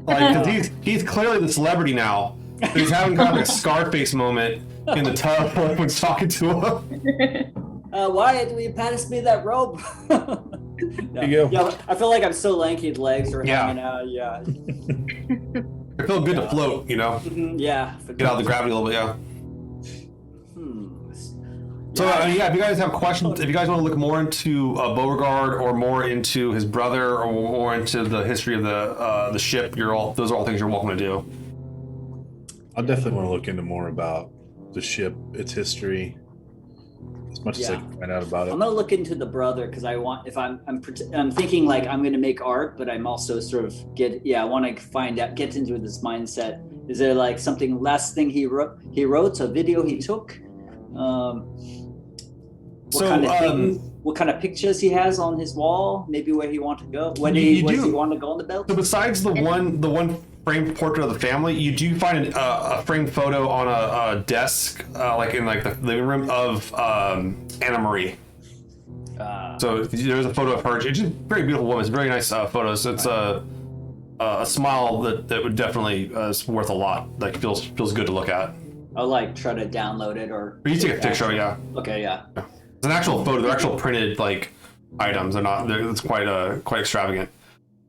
Like, 'cause he's clearly the celebrity now. He's having kind of like a Scarface moment in the tub when everyone's talking to him. Wyatt, will you pass me that rope? No. There you go. Yeah, I feel like I'm so lanky, the legs are hanging out. Yeah. It felt good to float, Mm-hmm, yeah. Get out of the gravity a little bit, yeah. So if you guys have questions, if you guys want to look more into Beauregard or more into his brother or more into the history of the ship, those are all things you're welcome to do. I definitely want to look into more about the ship, its history, as much as I can find out about it. I'm gonna look into the brother because I want if I'm thinking like I'm gonna make art, but I'm also sort of I want to get into this mindset. Is there like something last thing he wrote a video he took? What kind of pictures he has on his wall? Maybe where he want to go? Where does he want to go on the belt? So besides the one framed portrait of the family, you do find a framed photo on a desk, like in like the living room of Anna Marie. So there's a photo of her. She's a very beautiful woman. It's a very nice photo. So it's a smile that would definitely is worth a lot. Like feels good to look at. I'll like try to download it or. But you take a picture, yeah. Okay, yeah. It's an actual photo. They're actual printed like items. It's quite extravagant.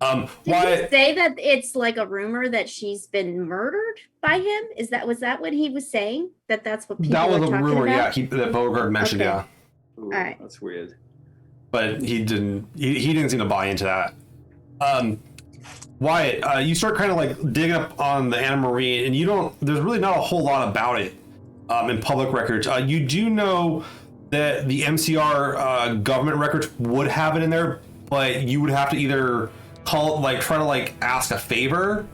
Did he say that it's like a rumor that she's been murdered by him? Was that what he was saying? That's what people were talking rumor, about? yeah. That Beauregard mentioned, yeah. Ooh, all right. That's weird. But he didn't seem to buy into that. Wyatt, you start kind of like digging up on the Anna Marie, and there's really not a whole lot about it in public records. You do know that the MCR government records would have it in there, but you would have to either try to ask a favor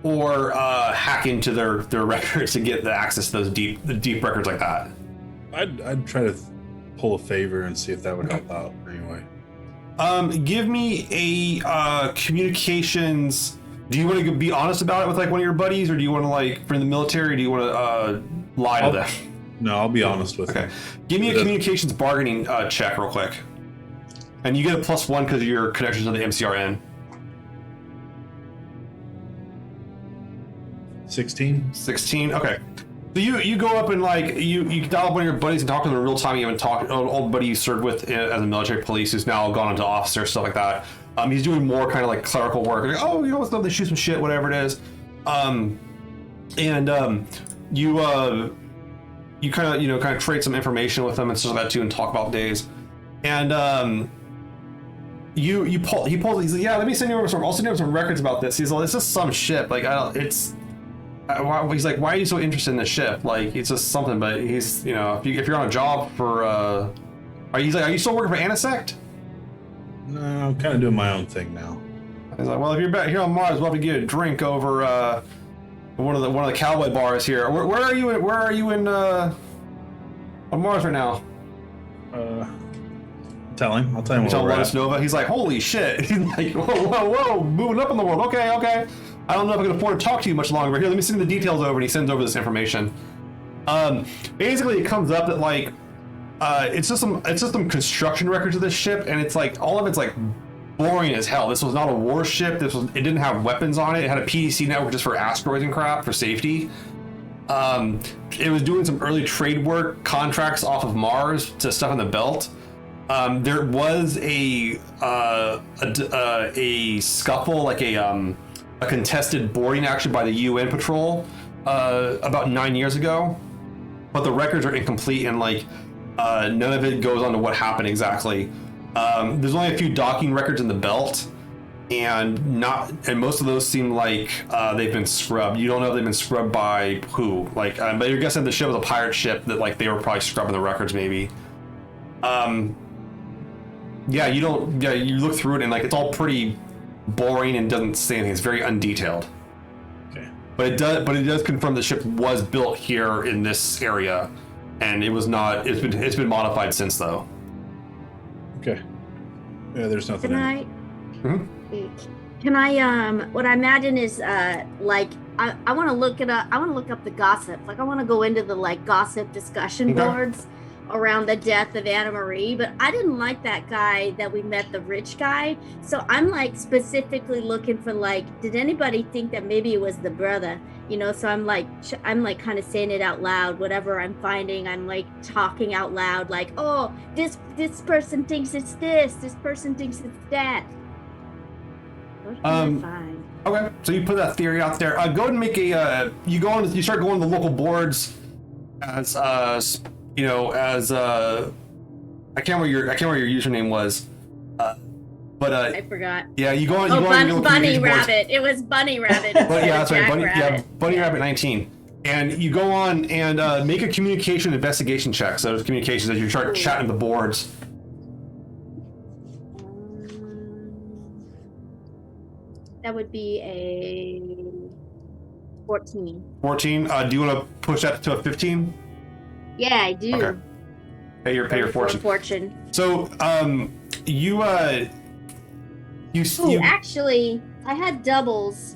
or hack into their records to get the access to those deep records like that. I'd try to pull a favor and see if that would help out anyway. Give me a communications. Do you want to be honest about it with like one of your buddies, or do you want to for the military? Or do you want to lie to them? No, I'll be honest with you. Give me a communications bargaining check real quick. And you get a +1 because of your connections to the MCRN. 16. 16. Okay. So you go up and you dial up one of your buddies and talk to them in real time. You haven't talked old buddy you served with as a military police who's now gone into officer, stuff like that. He's doing more kind of like clerical work. Like, oh, you know what's up? They shoot some shit, whatever it is. You kind of trade some information with them and stuff like that too, and talk about days. And he pulls. He's like, yeah, let me send you over some. I'll send you over some records about this. He's like, it's just some ship. Like he's like, why are you so interested in this ship? Like it's just something. But he's if you're on a job for are you still working for Anisect? No, I'm kind of doing my own thing now. He's like, well, if you're back here on Mars, we'll have to get a drink over one of the cowboy bars here. Where are you in on Mars right now? I'll tell him where we're at. Nova. He's like, holy shit. He's like, whoa, moving up in the world. Okay. I don't know if I can afford to talk to you much longer. Here, let me send the details over, and he sends over this information. Basically, it comes up that it's just some construction records of this ship, and it's like all of it's like boring as hell. This was not a warship. It didn't have weapons on it. It had a PDC network just for asteroids and crap for safety. It was doing some early trade work, contracts off of Mars to stuff in the belt. There was a scuffle, like a contested boarding action by the UN patrol about 9 years ago, but the records are incomplete and none of it goes on to what happened exactly. There's only a few docking records in the belt, and most of those seem like they've been scrubbed. You don't know if they've been scrubbed by who. But you're guessing the ship was a pirate ship that they were probably scrubbing the records maybe. You look through it and it's all pretty boring and doesn't say anything. It's very undetailed. Okay. But it does confirm the ship was built here in this area, and it was not. It's been modified since though. Okay. Yeah, there's nothing. Can I what I imagine is I want to look it up. I want to look up the gossip. I want to go into the gossip discussion boards around the death of Anna Marie, but I didn't like that guy that we met, the rich guy. So I'm specifically looking for did anybody think that maybe it was the brother? So I'm kind of saying it out loud. Whatever I'm finding, I'm talking out loud, oh, this person thinks it's this person thinks it's that. What can I find? Okay, so you put that theory out there. Go and make you start going to the local boards as I can't remember your username was, but I forgot. Yeah, you go on. Bunny Rabbit. It was Bunny Rabbit. But yeah, that's right. Bunny Rabbit 19. And you go on and make a communication investigation check. So there's communications as you start chatting the boards. That would be a 14. 14. Do you want to push that to a 15? Yeah, I do. Okay. Pay your fortune. So you actually, I had doubles.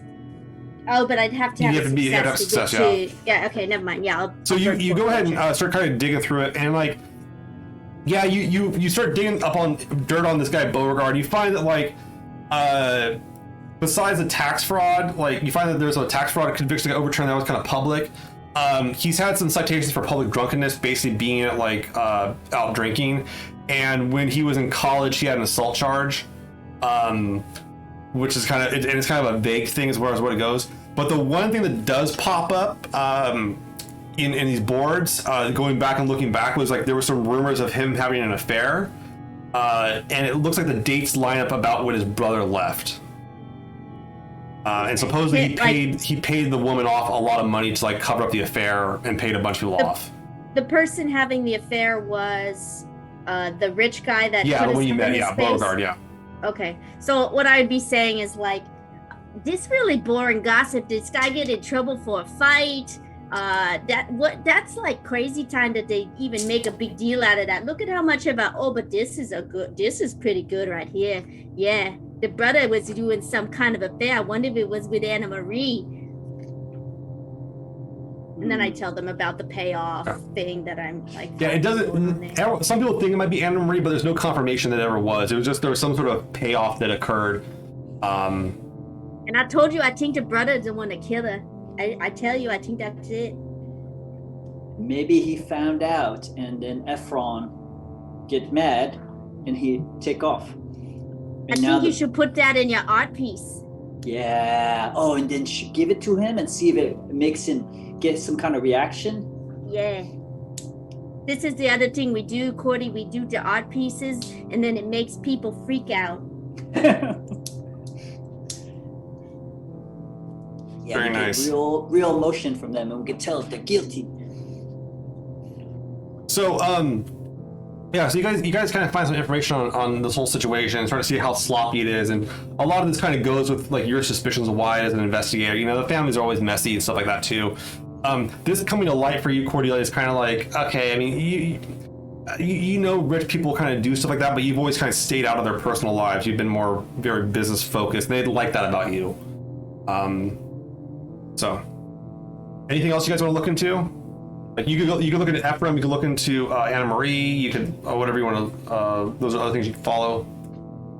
Oh, but I'd have to have success to get to. Yeah. Okay. Never mind. Yeah. So you go ahead and start kind of digging through it, and like, yeah, you start digging up on dirt on this guy Beauregard. You find that like, besides the tax fraud, like you find that there's a tax fraud conviction that got overturned that was kind of public. He's had some citations for public drunkenness, basically being at like out drinking, and when he was in college, he had an assault charge. Which is kind of, and it's kind of a vague thing as far as what it goes. But the one thing that does pop up in these boards, going back and looking back, was like there were some rumors of him having an affair, and it looks like the dates line up about when his brother left. And supposedly he paid the woman off a lot of money to like cover up the affair and paid a bunch of people off. The person having the affair was the rich guy that the one you met, Beauregard, yeah. Okay, so what I would be saying is like, this really boring gossip. This guy get in trouble for a fight. That's like crazy time that they even make a big deal out of that. Look at how much of but this is pretty good right here. Yeah, the brother was doing some kind of affair. I wonder if it was with Anna Marie. And then I tell them about the payoff thing that I'm like. Yeah, it doesn't. Some people think it might be Anna Marie, but there's no confirmation that it ever was. It was just there was some sort of payoff that occurred. And I told you, I think the brother is the one that killed her. I tell you, I think that's it. Maybe he found out, and then Ephron get mad, and he take off. And I think you should put that in your art piece. Yeah. Oh, and then give it to him and see if it makes him get some kind of reaction. Yeah. This is the other thing we do, Cordy. We do the art pieces, and then it makes people freak out. Yeah, very nice. Real emotion from them, and we can tell if they're guilty. So, yeah, so you guys kind of find some information on this whole situation and start to see how sloppy it is, and a lot of this kind of goes with like your suspicions of why as an investigator. You know, the families are always messy and stuff like that too. This coming to light for you, Cordelia, is kind of like, okay, I mean, you know rich people kind of do stuff like that, but you've always kind of stayed out of their personal lives. You've been more very business focused. They like that about you. So, anything else you guys want to look into? Like you could look into Ephraim, you could look into Anna Marie, you could whatever you want to. Those are other things you can follow.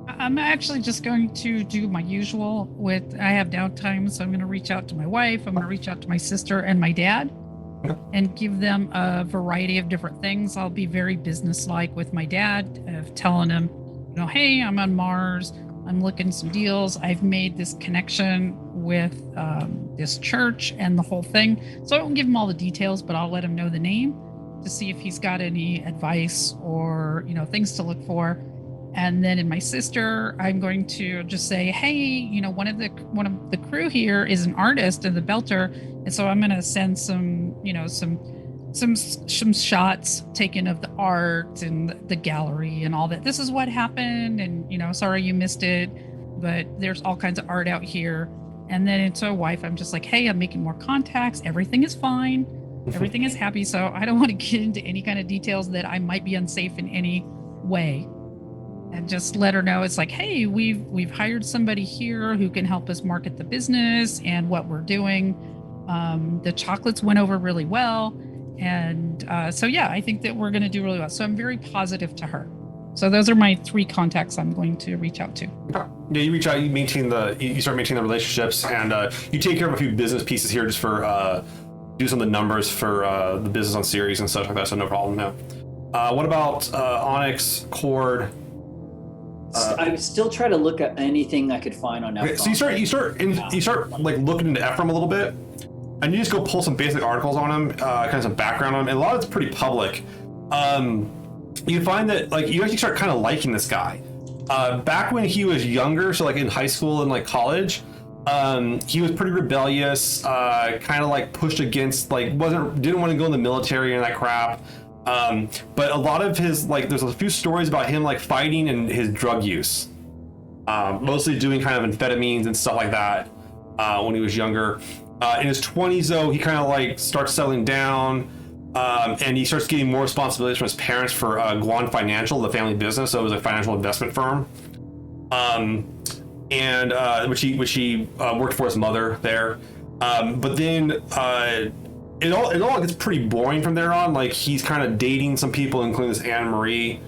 I'm actually just going to do my usual I have downtime, so I'm going to reach out to my wife, I'm going to reach out to my sister and my dad, and give them a variety of different things. I'll be very businesslike with my dad, of telling him, you know, hey, I'm on Mars, I'm looking some deals, I've made this connection with this church and the whole thing. So I won't give him all the details, but I'll let him know the name to see if he's got any advice or, you know, things to look for. And then in my sister, I'm going to just say, hey, you know, one of the crew here is an artist and the belter, and so I'm going to send some, you know, some shots taken of the art and the gallery and all that. This is what happened, and you know, sorry you missed it, but there's all kinds of art out here. And then to a wife, I'm just like, hey, I'm making more contacts. Everything is fine. Everything is happy. So I don't want to get into any kind of details that I might be unsafe in any way. And just let her know it's like, hey, we've hired somebody here who can help us market the business and what we're doing. The chocolates went over really well. And so, yeah, I think that we're going to do really well. So I'm very positive to her. So those are my 3 contacts I'm going to reach out to. Yeah, you reach out, you start maintaining the relationships, and you take care of a few business pieces here just for do some of the numbers for the business on series and stuff like that. So no problem. No. What about Onyx, Cord? I would still try to look at anything I could find on Ephraim. Okay, so you start like looking into Ephraim a little bit, and you just go pull some basic articles on him, kind of some background on him, and a lot of it's pretty public. You find that like you actually start kind of liking this guy. Back when he was younger, so like in high school and like college, He was pretty rebellious, kind of like pushed against, like didn't want to go in the military and that crap. But a lot of his, like, there's a few stories about him like fighting and his drug use, mostly doing kind of amphetamines and stuff like that when he was younger. In his 20s, though, he kind of like starts settling down, and he starts getting more responsibilities from his parents for Guan Financial, the family business. So it was a financial investment firm. And which he worked for his mother there, but then it all gets pretty boring from there on. Like, he's kind of dating some people, including this Anne Marie,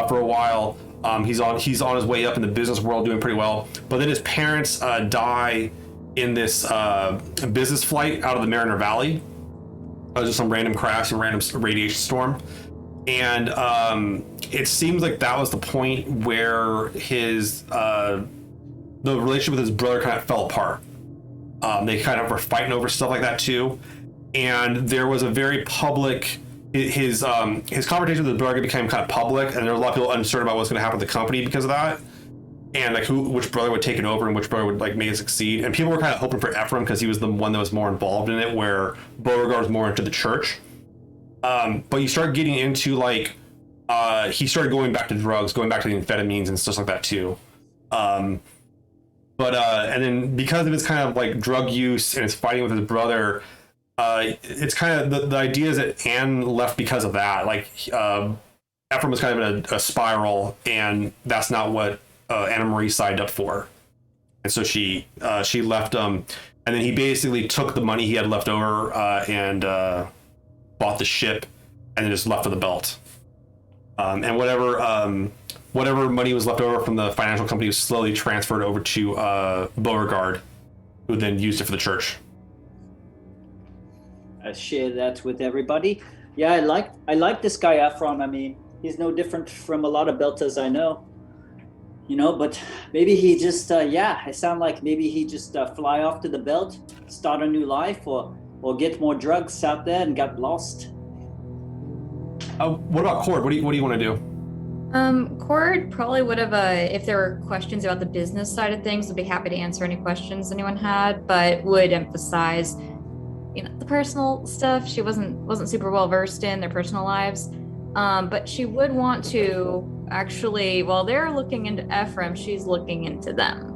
for a while. He's on his way up in the business world, doing pretty well. But then his parents die in this business flight out of the Mariner Valley. Just some random crash and random radiation storm, and it seems like that was the point where his the relationship with his brother kind of fell apart. They kind of were fighting over stuff like that too, and there was a very public his conversation with his brother became kind of public, and there were a lot of people uncertain about what's going to happen to the company because of that, and like which brother would take it over and which brother would like make it succeed. And people were kind of hoping for Ephraim because he was the one that was more involved in it, where Beauregard was more into the church. But you start getting into like he started going back to drugs, going back to the amphetamines and stuff like that too. And then because of his kind of like drug use and his fighting with his brother, it's kind of the idea is that Anne left because of that. Like Ephraim was kind of in a spiral, and that's not what Anna Marie signed up for. And so she left him, and then he basically took the money he had left over and bought the ship, and then just left for the belt. And whatever money was left over from the financial company was slowly transferred over to Beauregard, who then used it for the church. I share that with everybody. Yeah, I like this guy Ephraim. I mean, he's no different from a lot of Beltas I know. You know, but maybe he just it sounds like maybe he just fly off to the belt, start a new life, or get more drugs out there and got lost. What about Cord? What do you want to do? Cord probably would have, if there were questions about the business side of things, would be happy to answer any questions anyone had, but would emphasize, you know, the personal stuff. She wasn't super well versed in their personal lives, but she would want to actually, while they're looking into Ephraim, she's looking into them.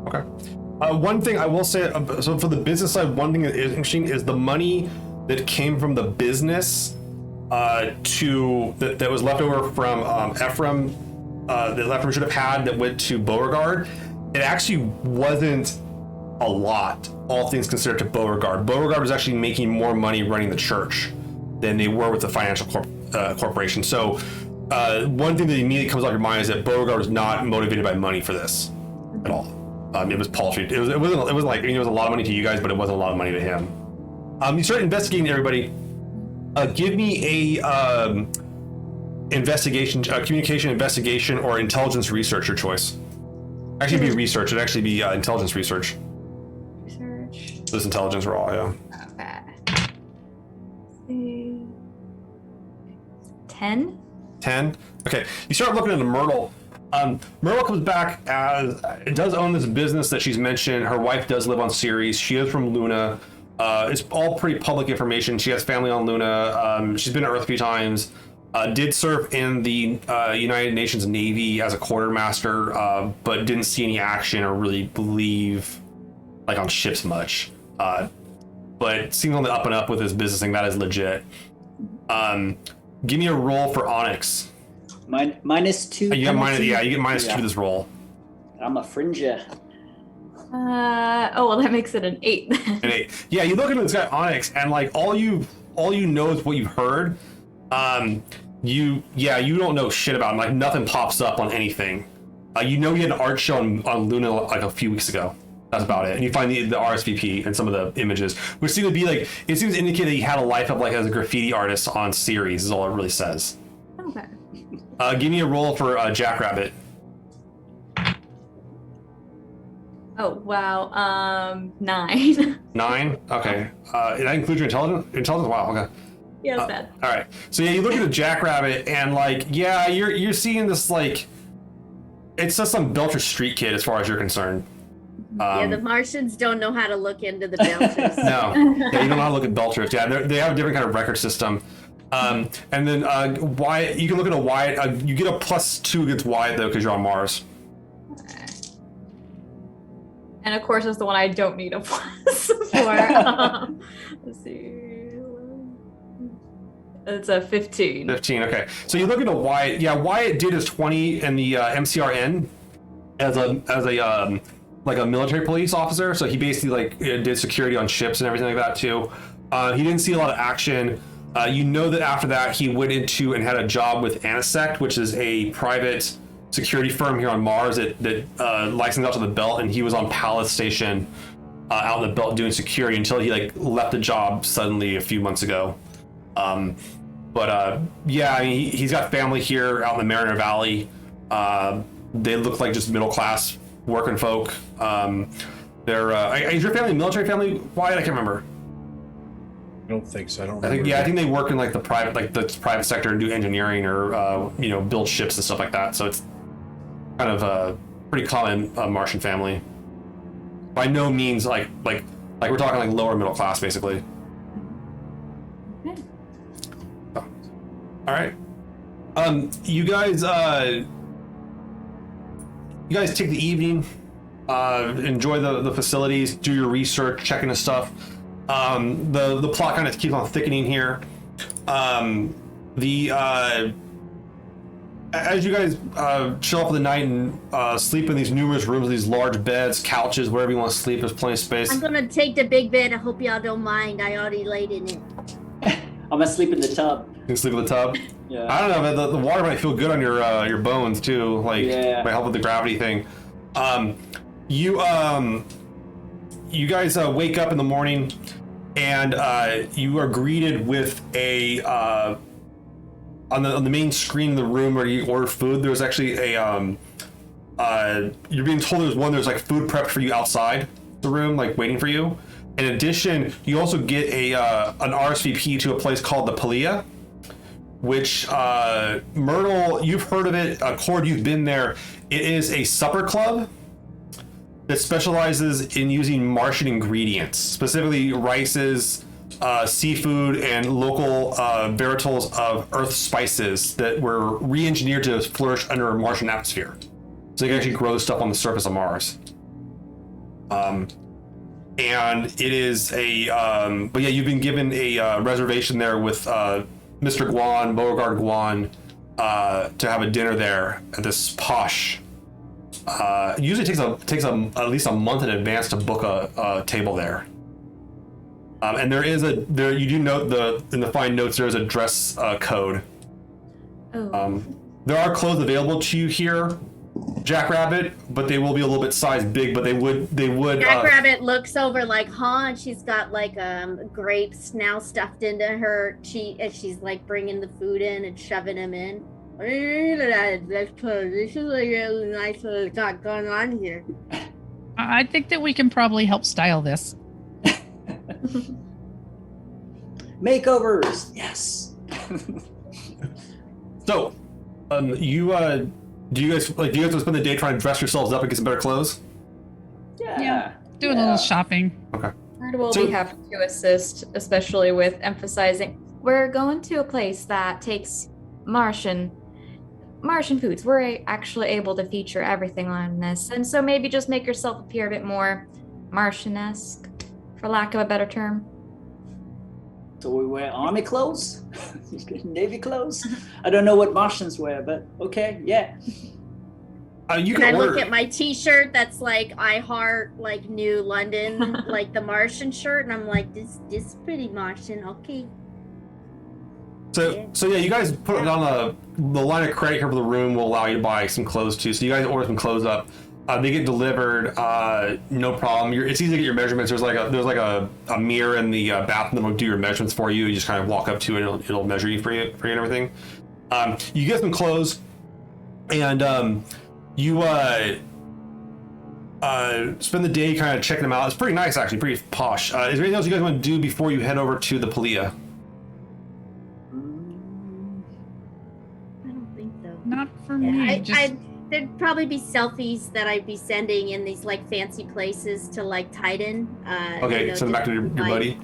Okay. One thing I will say, so for the business side, one thing that is interesting is the money that came from the business that was left over from Ephraim, that Ephraim should have had, that went to Beauregard. It actually wasn't a lot, all things considered, to Beauregard. Beauregard was actually making more money running the church than they were with the financial corporation. So one thing that immediately comes off your mind is that Beauregard was not motivated by money for this at all. It was paltry. It wasn't like, I mean, it was a lot of money to you guys, but it wasn't a lot of money to him. You start investigating everybody. Give me a investigation, communication investigation, or intelligence research, your choice. Actually, be research. It'd actually be intelligence research. Research. This intelligence roll, yeah. Okay. 10? 10? Okay. You start looking into Myrtle. Myrtle comes back as, it does own this business that she's mentioned. Her wife does live on Ceres. She is from Luna. It's all pretty public information. She has family on Luna. She's been to Earth a few times. Did serve in the United Nations Navy as a quartermaster, but didn't see any action or really believe like on ships much. But seems on the up and up with this business thing. That is legit. Give me a roll for Onyx. -2. You get you get -2 to this roll. I'm a fringer. Well, that makes it an 8. An 8. Yeah, you look into this guy Onyx, and like all you know is what you've heard. You don't know shit about him. Like nothing pops up on anything. You know, he had an art show on Luna like a few weeks ago. That's about it. And you find the RSVP and some of the images, which seem to be like, it seems to indicate that he had a life of like as a graffiti artist on Ceres, is all it really says. Okay. Give me a roll for Jackrabbit. Oh, wow. 9. 9? Okay. That includes your intelligence? Intelligence? Wow, okay. Yeah, that's bad. All right. So yeah, you look at the Jackrabbit, and like, yeah, you're seeing this like, it's just some Belcher Street kid as far as you're concerned. Yeah, the Martians don't know how to look into the Belters. No, yeah, you don't know how to look at Belters. Yeah, they have a different kind of record system. And then Wyatt, you can look at a Wyatt. You get a +2 against Wyatt though because you're on Mars. And of course, it's the one I don't need a plus for. Let's see. It's a 15. 15. Okay, so you look at a Wyatt. Yeah, Wyatt did his 20 in the MCRN as a like a military police officer. So he basically like did security on ships and everything like that too. He didn't see a lot of action. You know that after that he went into and had a job with Anisect, which is a private security firm here on Mars that licensed out to the belt, and he was on Palace Station out in the belt doing security until he like left the job suddenly a few months ago. Yeah, I mean, he's got family here out in the Mariner Valley. They look like just middle class working folk. Is your family a military family? Wyatt? I can't remember. I don't think so. I don't. Remember. I think they work in like the private sector and do engineering or build ships and stuff like that. So it's kind of a pretty common Martian family. By no means like we're talking like lower middle class basically. Okay. So, all right. You guys take the evening, enjoy the facilities, do your research, check into stuff. The plot kind of keeps on thickening here. As you guys chill up for the night and sleep in these numerous rooms, these large beds, couches, wherever you want to sleep, there's plenty of space. I'm gonna take the big bed. I hope y'all don't mind. I already laid in it. I'm gonna sleep in the tub. You can sleep in the tub. Yeah. I don't know, but the water might feel good on your bones too. Like might help with the gravity thing. You guys wake up in the morning, and you are greeted with a on the main screen in the room where you order food. There's actually a you're being told there's like food prepped for you outside the room, like waiting for you. In addition, you also get an RSVP to a place called the Palea, which Myrtle, you've heard of it. Cord, you've been there. It is a supper club that specializes in using Martian ingredients, specifically rices, seafood, and local varieties of earth spices that were re-engineered to flourish under a Martian atmosphere. So they can actually grow stuff on the surface of Mars. And it is but yeah, you've been given a reservation there with Mr. Guan, Beauregard Guan, to have a dinner there at this posh. Usually takes at least a month in advance to book a table there. And you do note in the fine notes there is a dress code. Oh. There are clothes available to you here, Jackrabbit, but they will be a little bit size big. But they would. Jackrabbit looks over like, and she's got like grapes now stuffed into her cheek, and she's like bringing the food in and shoving them in. This is a really nice little got going on here. I think that we can probably help style this. Makeovers, yes. So, do you guys want to spend the day trying to dress yourselves up and get some better clothes? Yeah. Do a little shopping. Okay. We'll be happy to assist, especially with emphasizing we're going to a place that takes Martian foods. We're actually able to feature everything on this, and so maybe just make yourself appear a bit more Martian-esque, for lack of a better term. So we wear army clothes, navy clothes. I don't know what Martians wear, but okay, yeah. You Can I order. look at my T-shirt that's like I heart like New London, like the Martian shirt, and I'm like, this is pretty Martian. Okay. So yeah, you guys put it on the line of credit here for the room will allow you to buy some clothes too. So you guys order some clothes up. They get delivered, no problem. It's easy to get your measurements. There's like a mirror in the bathroom that will do your measurements for you. You just kind of walk up to it, and it'll measure you for you and everything. You get some clothes, and you spend the day kind of checking them out. It's pretty nice, actually, pretty posh. Is there anything else you guys want to do before you head over to the Palea? I don't think so. Not for me. There'd probably be selfies that I'd be sending in these like fancy places to like Titan. Okay, send them back to your buddy.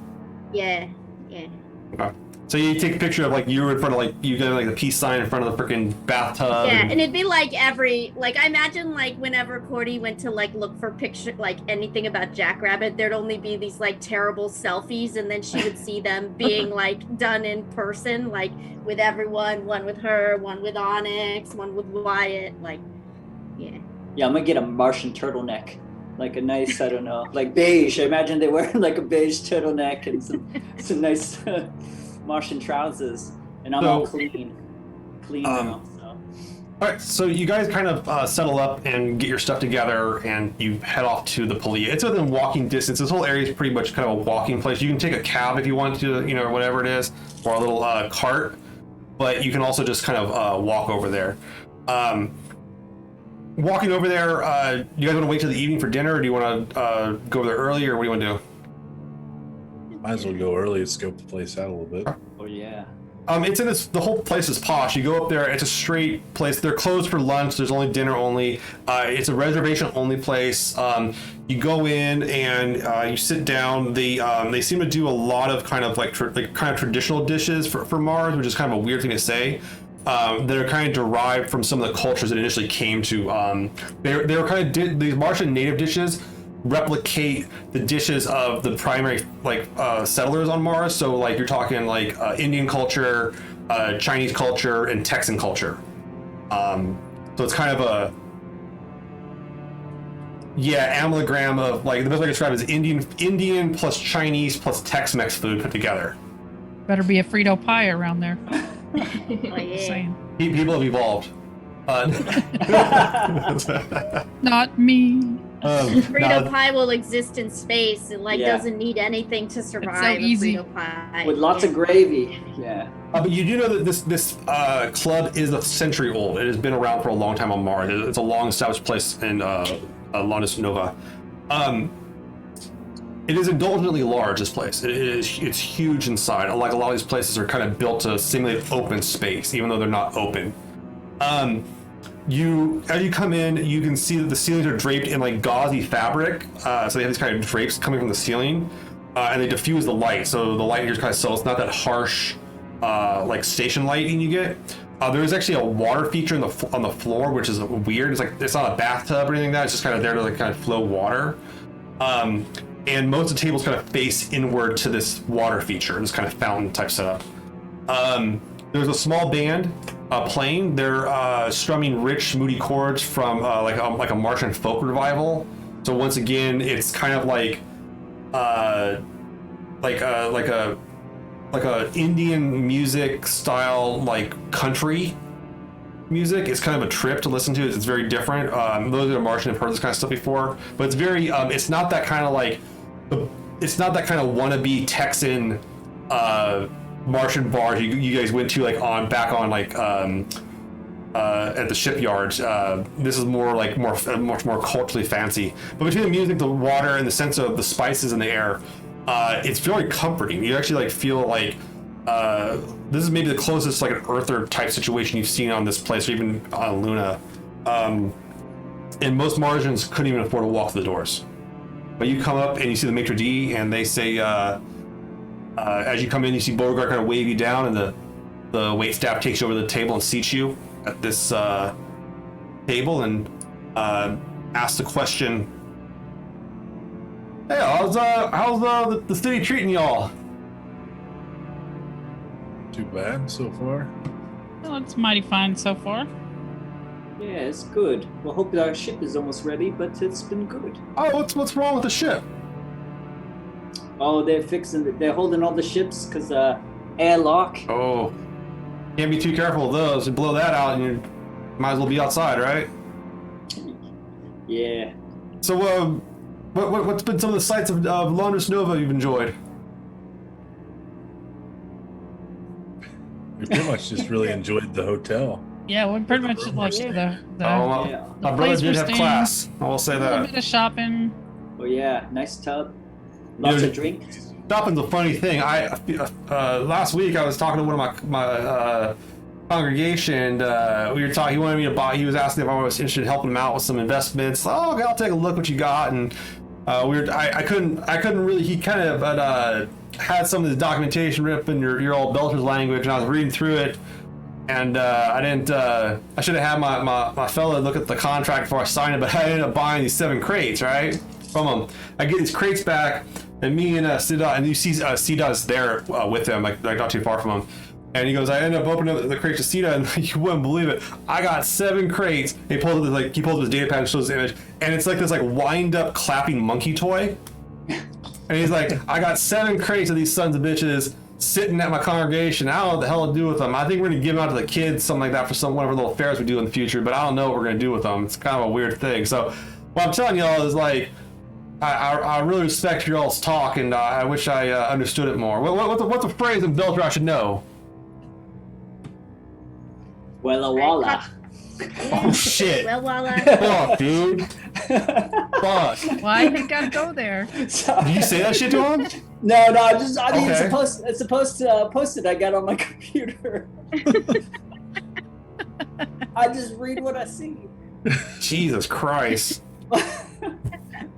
Yeah, yeah. Okay. So you take a picture of like you were in front of like you got like the peace sign in front of the freaking bathtub. Yeah, and it'd be like I imagine like whenever Cordy went to like look for picture like anything about Jackrabbit, there'd only be these like terrible selfies, and then she would see them being like done in person, like with everyone, one with her, one with Onyx, one with Wyatt, like yeah. Yeah, I'm gonna get a Martian turtleneck, like a nice, I don't know, like beige. I imagine they wear like a beige turtleneck and some nice Martian trousers, and I'm all clean now. So. All right, so you guys kind of settle up and get your stuff together, and you head off to the Paleia. It's within walking distance. This whole area is pretty much kind of a walking place. You can take a cab if you want to, or whatever it is, or a little cart, but you can also just kind of walk over there. Walking over there, you guys want to wait till the evening for dinner, or do you want to go over there early, or what do you want to do? Might as well go early and scope the place out a little bit. Oh yeah. It's in this. The whole place is posh. You go up there. It's a straight place. They're closed for lunch. There's only dinner only. It's a reservation only place. You go in and you sit down. They seem to do a lot of kind of like traditional dishes for Mars, which is kind of a weird thing to say. That are kind of derived from some of the cultures that initially came to. They were kind of these Martian native dishes replicate the dishes of the primary settlers on Mars. So like you're talking like Indian culture, Chinese culture, and Texan culture. So it's kind of a amalgam of like the best way to describe it is Indian plus Chinese plus Tex-Mex food put together. Better be a Frito pie around there. Oh, yeah. Saying. People have evolved. Not me. Frito pie will exist in space. It doesn't need anything to survive. It's so easy. Frito pie. With lots of gravy. Yeah. But you do know that this club is a century old. It has been around for a long time on Mars. It's a long established place in Lonus Nova. It is indulgently large, this place. It's huge inside. Like a lot of these places are kind of built to simulate open space, even though they're not open. As you come in, you can see that the ceilings are draped in like gauzy fabric. So they have these kind of drapes coming from the ceiling, and they diffuse the light. So the light here is kind of subtle. It's not that harsh, like station lighting you get. There is actually a water feature on the floor, which is weird. It's not a bathtub or anything like that. It's just kind of there to like kind of flow water. And most of the tables kind of face inward to this water feature, this kind of fountain type setup. There's a small band playing. They're strumming rich, moody chords from like a Martian folk revival. So once again, it's kind of like a Indian music style, like country music. It's kind of a trip to listen to. It's very different. Those that are Martian have heard this kind of stuff before, but it's very. It's not that kind of like. It's not that kind of wannabe Texan Martian bars you guys went to like back on at the shipyards. This is much more culturally fancy. But between the music, the water, and the sense of the spices in the air, it's very comforting. You actually like feel like this is maybe the closest like an Earther type situation you've seen on this place, or even on Luna. And most Martians couldn't even afford to walk through the doors. But you come up and you see the maitre d', and they say, as you come in, you see Beauregard kind of wave you down, and the wait staff takes you over to the table and seats you at this table and asks the question, "Hey, how's the city treating y'all?" Too bad so far. Well, it's mighty fine so far. Yeah, it's good. Well, hope our ship is almost ready, but it's been good. Oh, what's wrong with the ship? Oh, they're holding all the ships because airlock. Oh, can't be too careful of those. You blow that out, and you might as well be outside, right? Yeah. So, what's been some of the sights of Lonus Nova you've enjoyed? We pretty much just really enjoyed the hotel. Yeah, we pretty much like the My brother did have class. I will say a little that. bit of shopping. Oh yeah, nice tub. Lots of drinks. Shopping's a funny thing. Last week I was talking to one of congregation, and we were talking. He wanted me to buy. He was asking if I was interested in helping him out with some investments. Oh, okay, I'll take a look what you got. And I couldn't really. He kind of had some of the documentation written up in your old Belcher's language, and I was reading through it. And I didn't. I should have had my fellow look at the contract before I signed it, but I ended up buying these 7 crates, right, from him. I get these crates back, and me and Sida, and you see Sida's there with him, like not too far from him. And he goes, I ended up opening up the crate to Sita, and you wouldn't believe it. I got 7 crates. He pulled up his data pad and shows the image, and it's like this wind up clapping monkey toy. And he's like, I got 7 crates of these sons of bitches sitting at my congregation. I don't know what the hell to do with them. I think we're gonna give them out to the kids, something like that, for one of our little fairs we do in the future. But I don't know what we're gonna do with them. It's kind of a weird thing. So what I'm telling y'all is I really respect y'all's talk, and I wish I understood it more. What's the phrase in Belcher I should know? Wella walla. Oh shit! Well, Walla. Fuck, dude. Fuck. Well, I think I'd go there. Sorry. Did you say that shit to him? No, I mean, Okay. it's supposed to post it. I got on my computer. I just read what I see. Jesus Christ.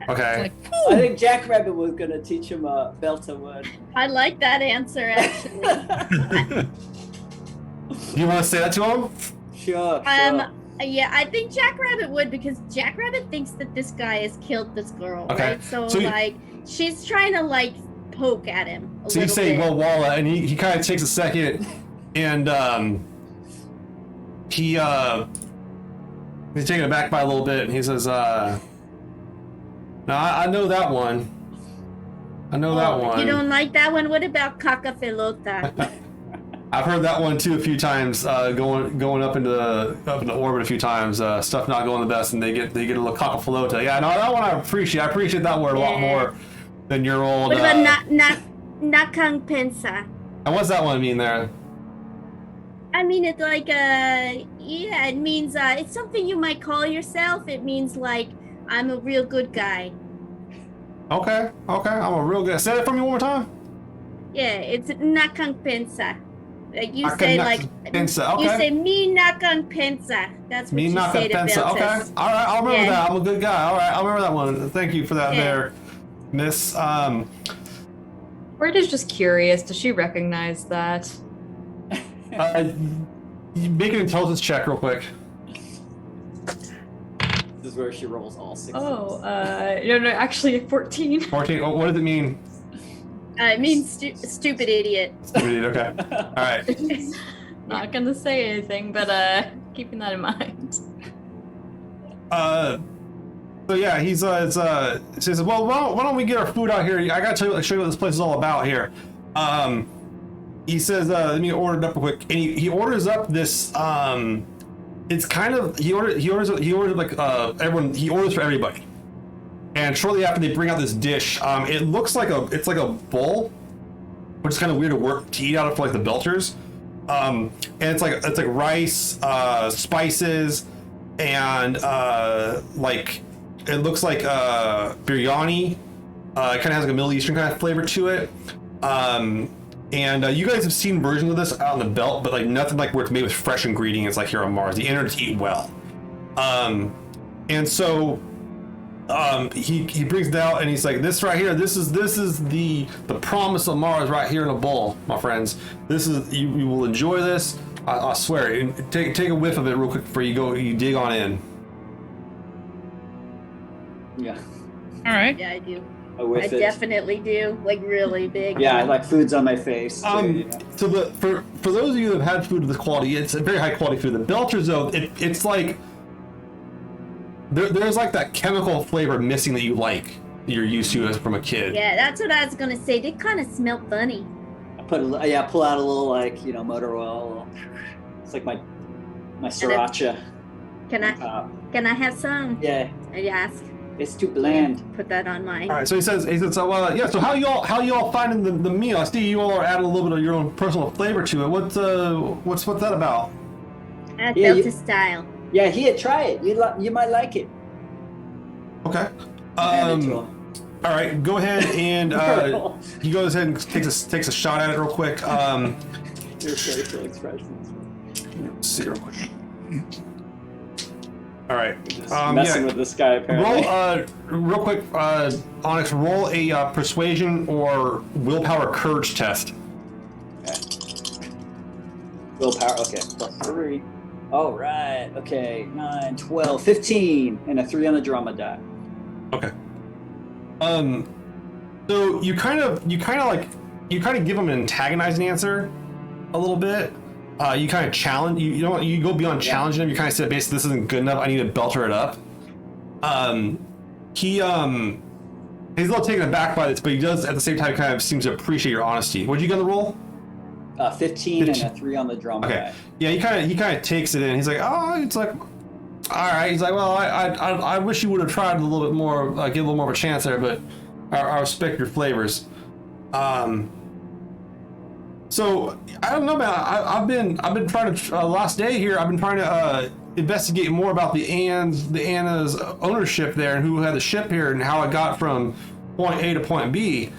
Okay. Like, I think Jackrabbit was gonna teach him a Belta word. I like that answer, actually. You want to say that to him? Sure. Yeah, I think Jackrabbit would, because Jackrabbit thinks that this guy has killed this girl, Okay. right? So, So you- she's trying to poke at him a So you little say, bit. well, Walla, and he kind of takes a second, and he's taken aback by a little bit, and he says, "No, I know that one. I know that one. You don't like that one? What about Cacafelota? I've heard that one too a few times. Going up into orbit a few times. Stuff not going the best, and they get a little cockafalota. Yeah, no, that one I appreciate. I appreciate that word a lot Yeah. more than your old. What about Nakang Pensa? And what's that one mean there? I mean, it's it means, it's something you might call yourself. It means, I'm a real good guy. Okay, I'm a real good. Say it for me one more time. Yeah, it's Nakang Pensa. You Nakang say, Pensa, okay. you say, me Nakang Pensa. That's what Me you not say gonna to fence it. Okay. Beltis. All right. I'll remember Yeah. that. I'm a good guy. All right. I'll remember that one. Thank you for that Yeah. there, Miss. We're just curious. Does she recognize that? You make an intelligence check real quick. This is where she rolls all 6. Oh, no, actually 14. 14. Oh, what does it mean? It means stupid idiot. Okay. All right. Not gonna say anything, but keeping that in mind. So yeah, he says, well, why don't we get our food out here? I gotta show you what this place is all about here. He says, let me order it up real quick, and he orders up this. It's kind of he orders everyone. He orders for everybody, and shortly after they bring out this dish. It looks like it's like a bowl, which is kind of weird to eat out of for the Belchers. And it's like rice, spices, and it looks like biryani. It kind of has a Middle Eastern kind of flavor to it. And you guys have seen versions of this out on the belt, but nothing where it's made with fresh ingredients like here on Mars. The innards eat well. And so he brings it out, and he's like, this right here, this is the promise of Mars right here in a bowl, my friends. This is you will enjoy this. I swear. And take a whiff of it real quick before you dig on in. Yeah. all right. Yeah, I do. I whiff I it. definitely do. Really big. Yeah, I like food's on my face. too, So for those of you that have had food of this quality, it's a very high quality food. The Belchers, though, it's like there's that chemical flavor missing that you're used to as from a kid. Yeah, that's what I was gonna say. They kind of smell funny. I pull out a little motor oil. It's like my sriracha. Can I have some? Yeah, I ask. it's too bland. Put that on mine. All right, so he says, so yeah. So how y'all finding the meal? I see you all are adding a little bit of your own personal flavor to it. What's that about? I Yeah, built you- a style. Yeah, here, try it. You might like it. Okay. Hand it to him. All right, go ahead and he goes ahead and takes a shot at it real quick. Your facial expressions. Let's see real quick. All right. Just messing with this guy apparently. Roll, real quick, Onyx, roll a persuasion or willpower courage test. Okay. Willpower, okay, +3. All right, okay, 9, 12, 15, and a 3 on the drama die. Okay. So you kind of give him an antagonizing answer a little bit. You kind of challenge, you go beyond challenging him. You kind of said, basically, this isn't good enough. I need to belter it up. He's a little taken aback by this, but he does at the same time kind of seems to appreciate your honesty. What'd you get on the roll? 15 and a 3 on the drama die. Yeah, he kind of takes it in. He's like, oh, it's like, all right. He's like, well, I wish you would have tried a little bit more, give a little more of a chance there, but I respect your flavors. So I don't know, man. I've been trying to last day here. I've been trying to investigate more about the Anna's ownership there and who had the ship here and how it got from point A to point B.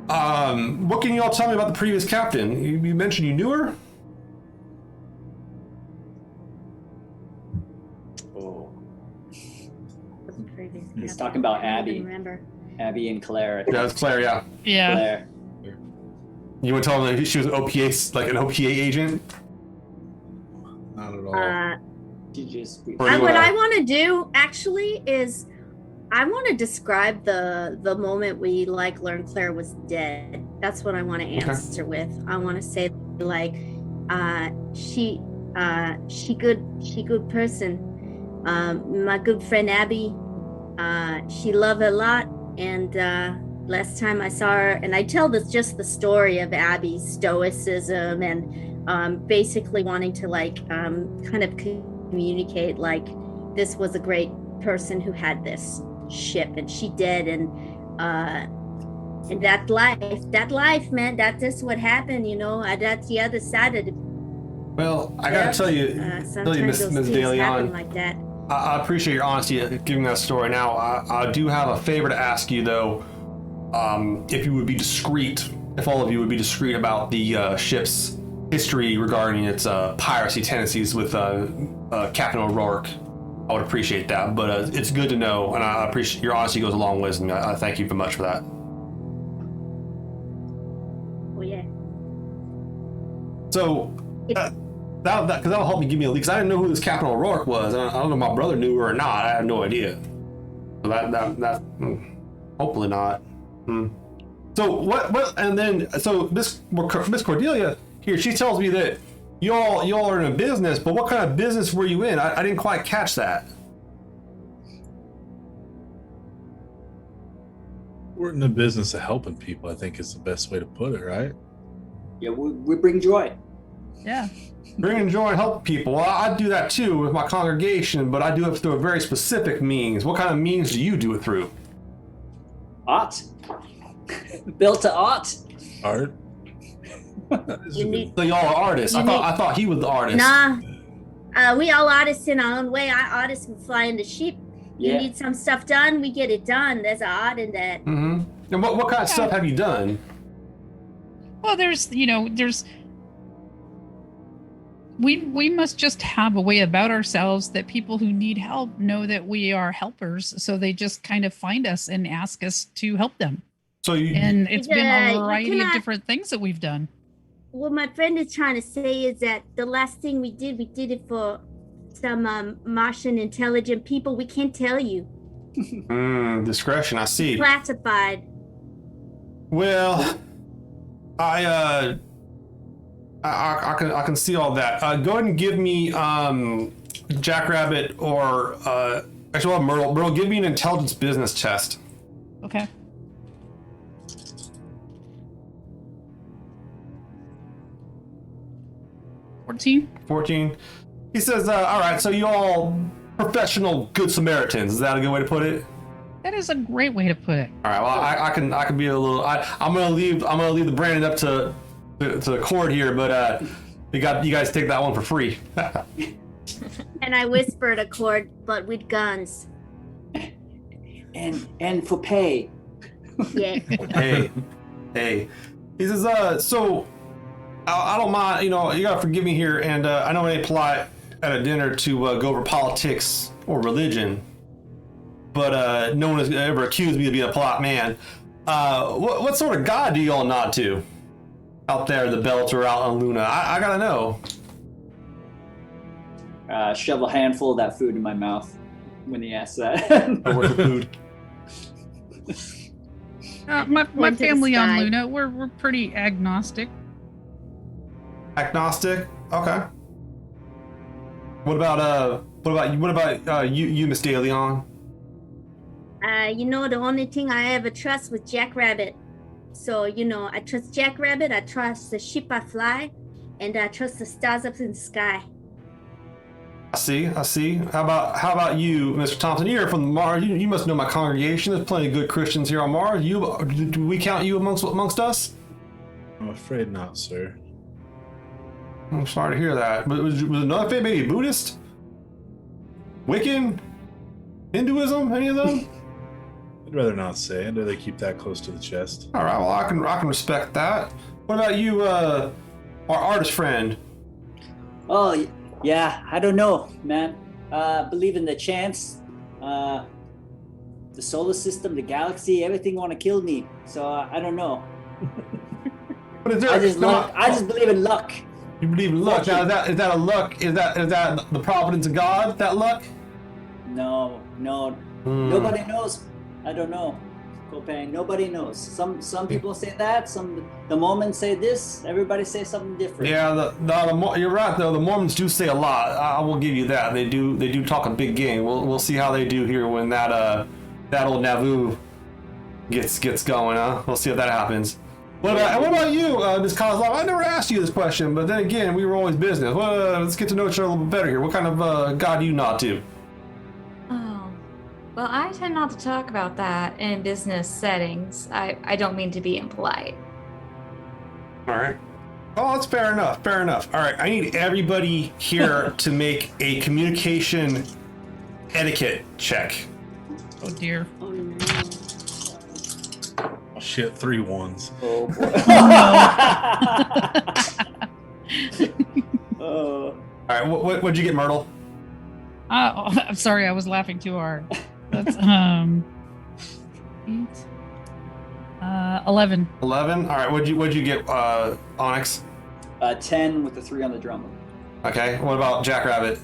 What can you all tell me about the previous captain? You mentioned you knew her. Oh, he's talking about Abby. Remember. Abby and Claire. Yeah, it's Claire. Yeah. Yeah. Claire. You want to tell them that she was OPA, like an OPA agent? Not at all. She just. What I want to do actually is, I want to describe the moment we learned Claire was dead. That's what I want to answer with. I want to say she good person. My good friend Abby, she loved a lot, and last time I saw her, and I tell just the story of Abby's stoicism and basically wanting to kind of communicate this was a great person who had this ship and she did, and that life, man, that's just what happened, that's the other side of the. Well, I gotta tell you, Miss DeLeon, like that. I appreciate your honesty giving that story. Now, I do have a favor to ask you, though. If you would be discreet, if all of you would be discreet about the ship's history regarding its piracy tendencies with Captain O'Rourke, I would appreciate that. But it's good to know, and I appreciate your honesty goes a long ways, and I thank you very much for that. Oh yeah. So that'll help me give me a lead, because I didn't know who this Captain O'Rourke was. I don't know if my brother knew her or not. I have no idea. So that hopefully not. So what? And then Miss Cordelia here, she tells me that y'all are in a business, but what kind of business were you in? I didn't quite catch that. We're in the business of helping people, I think is the best way to put it, right? Yeah, we bring joy. Yeah. Bringing joy and help people. Well, I do that too with my congregation, but I do it through a very specific means. What kind of means do you do it through? Art. Built to art. Art. So y'all are artists. I thought he was the artist. Nah, we all artists in our own way. Our artists can fly in the ship. You need some stuff done, we get it done. There's an art in that. Mm-hmm. And what kind of stuff have you done? Well, we must just have a way about ourselves that people who need help know that we are helpers. So they just kind of find us and ask us to help them. And it's been a variety of different things that we've done. What my friend is trying to say is that the last thing we did it for some Martian intelligent people. We can't tell you. Discretion, I see. Classified. Well, I can see all that. Go ahead and give me Jackrabbit or actually Myrtle. Myrtle, give me an intelligence business test. Okay. $14. He says, all right, so you all professional good Samaritans. Is that a good way to put it? That is a great way to put it. All right, well, I can be a little. I'm gonna leave the branding up to the Cord here, but you guys take that one for free. And I whispered a Cord, but with guns. And for pay. Yeah. Hey. He says, so I don't mind. You know, you gotta forgive me here, and I know it ain't polite at a dinner to go over politics or religion, but no one has ever accused me of being a polite man. What sort of god do y'all nod to out there in the belt or out on Luna? I gotta know. Shove a handful of that food in my mouth when he asks that. I work with food. My Point to the family on sky. Luna, we're pretty agnostic. Agnostic. Okay. What about you, Miss De Leon? You know, the only thing I ever trust was Jackrabbit. So, you know, I trust Jackrabbit, I trust the ship I fly, and I trust the stars up in the sky. I see. How about you, Mr. Thompson? You're from Mars. You must know my congregation. There's plenty of good Christians here on Mars. Do we count you amongst us? I'm afraid not, sir. I'm sorry to hear that. But was another faith maybe Buddhist? Wiccan? Hinduism? Any of them? I'd rather not say. I'd rather keep that close to the chest. All right. Well, I can respect that. What about you, our artist friend? Oh, yeah, I don't know, man. Believe in the chance. The solar system, the galaxy, everything want to kill me. So I don't know. What is there? I just believe in luck. You believe in luck. Now, is that a luck? Is that the providence of God? That luck? No. Nobody knows. I don't know. Copain, nobody knows. Some people say that. The Mormons say this. Everybody say something different. Yeah, you're right though. The Mormons do say a lot. I will give you that. They do talk a big game. We'll see how they do here when that old Nauvoo gets going. We'll see if that happens. What about you, Ms. Kozlov? I never asked you this question, but then again, we were always business. Let's get to know each other a little bit better here. What kind of god do you nod to? Oh, well, I tend not to talk about that in business settings. I don't mean to be impolite. All right. Oh, that's fair enough. All right, I need everybody here to make a communication etiquette check. Oh dear. Oh no. Oh shit, 3 ones. Oh boy. All right, what'd you get, Myrtle? I'm sorry, I was laughing too hard. That's 8. 11. 11. All right, what'd you get, Onyx? 10 with the 3 on the drum. Okay. What about Jackrabbit?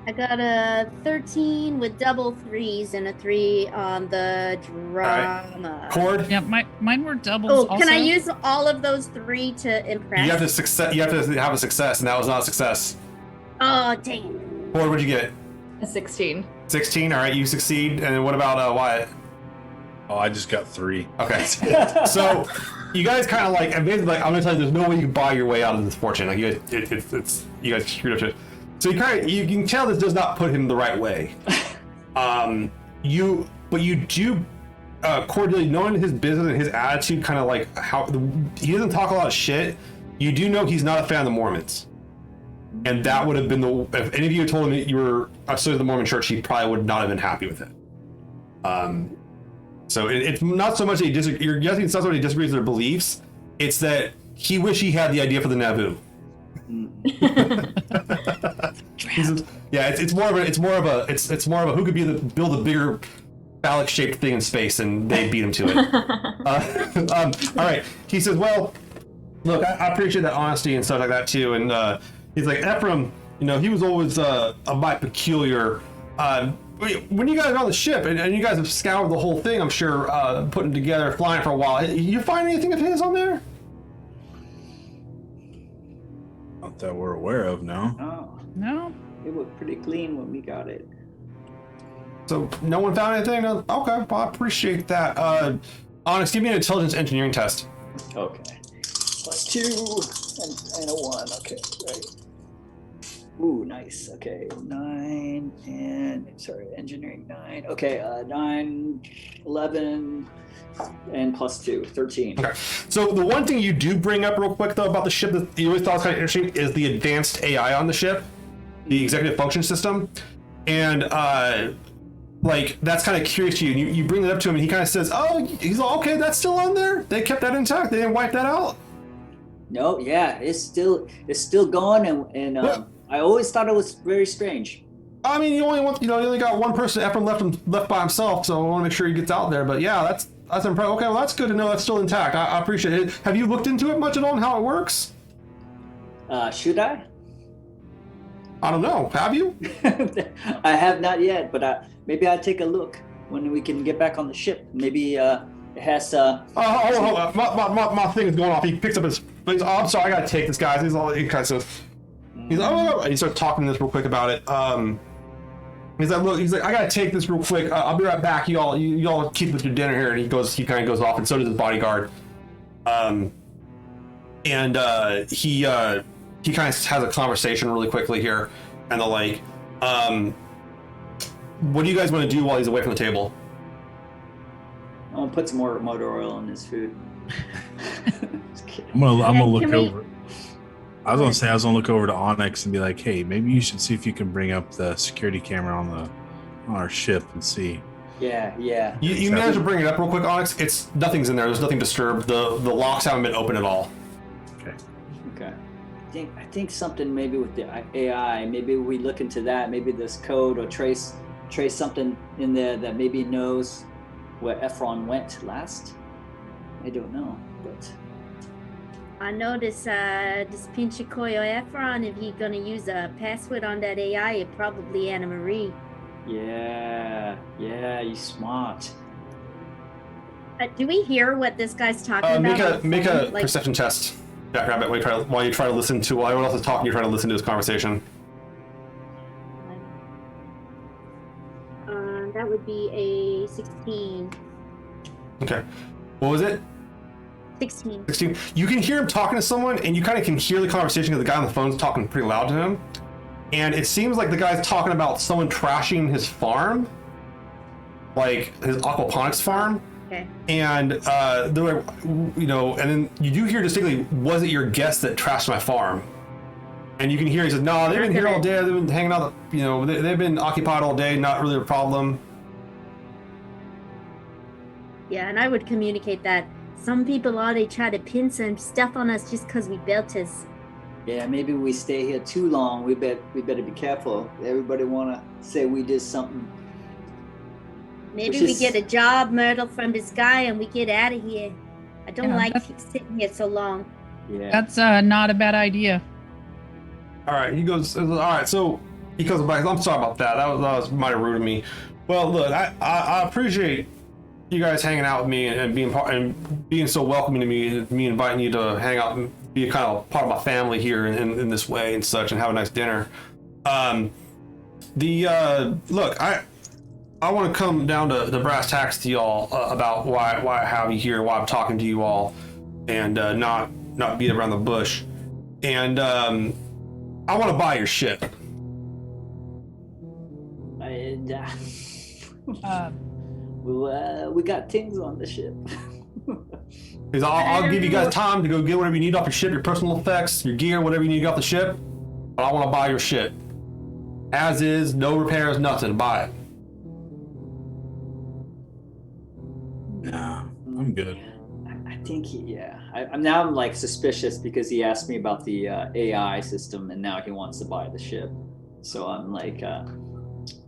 I got a 13 with double 3s and a 3 on the drama. Cord? Yeah, mine were doubles. Oh, also. can I use all of those 3 to impress? You have to have a success, and that was not a success. Oh, dang it. Cord, what'd you get? A 16. 16. All right, you succeed. And then what about Wyatt? Oh, I just got 3. Okay. So you guys kind of like, and basically, like, I'm gonna tell you, there's no way you can buy your way out of this fortune. Like, you guys, you guys screwed up shit. So you can tell this does not put him the right way. You do cordially, knowing his business and his attitude, kind of like how he doesn't talk a lot of shit. You do know he's not a fan of the Mormons, and that would have been if any of you had told him that you were outside of the Mormon Church, he probably would not have been happy with it. So it's not so much that you're guessing it's not so much he disagrees with their beliefs. It's that he wish he had the idea for the Nauvoo. It's more of a who could build a bigger phallic shaped thing in space, and they beat him to it. All right, he says, well, look, I appreciate that honesty and stuff like that too, and he's like, Ephraim, he was always a bit peculiar. When you guys are on the ship and you guys have scoured the whole thing, I'm sure, putting together, flying for a while, you find anything of his on there? Not that we're aware of, no. Oh, No. it looked pretty clean when we got it. So no one found anything? Okay, well, I appreciate that. Onyx, give me an intelligence engineering test. Okay. +2 and a 1. Okay, right. Ooh, nice. Okay, 9 and engineering 9. Okay, 9, 11, and +2, 13. Okay. So the one thing you do bring up real quick though about the ship that you always thought was kind of interesting is the advanced AI on the ship, the executive function system, and like that's kind of curious to you. And you bring it up to him, and he kind of says, "Oh, he's like, okay, that's still on there. They kept that intact. They didn't wipe that out." No, yeah, it's still going, and I always thought it was very strange. I mean, you only got one person Ephraim left by himself, so I want to make sure he gets out there. But yeah, that's impressive. Okay, well that's good to know that's still intact. I appreciate it. Have you looked into it much at all and how it works? Should I? I don't know. Have you? I have not yet, but maybe I'll take a look when we can get back on the ship. Maybe it has. Hold on. My thing is going off. He picks up his. Oh, I'm sorry. I gotta take this, guys. He kind of says. He's like, oh, he starts talking to this real quick about it. He's like, look. He's like, I gotta take this real quick. I'll be right back. Y'all keep with your dinner here. And he kind of goes off, and so does his bodyguard. He kind of has a conversation really quickly here, and they're like, what do you guys want to do while he's away from the table? I'm gonna put some more motor oil in his food. I'm gonna look over. I was gonna look over to Onyx and be like, hey, maybe you should see if you can bring up the security camera on our ship and see. Yeah. You managed to bring it up real quick, Onyx. Nothing's in there. There's nothing disturbed. The locks haven't been open at all. Okay. I think something maybe with the AI. Maybe we look into that. Maybe this code or trace something in there that maybe knows where Ephron went last. I don't know, but I know this pinche Koyo Ephron, if he's gonna use a password on that AI, it probably Anna Marie. Yeah, you smart. Do we hear what this guy's talking about? Make a perception test, Jackrabbit, while you try to listen to, while everyone else is talking, you're trying to listen to this conversation. That would be a 16. Okay. What was it? 16. You can hear him talking to someone, and you kind of can hear the conversation because the guy on the phone's talking pretty loud to him. And it seems like the guy's talking about someone trashing his farm, like his aquaponics farm. Okay. And and then you do hear distinctly, was it your guest that trashed my farm? And you can hear he says, no, they've been here all day, they've been hanging out, they've been occupied all day, not really a problem. Yeah, and I would communicate that. Some people they try to pin some stuff on us just because we built us. Yeah, maybe we stay here too long. We better be careful. Everybody wanna say we did something. Maybe we get a job, Myrtle, from this guy, and we get out of here. I don't like sitting here so long. Yeah, That's not a bad idea. All right, he goes, all right, so he comes back. I'm sorry about that. That was mighty rude of me. Well, look, I appreciate you guys hanging out with me and being so welcoming to me inviting you to hang out and be kind of part of my family here in this way and such, and have a nice dinner. Look, I want to come down to the brass tacks to y'all about why I have you here, why I'm talking to you all, and not beat around the bush. And I want to buy your ship. We got things on the ship. Because I'll give you guys time to go get whatever you need off your ship, your personal effects, your gear, whatever you need off the ship. But I want to buy your ship. As is, no repairs, nothing. Buy it. Nah, I'm good. I think I'm like suspicious because he asked me about the AI system, and now he wants to buy the ship. So I'm like,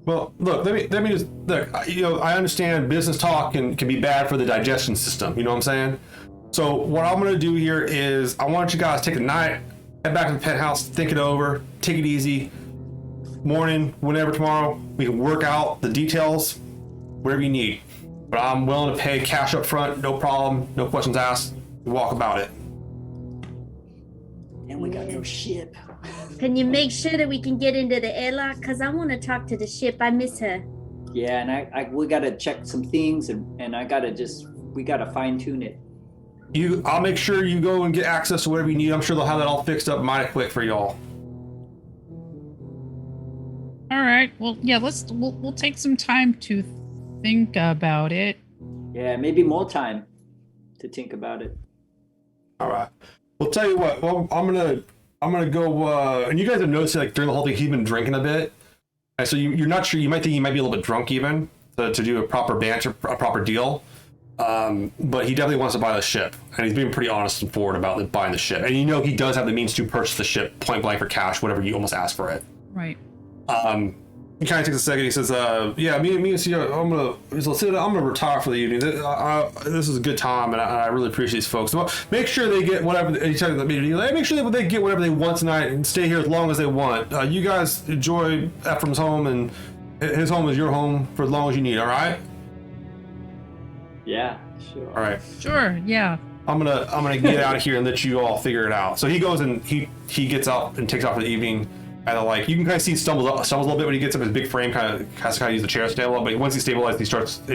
well, look, let me just look. I understand business talk can be bad for the digestion system. You know what I'm saying? So what I'm gonna do here is I want you guys to take a night, head back to the penthouse, think it over, take it easy. Morning, whenever tomorrow, we can work out the details, whatever you need. But I'm willing to pay cash up front, no problem, no questions asked. We walk about it. and we got no ship. Can you make sure that we can get into the airlock? Because I want to talk to the ship. I miss her. Yeah, and we gotta check some things, and we gotta fine tune it. I'll make sure you go and get access to whatever you need. I'm sure they'll have that all fixed up mighty quick for y'all. All right. Well, yeah. We'll take some time to think about it. Yeah, maybe more time to think about it. All right. Well, tell you what. Well, I'm gonna go. And you guys have noticed, like, during the whole thing, he's been drinking a bit, and so you're not sure. You might think he might be a little bit drunk even to do a proper banter, a proper deal. But he definitely wants to buy the ship, and he's being pretty honest and forward about buying the ship. And he does have the means to purchase the ship point blank for cash, whatever you almost ask for it. Right. He kind of takes a second. He says, "Yeah, me and CEO, I'm gonna retire for the evening. This is a good time, and I really appreciate these folks. Well, make sure they get whatever." He's talking to the meeting. Make sure they get whatever they want tonight and stay here as long as they want. You guys enjoy Ephraim's home, and his home is your home for as long as you need. All right? Yeah, sure. All right. Sure. Yeah. I'm gonna get out of here and let you all figure it out. So he goes and he gets out and takes off for the evening. And you can kind of see he stumbles a little bit when he gets up. His big frame has to use the chair to stay up. But once he's stabilized, he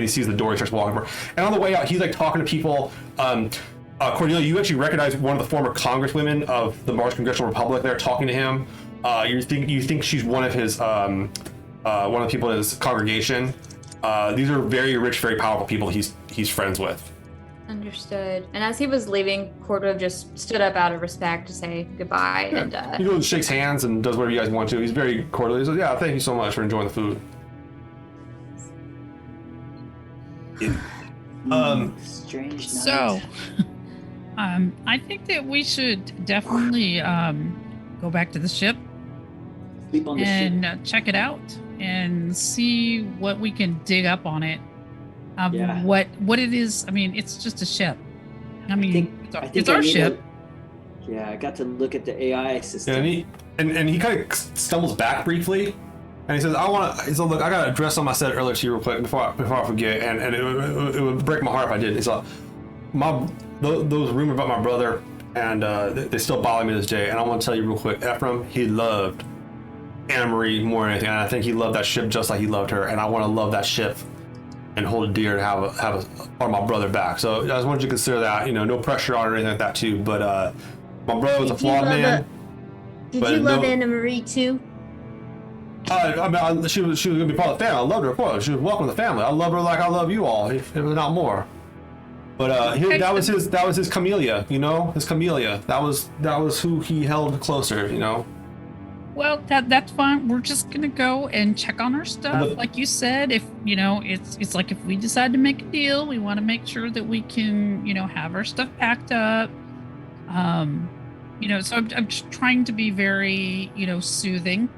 sees the door. He starts walking over. And on the way out, he's talking to people. Cordelia, you actually recognize one of the former congresswomen of the Mars Congressional Republic. They're talking to him. You think she's one of his one of the people in his congregation. These are very rich, very powerful people he's friends with. Understood. And as he was leaving, Cordo just stood up out of respect to say goodbye. Yeah. And he goes and shakes hands and does whatever you guys want to. He's very cordial. He says, "Yeah, thank you so much for enjoying the food." Strange night. So, I think that we should definitely go back to the ship Sleep on the ship. and check it out and see what we can dig up on it. Yeah. What it is. I mean, it's just a ship. I mean, it's our I need ship. I got to look at the AI system. Yeah, and he kind of stumbles back briefly, and he says, He said, "Look, I got a dress on my set earlier to you real quick before I forget, and it would break my heart if I did." He said, "Those rumors about my brother, and they still bother me to this day. And I want to tell you real quick, Ephraim, he loved Anna Marie more than anything, and I think he loved that ship just like he loved her. And I want to love that ship and hold it dear to have a part of my brother back. So I just wanted you to consider that. No pressure on it or anything like that too. But my brother was a flawed man." Did you love Anna Marie too? She was gonna be part of the family. I loved her, of course. She was welcome to the family. I love her like I love you all, if not more. But that was his camellia, his camellia. That was who he held closer, Well, that's fine. We're just gonna go and check on our stuff, like you said. If it's like if we decide to make a deal, we want to make sure that we can, have our stuff packed up. So I'm just trying to be very, soothing.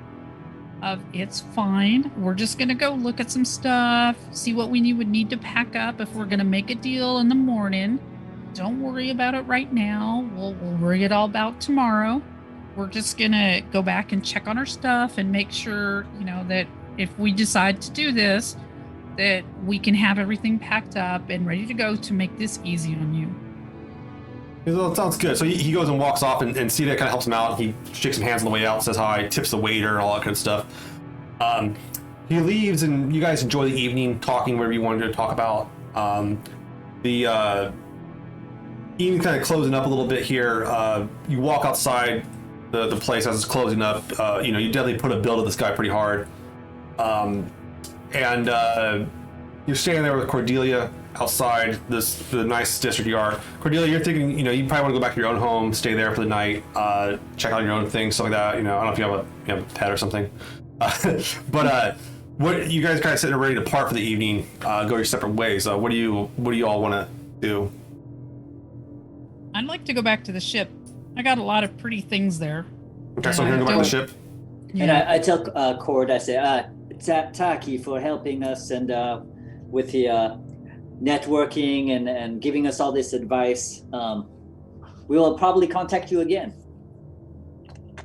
It's fine. We're just gonna go look at some stuff, see what we would need to pack up if we're gonna make a deal in the morning. Don't worry about it right now. We'll worry it all about tomorrow. We're just gonna go back and check on our stuff and make sure, that if we decide to do this, that we can have everything packed up and ready to go to make this easy on you. Well, it sounds good. So he goes and walks off, and Sita kind of helps him out. He shakes some hands on the way out, says hi, tips the waiter, and all that kind of stuff. He leaves, and you guys enjoy the evening, talking whatever you wanted to talk about. The evening kind of closing up a little bit here. You walk outside the place as it's closing up. You definitely put a bill to this guy pretty hard. And you're standing there with Cordelia outside the nice district yard. Cordelia, you're thinking, you probably want to go back to your own home, stay there for the night, check out your own things, stuff like that. I don't know if you have a pet or something. But what you guys kind of sitting there ready to part for the evening, go your separate ways. What do you all want to do? I'd like to go back to the ship. I got a lot of pretty things there. Okay, so we're gonna go back to the ship. Yeah. And I tell Cord, I say, Taki for helping us and with the networking and giving us all this advice. We will probably contact you again.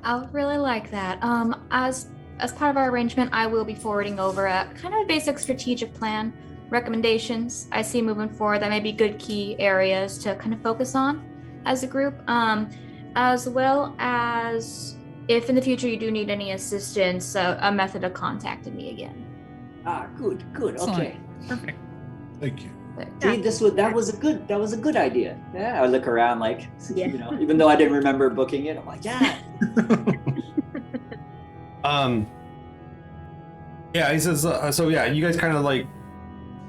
I would really like that. As part of our arrangement, I will be forwarding over a kind of a basic strategic plan, recommendations I see moving forward that may be good key areas to kind of focus on as a group, as well as if in the future you do need any assistance, a method of contacting me again. Good. Excellent. Okay. Perfect. Thank you. See, that was a good idea. Yeah, I look around like, Yeah. even though I didn't remember booking it, I'm like, yeah. Yeah, he says, so yeah, you guys kind of like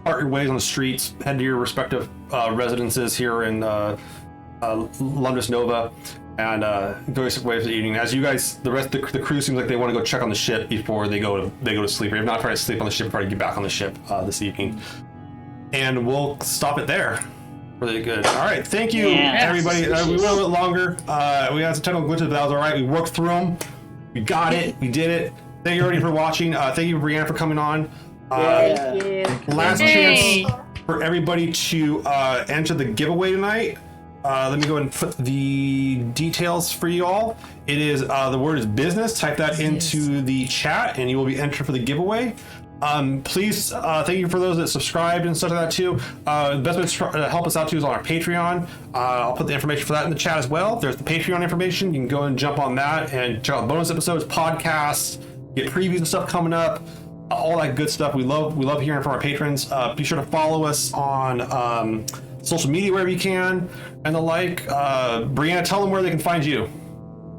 part your ways on the streets, head to your respective residences here in Londres Nova, and go your separate ways for the evening. As you guys, the rest of the crew seems like they want to go check on the ship before they go to sleep. Or if not, try to sleep on the ship, try to get back on the ship this evening. and we'll stop it there. Really good. All right, thank you, Yes. everybody. We went a little bit longer. We had some technical glitches, but that was all right. We worked through them. We got it. We did it. Thank you, everybody, for watching. Thank you, Breanna, for coming on. Thank you. Last Hey. chance for everybody to enter the giveaway tonight. Let me go ahead and put the details for you all. It is the word is business. Type that into the chat, and you will be entered for the giveaway. Please, thank you for those that subscribed and stuff like that too. The best way to help us out too is on our Patreon. I'll put the information for that in the chat as well. There's the Patreon information. You can go and jump on that and check out bonus episodes, podcasts, get previews and stuff coming up. All that good stuff. We love hearing from our patrons. Be sure to follow us on social media wherever you can and the like. Breanna, tell them where they can find you.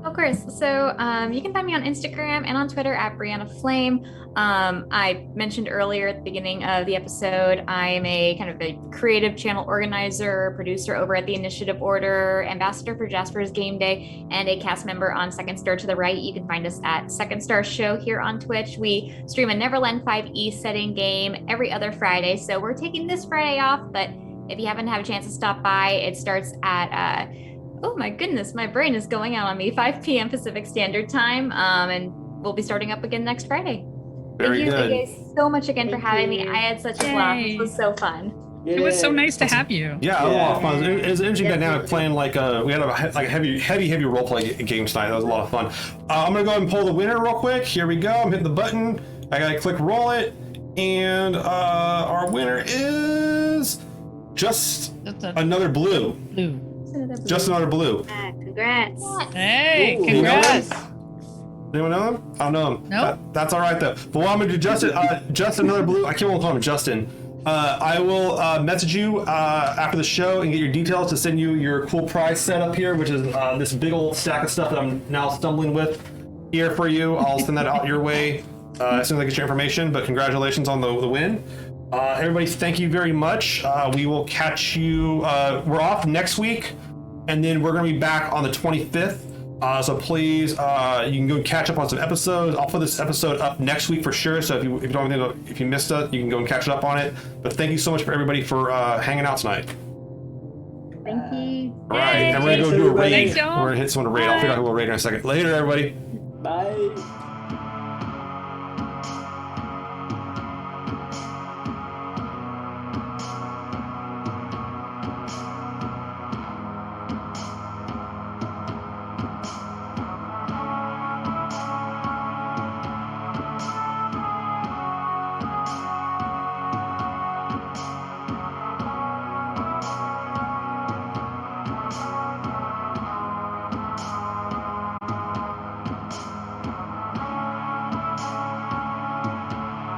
Of course. So you can find me on Instagram and on Twitter at Breanna Flaim. I mentioned earlier at the beginning of the episode, I am a kind of a creative channel organizer, producer over at the Initiative Order, ambassador for Jasper's Game Day, and a cast member on Second Star to the Right. You can find us at Second Star Show here on Twitch. We stream a Neverland 5e setting game every other Friday. So we're taking this Friday off, but if you haven't had a chance to stop by, it starts at oh my goodness, my brain is going out on me. 5 p.m. Pacific Standard Time, and we'll be starting up again next Friday. Very Thank good. you guys so much again for having me. I had such a blast. Yay. This was so fun. It was so nice to have you. Yeah, it was a lot of fun. It was an interesting dynamic playing we had a heavy role play game tonight. That was a lot of fun. I'm gonna go ahead and pull the winner real quick. Here we go. I'm hitting the button. I gotta click roll it, and our winner is just another blue. Blue. Just another blue. Congrats. Hey, Ooh. congrats. Anyone know him? I don't know him. Nope. That's all right though. But what I'm gonna do, Justin, just another blue. I can't call him Justin. I will message you after the show and get your details to send you your cool prize set up here, which is this big old stack of stuff that I'm now stumbling with here for you. I'll send that out your way as soon as I get your information. But congratulations on the win. Everybody, thank you very much. We will catch you. We're off next week, and then we're going to be back on the 25th. So please, you can go catch up on some episodes. I'll put this episode up next week for sure. So if you missed it, you can go and catch up on it. But thank you so much for everybody for hanging out tonight. Thank you. All right, and we're gonna go Thanks, do a raid. everybody. Thanks, y'all. We're gonna hit someone to raid. I'll figure out who we'll raid in a second. Later, everybody. Bye.